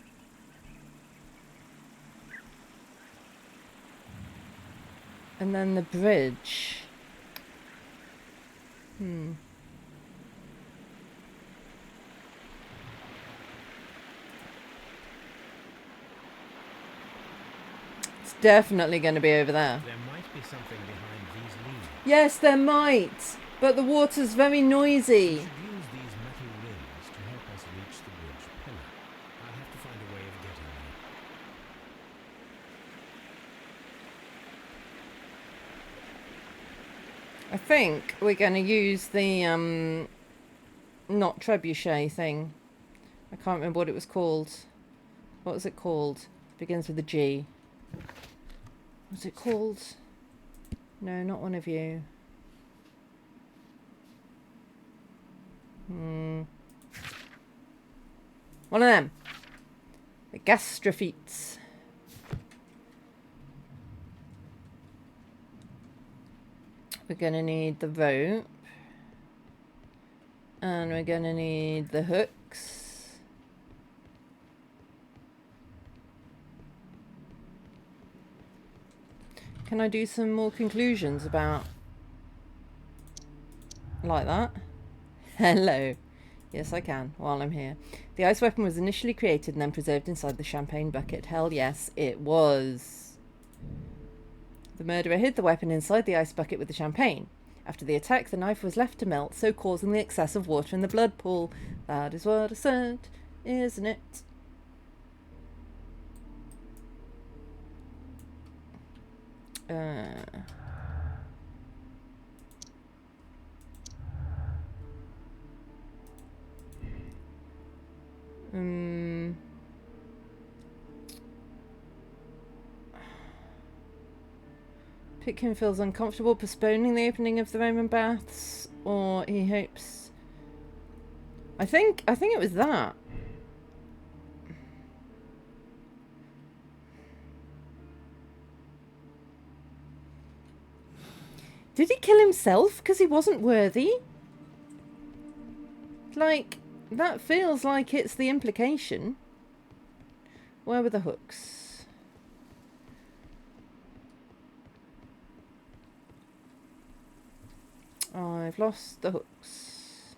And then the bridge? It's definitely going to be over there. There might be something behind these leaves. Yes, there might. But the water's very noisy. We should use these metal rings to help us reach the bridge pillar. I'll have to find a way of getting there. I think we're going to use the, not trebuchet thing. I can't remember what it was called. What was it called? Begins with a G. What's it called? No, not one of you. One of them. The gastrophetes. We're going to need the rope. And we're going to need the hooks. Can I do some more conclusions about... like that? Hello. Yes, I can, while I'm here. The ice weapon was initially created and then preserved inside the champagne bucket. Hell yes, it was. The murderer hid the weapon inside the ice bucket with the champagne. After the attack, the knife was left to melt, so causing the excess of water in the blood pool. That is what I said, isn't it? Pitkin feels uncomfortable postponing the opening of the Roman baths, or he hopes... I think it was that. Did he kill himself because he wasn't worthy? Like, that feels like it's the implication. Where were the hooks? I've lost the hooks.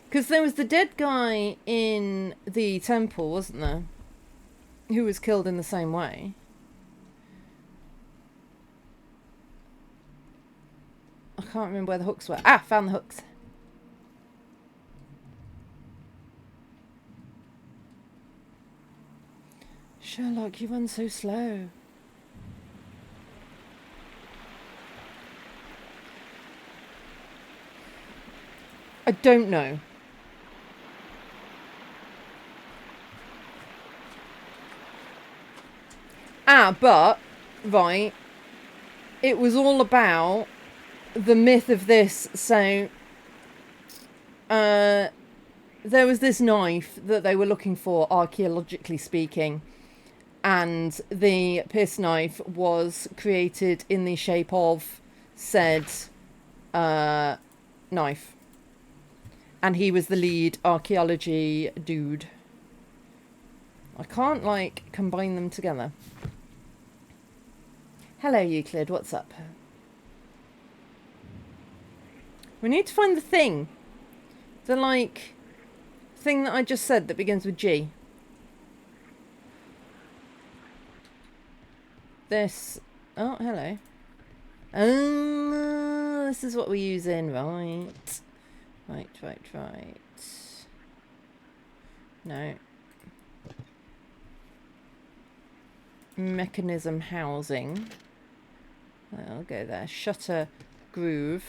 Because there was the dead guy in the temple, wasn't there? Who was killed in the same way. I can't remember where the hooks were. Ah, found the hooks. Sherlock, you run so slow. I don't know. Ah, but right, it was all about the myth of this. So, there was this knife that they were looking for, archaeologically speaking, and the pierce knife was created in the shape of said knife. And he was the lead archaeology dude. I can't, like, combine them together. Hello, Euclid. What's up? We need to find the thing. The, like, thing that I just said that begins with G. This... Oh, hello. Oh, this is what we're using, right. Right. No. Mechanism housing. I'll go there. Shutter groove.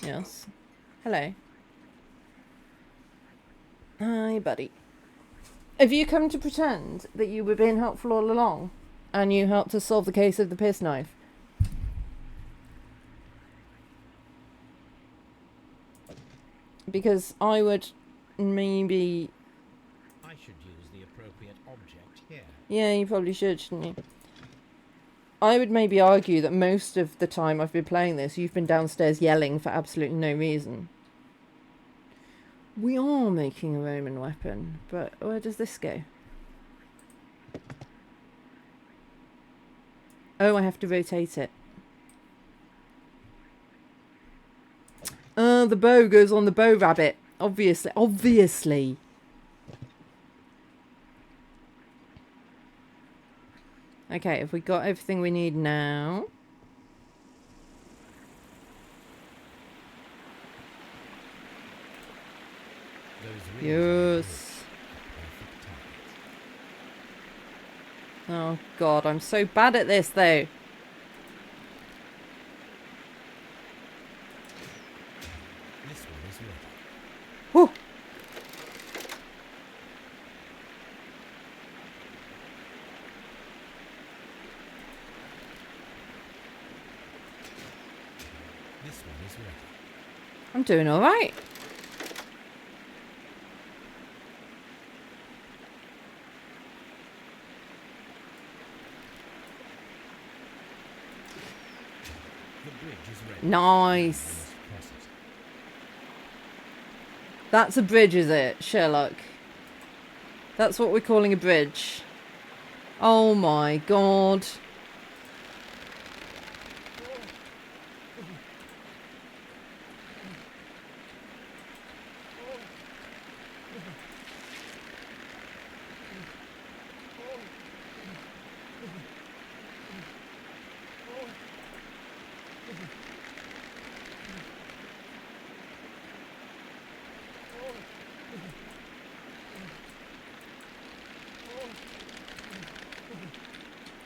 Yes. Hello. Hi, buddy. Have you come to pretend that you were being helpful all along? And you helped to solve the case of the pierce knife? Because I would maybe... I should use the appropriate object here. Yeah, you probably should, shouldn't you? I would maybe argue that most of the time I've been playing this, you've been downstairs yelling for absolutely no reason. We are making a Roman weapon, but where does this go? Oh, I have to rotate it. The bow goes on the bow rabbit. Obviously. Okay, have we got everything we need now? Yes. Oh god, I'm so bad at this though. Whew. I'm doing all right. Nice. That's a bridge, is it, Sherlock? That's what we're calling a bridge. Oh my god.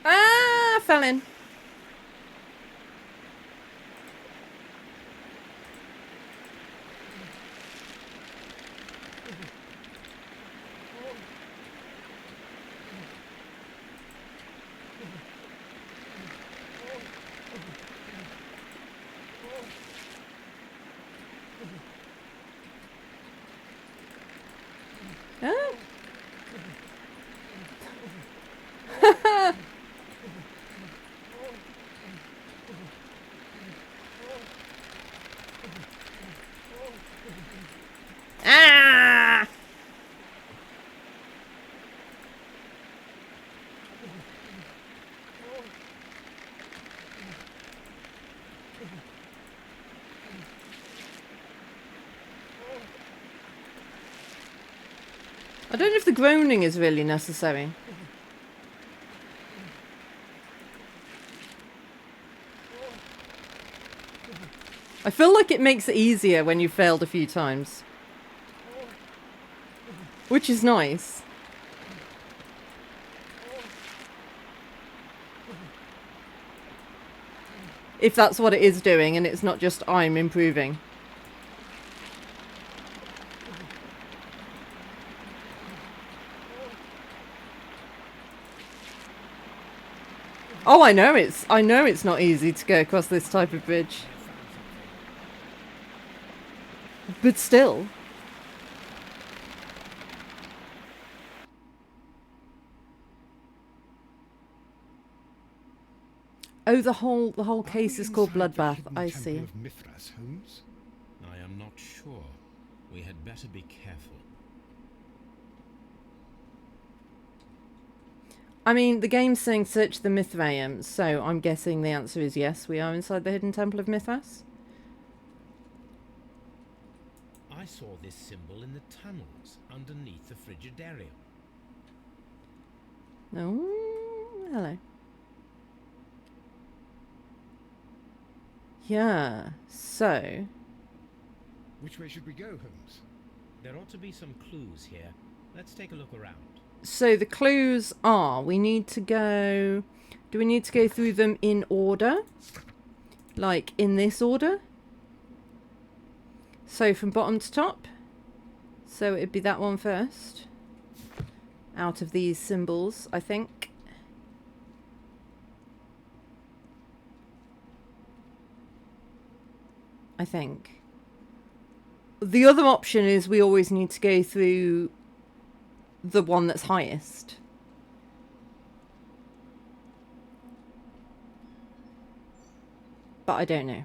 Ah, fell in. Oh. Ah! I don't know if the groaning is really necessary. I feel like it makes it easier when you've failed a few times. Which is nice. If that's what it is doing and it's not just I'm improving. Oh, I know it's not easy to go across this type of bridge. But still. Oh, the whole case is called Bloodbath. I see. Of Mithras, Holmes? I am not sure. We had better be careful. I mean, the game's saying search the Mithraeum, so I'm guessing the answer is yes, we are inside the hidden temple of Mithras. I saw this symbol in the tunnels underneath the Frigidarium. Oh, hello. Yeah, so... Which way should we go, Holmes? There ought to be some clues here. Let's take a look around. So the clues are, we need to go... Do we need to go through them in order? Like, in this order? So from bottom to top? So it'd be that one first. Out of these symbols, I think. The other option is we always need to go through the one that's highest. But I don't know.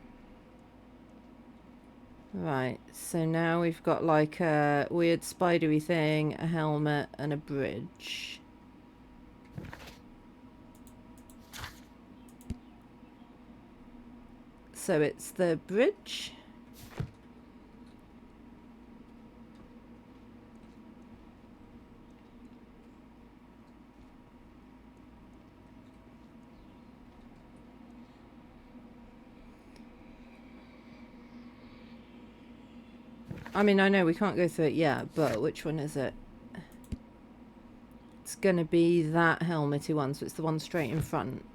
Right, so now we've got like a weird spidery thing, a helmet, and a bridge. So it's the bridge. I mean, I know we can't go through it yet, but which one is it? It's going to be that helmety one, so it's the one straight in front.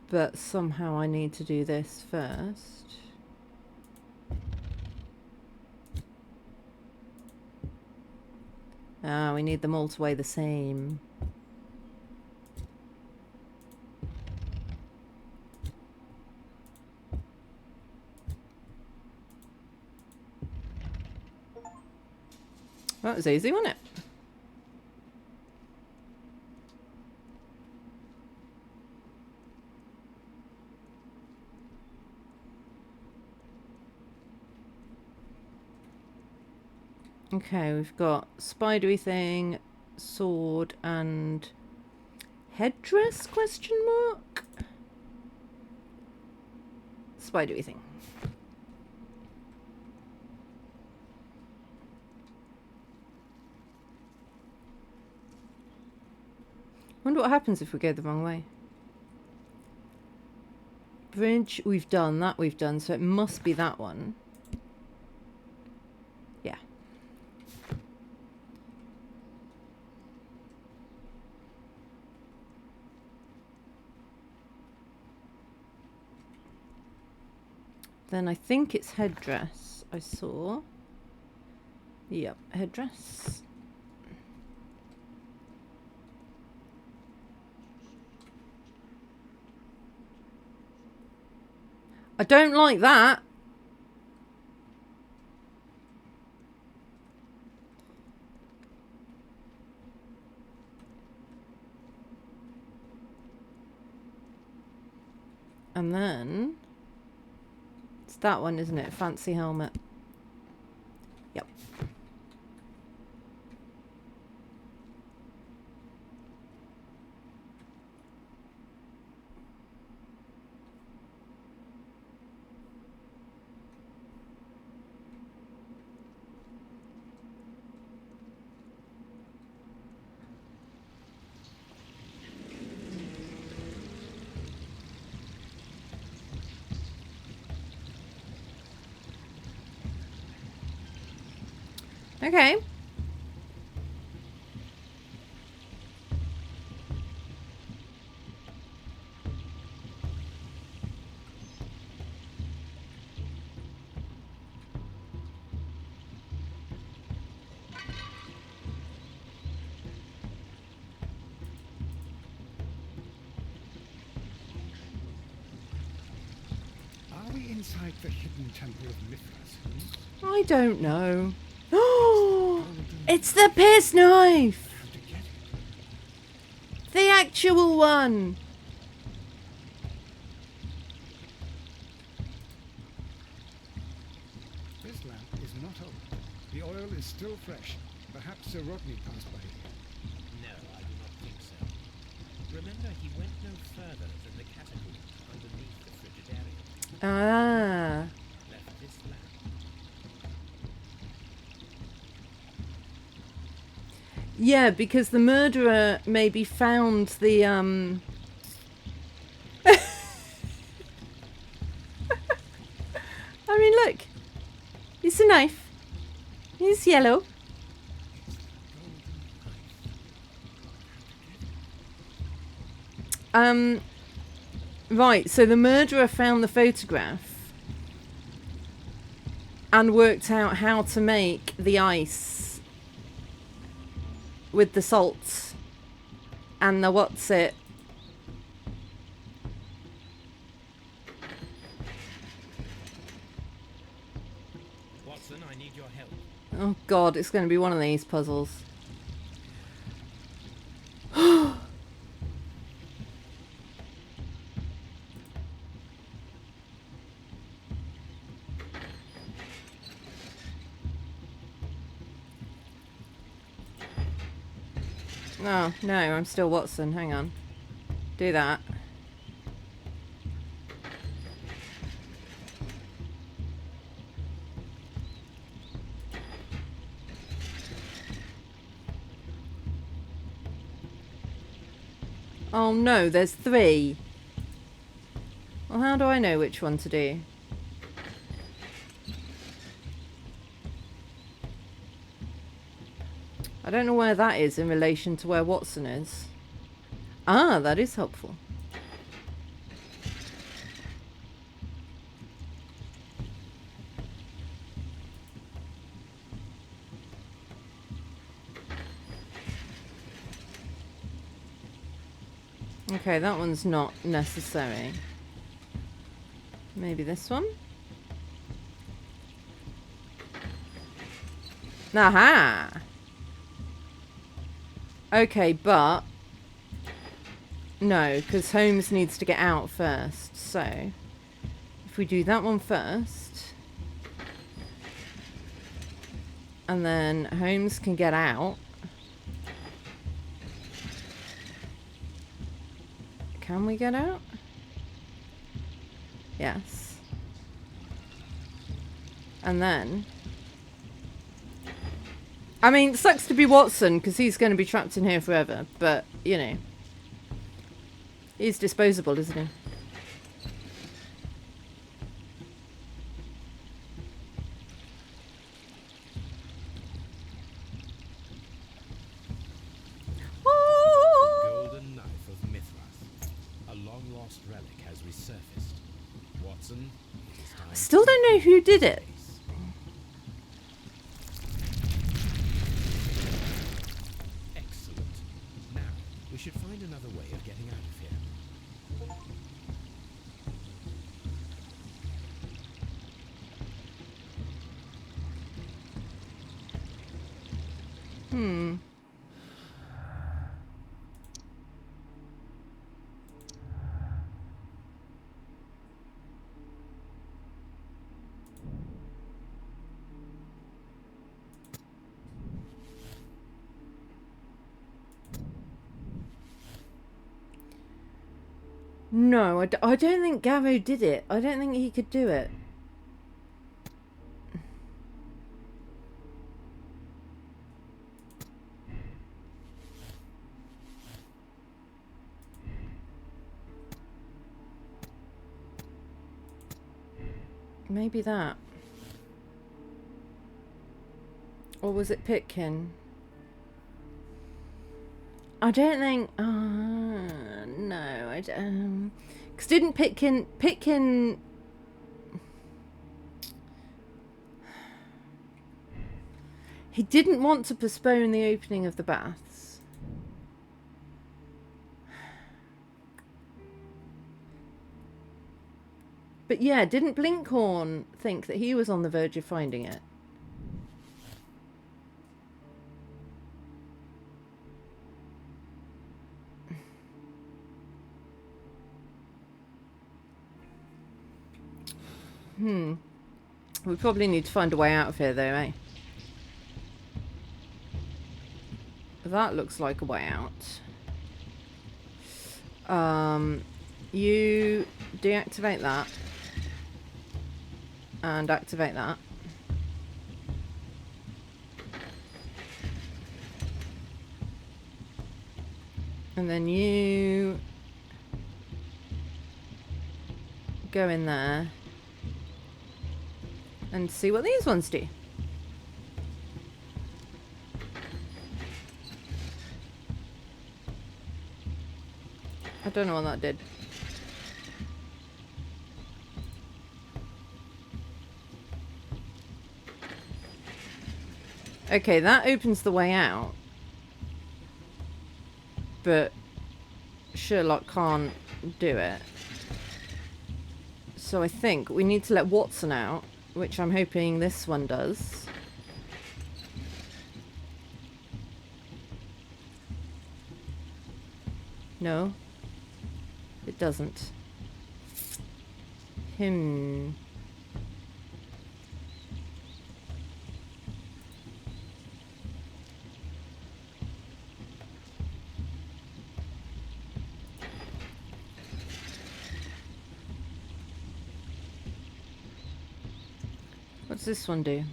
But somehow I need to do this first. Ah, we need them all to weigh the same. That was easy, wasn't it? Okay, we've got spidery thing, sword, and headdress, question mark? Spidery thing. Wonder what happens if we go the wrong way. Bridge, we've done. That we've done, so it must be that one. Yeah. Then I think it's headdress I saw. Yep, headdress. I don't like that. And then it's that one, isn't it? Fancy helmet. Yep. Okay. inside the hidden temple of Mithras, Holmes? I don't know. Oh, it's the piss knife! The actual one! This lamp is not old. The oil is still fresh. Perhaps Sir Rodney passed by here. No, I do not think so. Remember, he went no further than the catacombs underneath the Frigidarium. Ah. Left this lamp. Yeah, because the murderer maybe found the I mean, look. It's a knife. It's yellow. Right, so the murderer found the photograph and worked out how to make the ice with the salt and the what's it. Watson, I need your help. Oh god, it's going to be one of these puzzles. Oh, no, I'm still Watson. Hang on. Do that. Oh no, there's 3. Well, how do I know which one to do? I don't know where that is in relation to where Watson is. Ah, that is helpful. Okay, that one's not necessary. Maybe this one? Aha! Okay, but... no, because Holmes needs to get out first. So, if we do that one first... and then Holmes can get out... can we get out? Yes. And then... I mean, it sucks to be Watson, because he's going to be trapped in here forever. But, you know. He's disposable, isn't he? Golden knife of Mithras. A long-lost relic has resurfaced. Watson, it is time. I still don't know who did it. Excellent. Now, we should find another way of getting out of here. Hmm. No, I don't think Garrow did it. I don't think he could do it. Maybe that. Or was it Pitkin? I don't think... no, I don't... because didn't Pitkin... he didn't want to postpone the opening of the baths. But yeah, didn't Blinkhorn think that he was on the verge of finding it? We probably need to find a way out of here, though, eh? That looks like a way out. You deactivate that. And activate that. And then you go in there and see what these ones do. I don't know what that did. Okay, that opens the way out. But Sherlock can't do it. So I think we need to let Watson out, which I'm hoping this one does. No, it doesn't. What's this one do?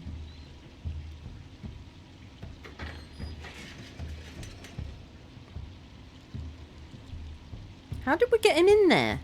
How did we get him in there?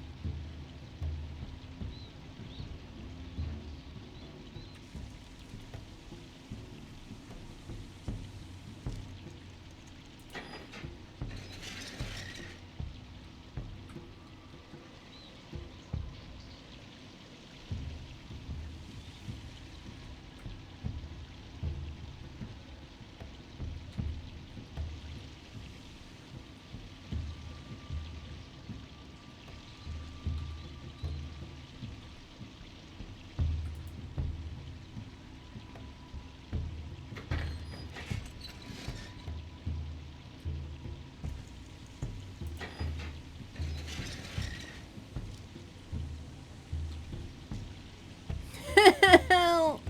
Help!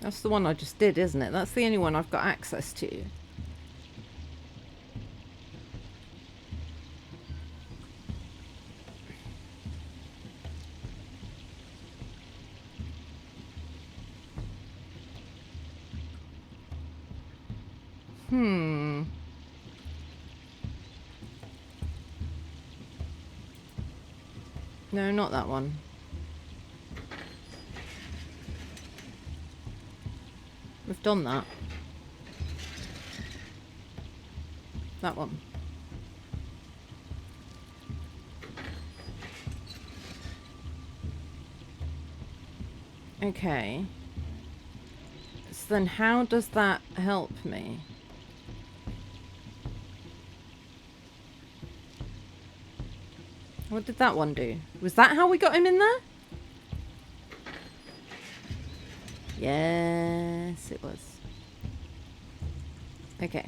That's the one I just did, isn't it? That's the only one I've got access to. No, not that one. We've done that. That one. Okay. So then how does that help me? What did that one do? Was that how we got him in there? Yes, it was. Okay.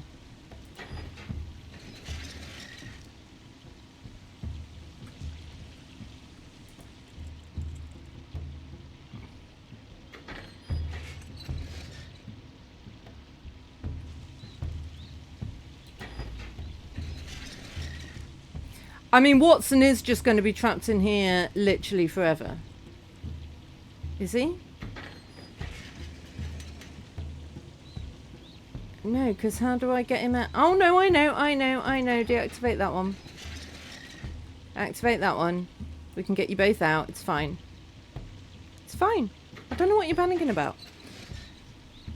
I mean, Watson is just going to be trapped in here literally forever. Is he? No, because how do I get him out? Oh, no, I know. Deactivate that one. Activate that one. We can get you both out. It's fine. It's fine. I don't know what you're panicking about.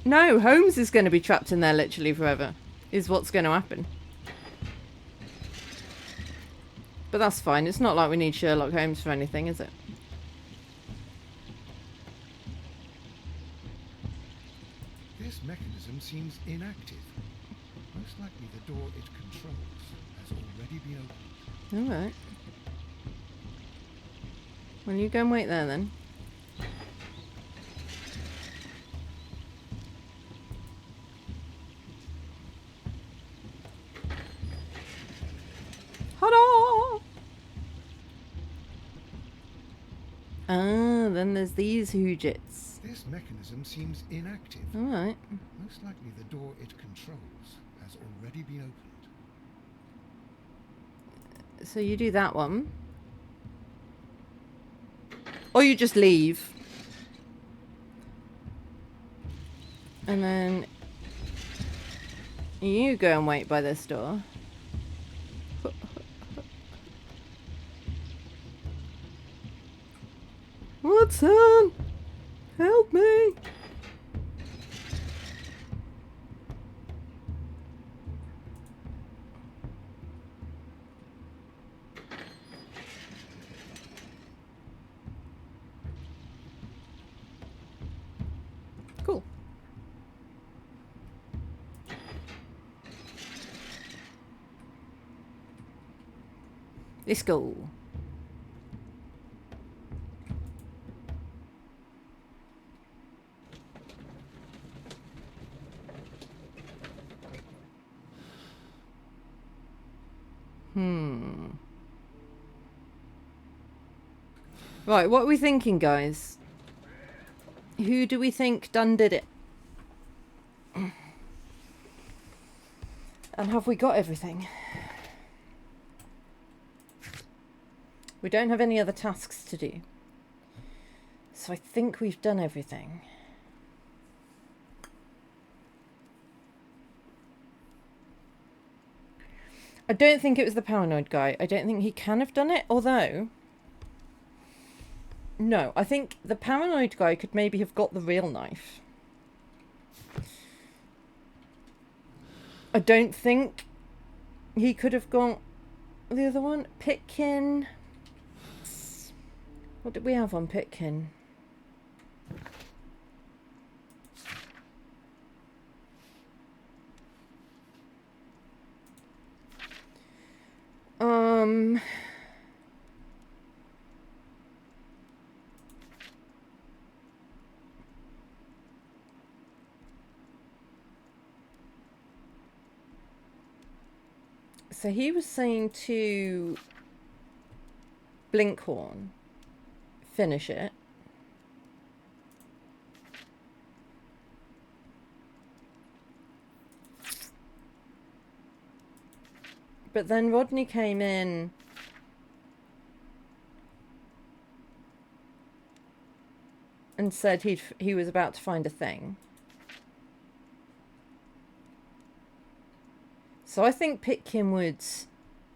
No, Holmes is going to be trapped in there literally forever. Is what's going to happen. But that's fine. It's not like we need Sherlock Holmes for anything, is it? This mechanism seems inactive. Most likely the door it controls has already been opened. Alright. Well, you go and wait there then. Ta-da! Ah, then there's these hoojits. This mechanism seems inactive. Alright. Most likely the door it controls has already been opened. So you do that one. Or you just leave. And then you go and wait by this door. Watson! Help me! Cool. Let's go. Right, what are we thinking, guys? Who do we think done did it? And have we got everything? We don't have any other tasks to do. So I think we've done everything. I don't think it was the paranoid guy. I don't think he can have done it, although... No, I think the paranoid guy could maybe have got the real knife. I don't think he could have got the other one. Pitkin. What did we have on Pitkin? So he was saying to Blinkhorn, finish it. But then Rodney came in and said he was about to find a thing. So I think Pitkin would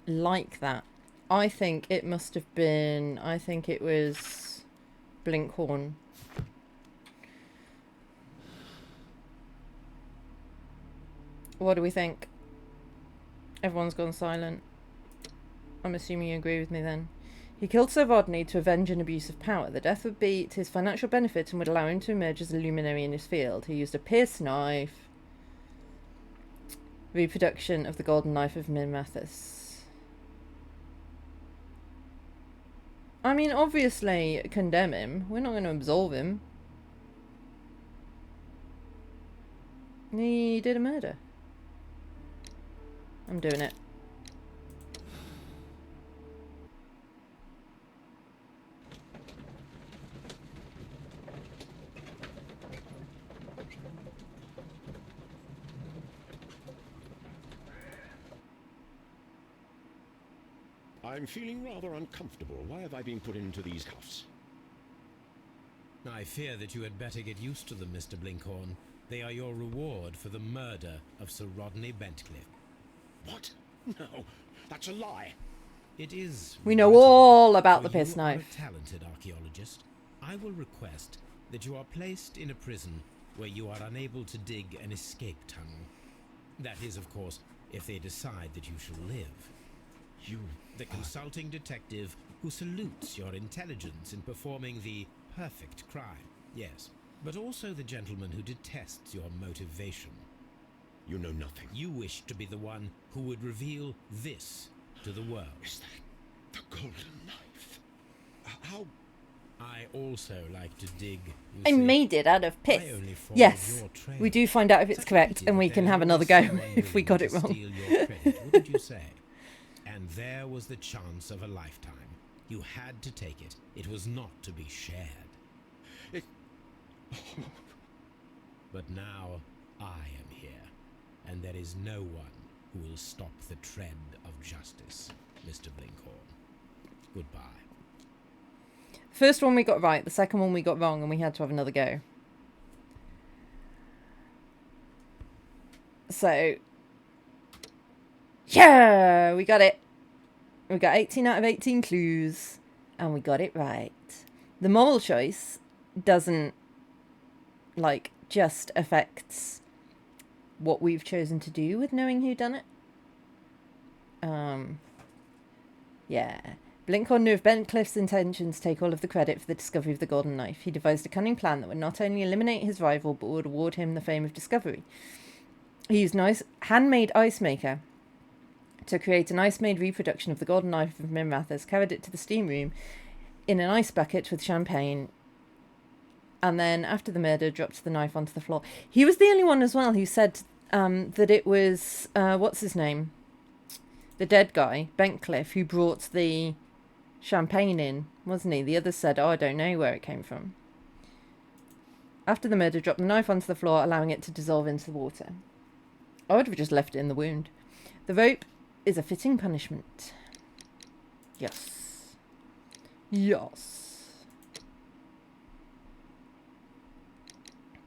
like that. I think it must have been... I think it was Blinkhorn. What do we think? Everyone's gone silent. I'm assuming you agree with me then. He killed Sir Rodney to avenge an abuse of power. The death would be to his financial benefit and would allow him to emerge as a luminary in his field. He used a pierced knife. Reproduction of the golden knife of Min Mathis. I mean, obviously, condemn him. We're not going to absolve him. He did a murder. I'm doing it. I'm feeling rather uncomfortable. Why have I been put into these cuffs? I fear that you had better get used to them, Mr. Blinkhorn. They are your reward for the murder of Sir Rodney Bentcliffe. What? No, that's a lie. It is. We know all about the pierced You are knife. a talented archaeologist. I will request that you are placed in a prison where you are unable to dig an escape tunnel. That is, of course, if they decide that you shall live. You, the consulting detective who salutes your intelligence in performing the perfect crime, yes, but also the gentleman who detests your motivation. You know nothing. You wish to be the one who would reveal this to the world. Is that the golden knife? How? I also like to dig. I made it out of piss. Yes, we do find out if it's correct, and we can have another go if we got it wrong. Steal your credit, wouldn't you say? And there was the chance of a lifetime. You had to take it. It was not to be shared. But now I am here, and there is no one who will stop the tread of justice, Mr. Blinkhorn. Goodbye. First one we got right, the second one we got wrong, and we had to have another go. So, yeah, we got it. We got 18 out of 18 clues, and we got it right. The moral choice doesn't, like, just affects what we've chosen to do with knowing who done it. Yeah. Blinkhorn knew of Bentcliffe's intention to take all of the credit for the discovery of the golden knife. He devised a cunning plan that would not only eliminate his rival, but would award him the fame of discovery. He used an handmade ice maker to create an ice-made reproduction of the golden knife of Minrathous, carried it to the steam room in an ice bucket with champagne, and then, after the murder, dropped the knife onto the floor. He was the only one as well who said that it was, what's his name? The dead guy, Bentcliffe, who brought the champagne in, wasn't he? The others said, oh, I don't know where it came from. After the murder, dropped the knife onto the floor, allowing it to dissolve into the water. I would have just left it in the wound. The rope is a fitting punishment. Yes. Yes.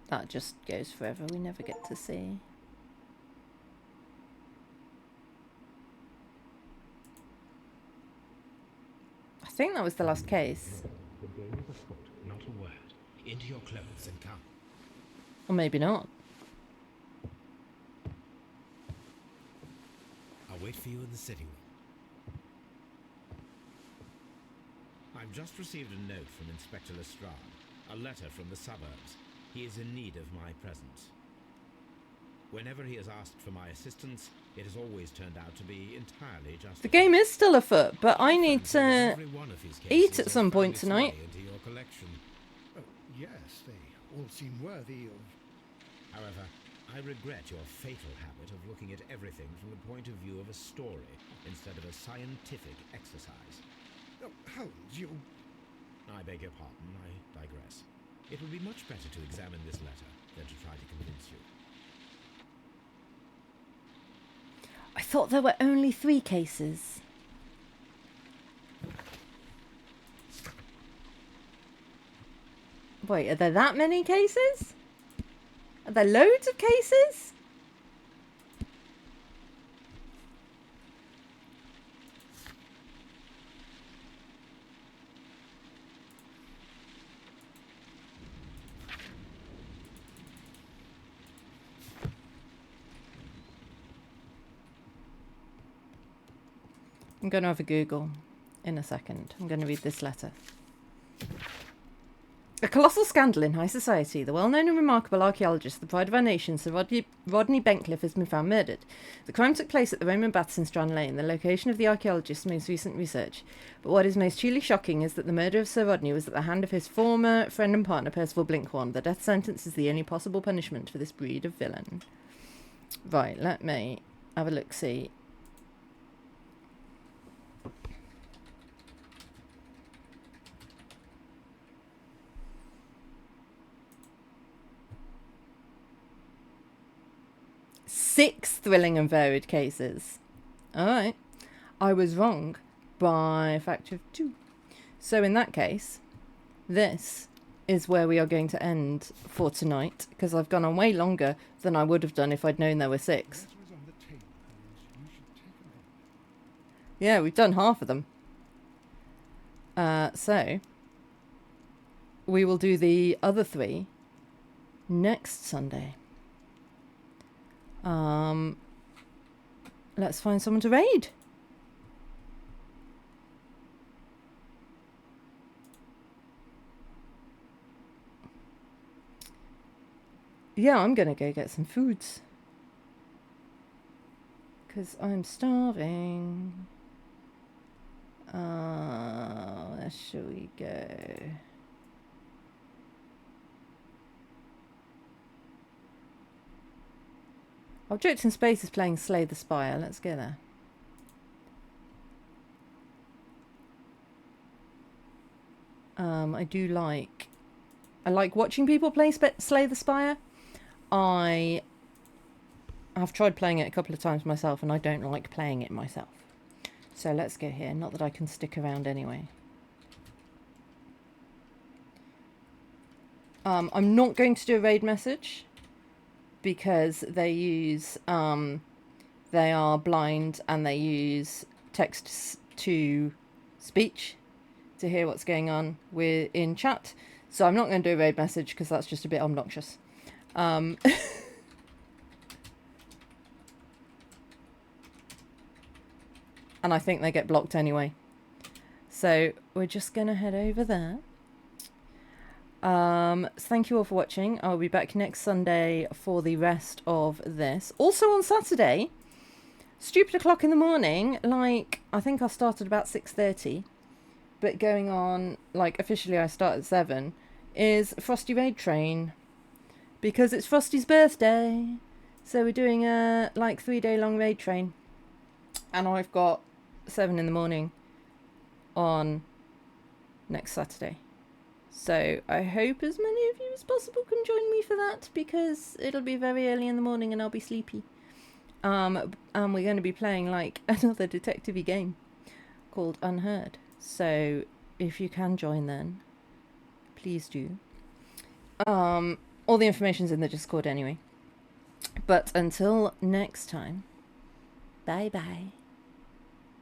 That just goes forever. We never get to see. I think that was the last case. The game of afoot, not a word. Into your clothes and come. Or maybe not. I'll wait for you in the sitting room. I've just received a note from Inspector Lestrade, a letter from the suburbs. He is in need of my presence. Whenever he has asked for my assistance, it has always turned out to be entirely justified. The game is still afoot, but I need to eat at some point tonight. Oh, yes, they all seem worthy of... However, I regret your fatal habit of looking at everything from the point of view of a story instead of a scientific exercise. Oh, Holmes, you... I beg your pardon, I digress. It would be much better to examine this letter than to try to convince you. I thought there were only 3 cases. Wait, are there that many cases? Are there loads of cases? I'm going to have a Google in a second. I'm going to read this letter. A colossal scandal in high society. The well-known and remarkable archaeologist, the pride of our nation, Sir Rodney Bentcliffe, has been found murdered. The crime took place at the Roman Baths in Strand Lane, the location of the archaeologist's most recent research. But what is most truly shocking is that the murder of Sir Rodney was at the hand of his former friend and partner, Percival Blinkhorn. The death sentence is the only possible punishment for this breed of villain. Right, let me have a look-see. Six thrilling and varied cases. Alright. I was wrong by a factor of 2. So in that case, this is where we are going to end for tonight, because I've gone on way longer than I would have done if I'd known there were 6. Yeah, we've done half of them. So we will do the other 3 next Sunday. Let's find someone to raid. Yeah, I'm gonna go get some foods. Because I'm starving. Where shall we go? Objects in Space is playing Slay the Spire. Let's go there. I like watching people play Slay the Spire. I have tried playing it a couple of times myself, and I don't like playing it myself. So let's go here. Not that I can stick around anyway. I'm not going to do a raid message because they use they are blind and they use text to speech to hear what's going on in chat. So I'm not going to do a raid message because that's just a bit obnoxious. And I think they get blocked anyway. So we're just going to head over there. Thank you all for watching. I'll be back next Sunday for the rest of this. Also on Saturday, stupid o'clock in the morning, like, I think I started about 6:30, but going on, like, officially I start at 7, is Frosty Raid Train. Because it's Frosty's birthday. So we're doing a, like, 3-day long raid train. And I've got 7 in the morning on next Saturday. So I hope as many of you as possible can join me for that, because it'll be very early in the morning and I'll be sleepy. And we're going to be playing like another detective-y game called Unheard. So if you can join then, please do. All the information's in the Discord anyway. But until next time, bye bye.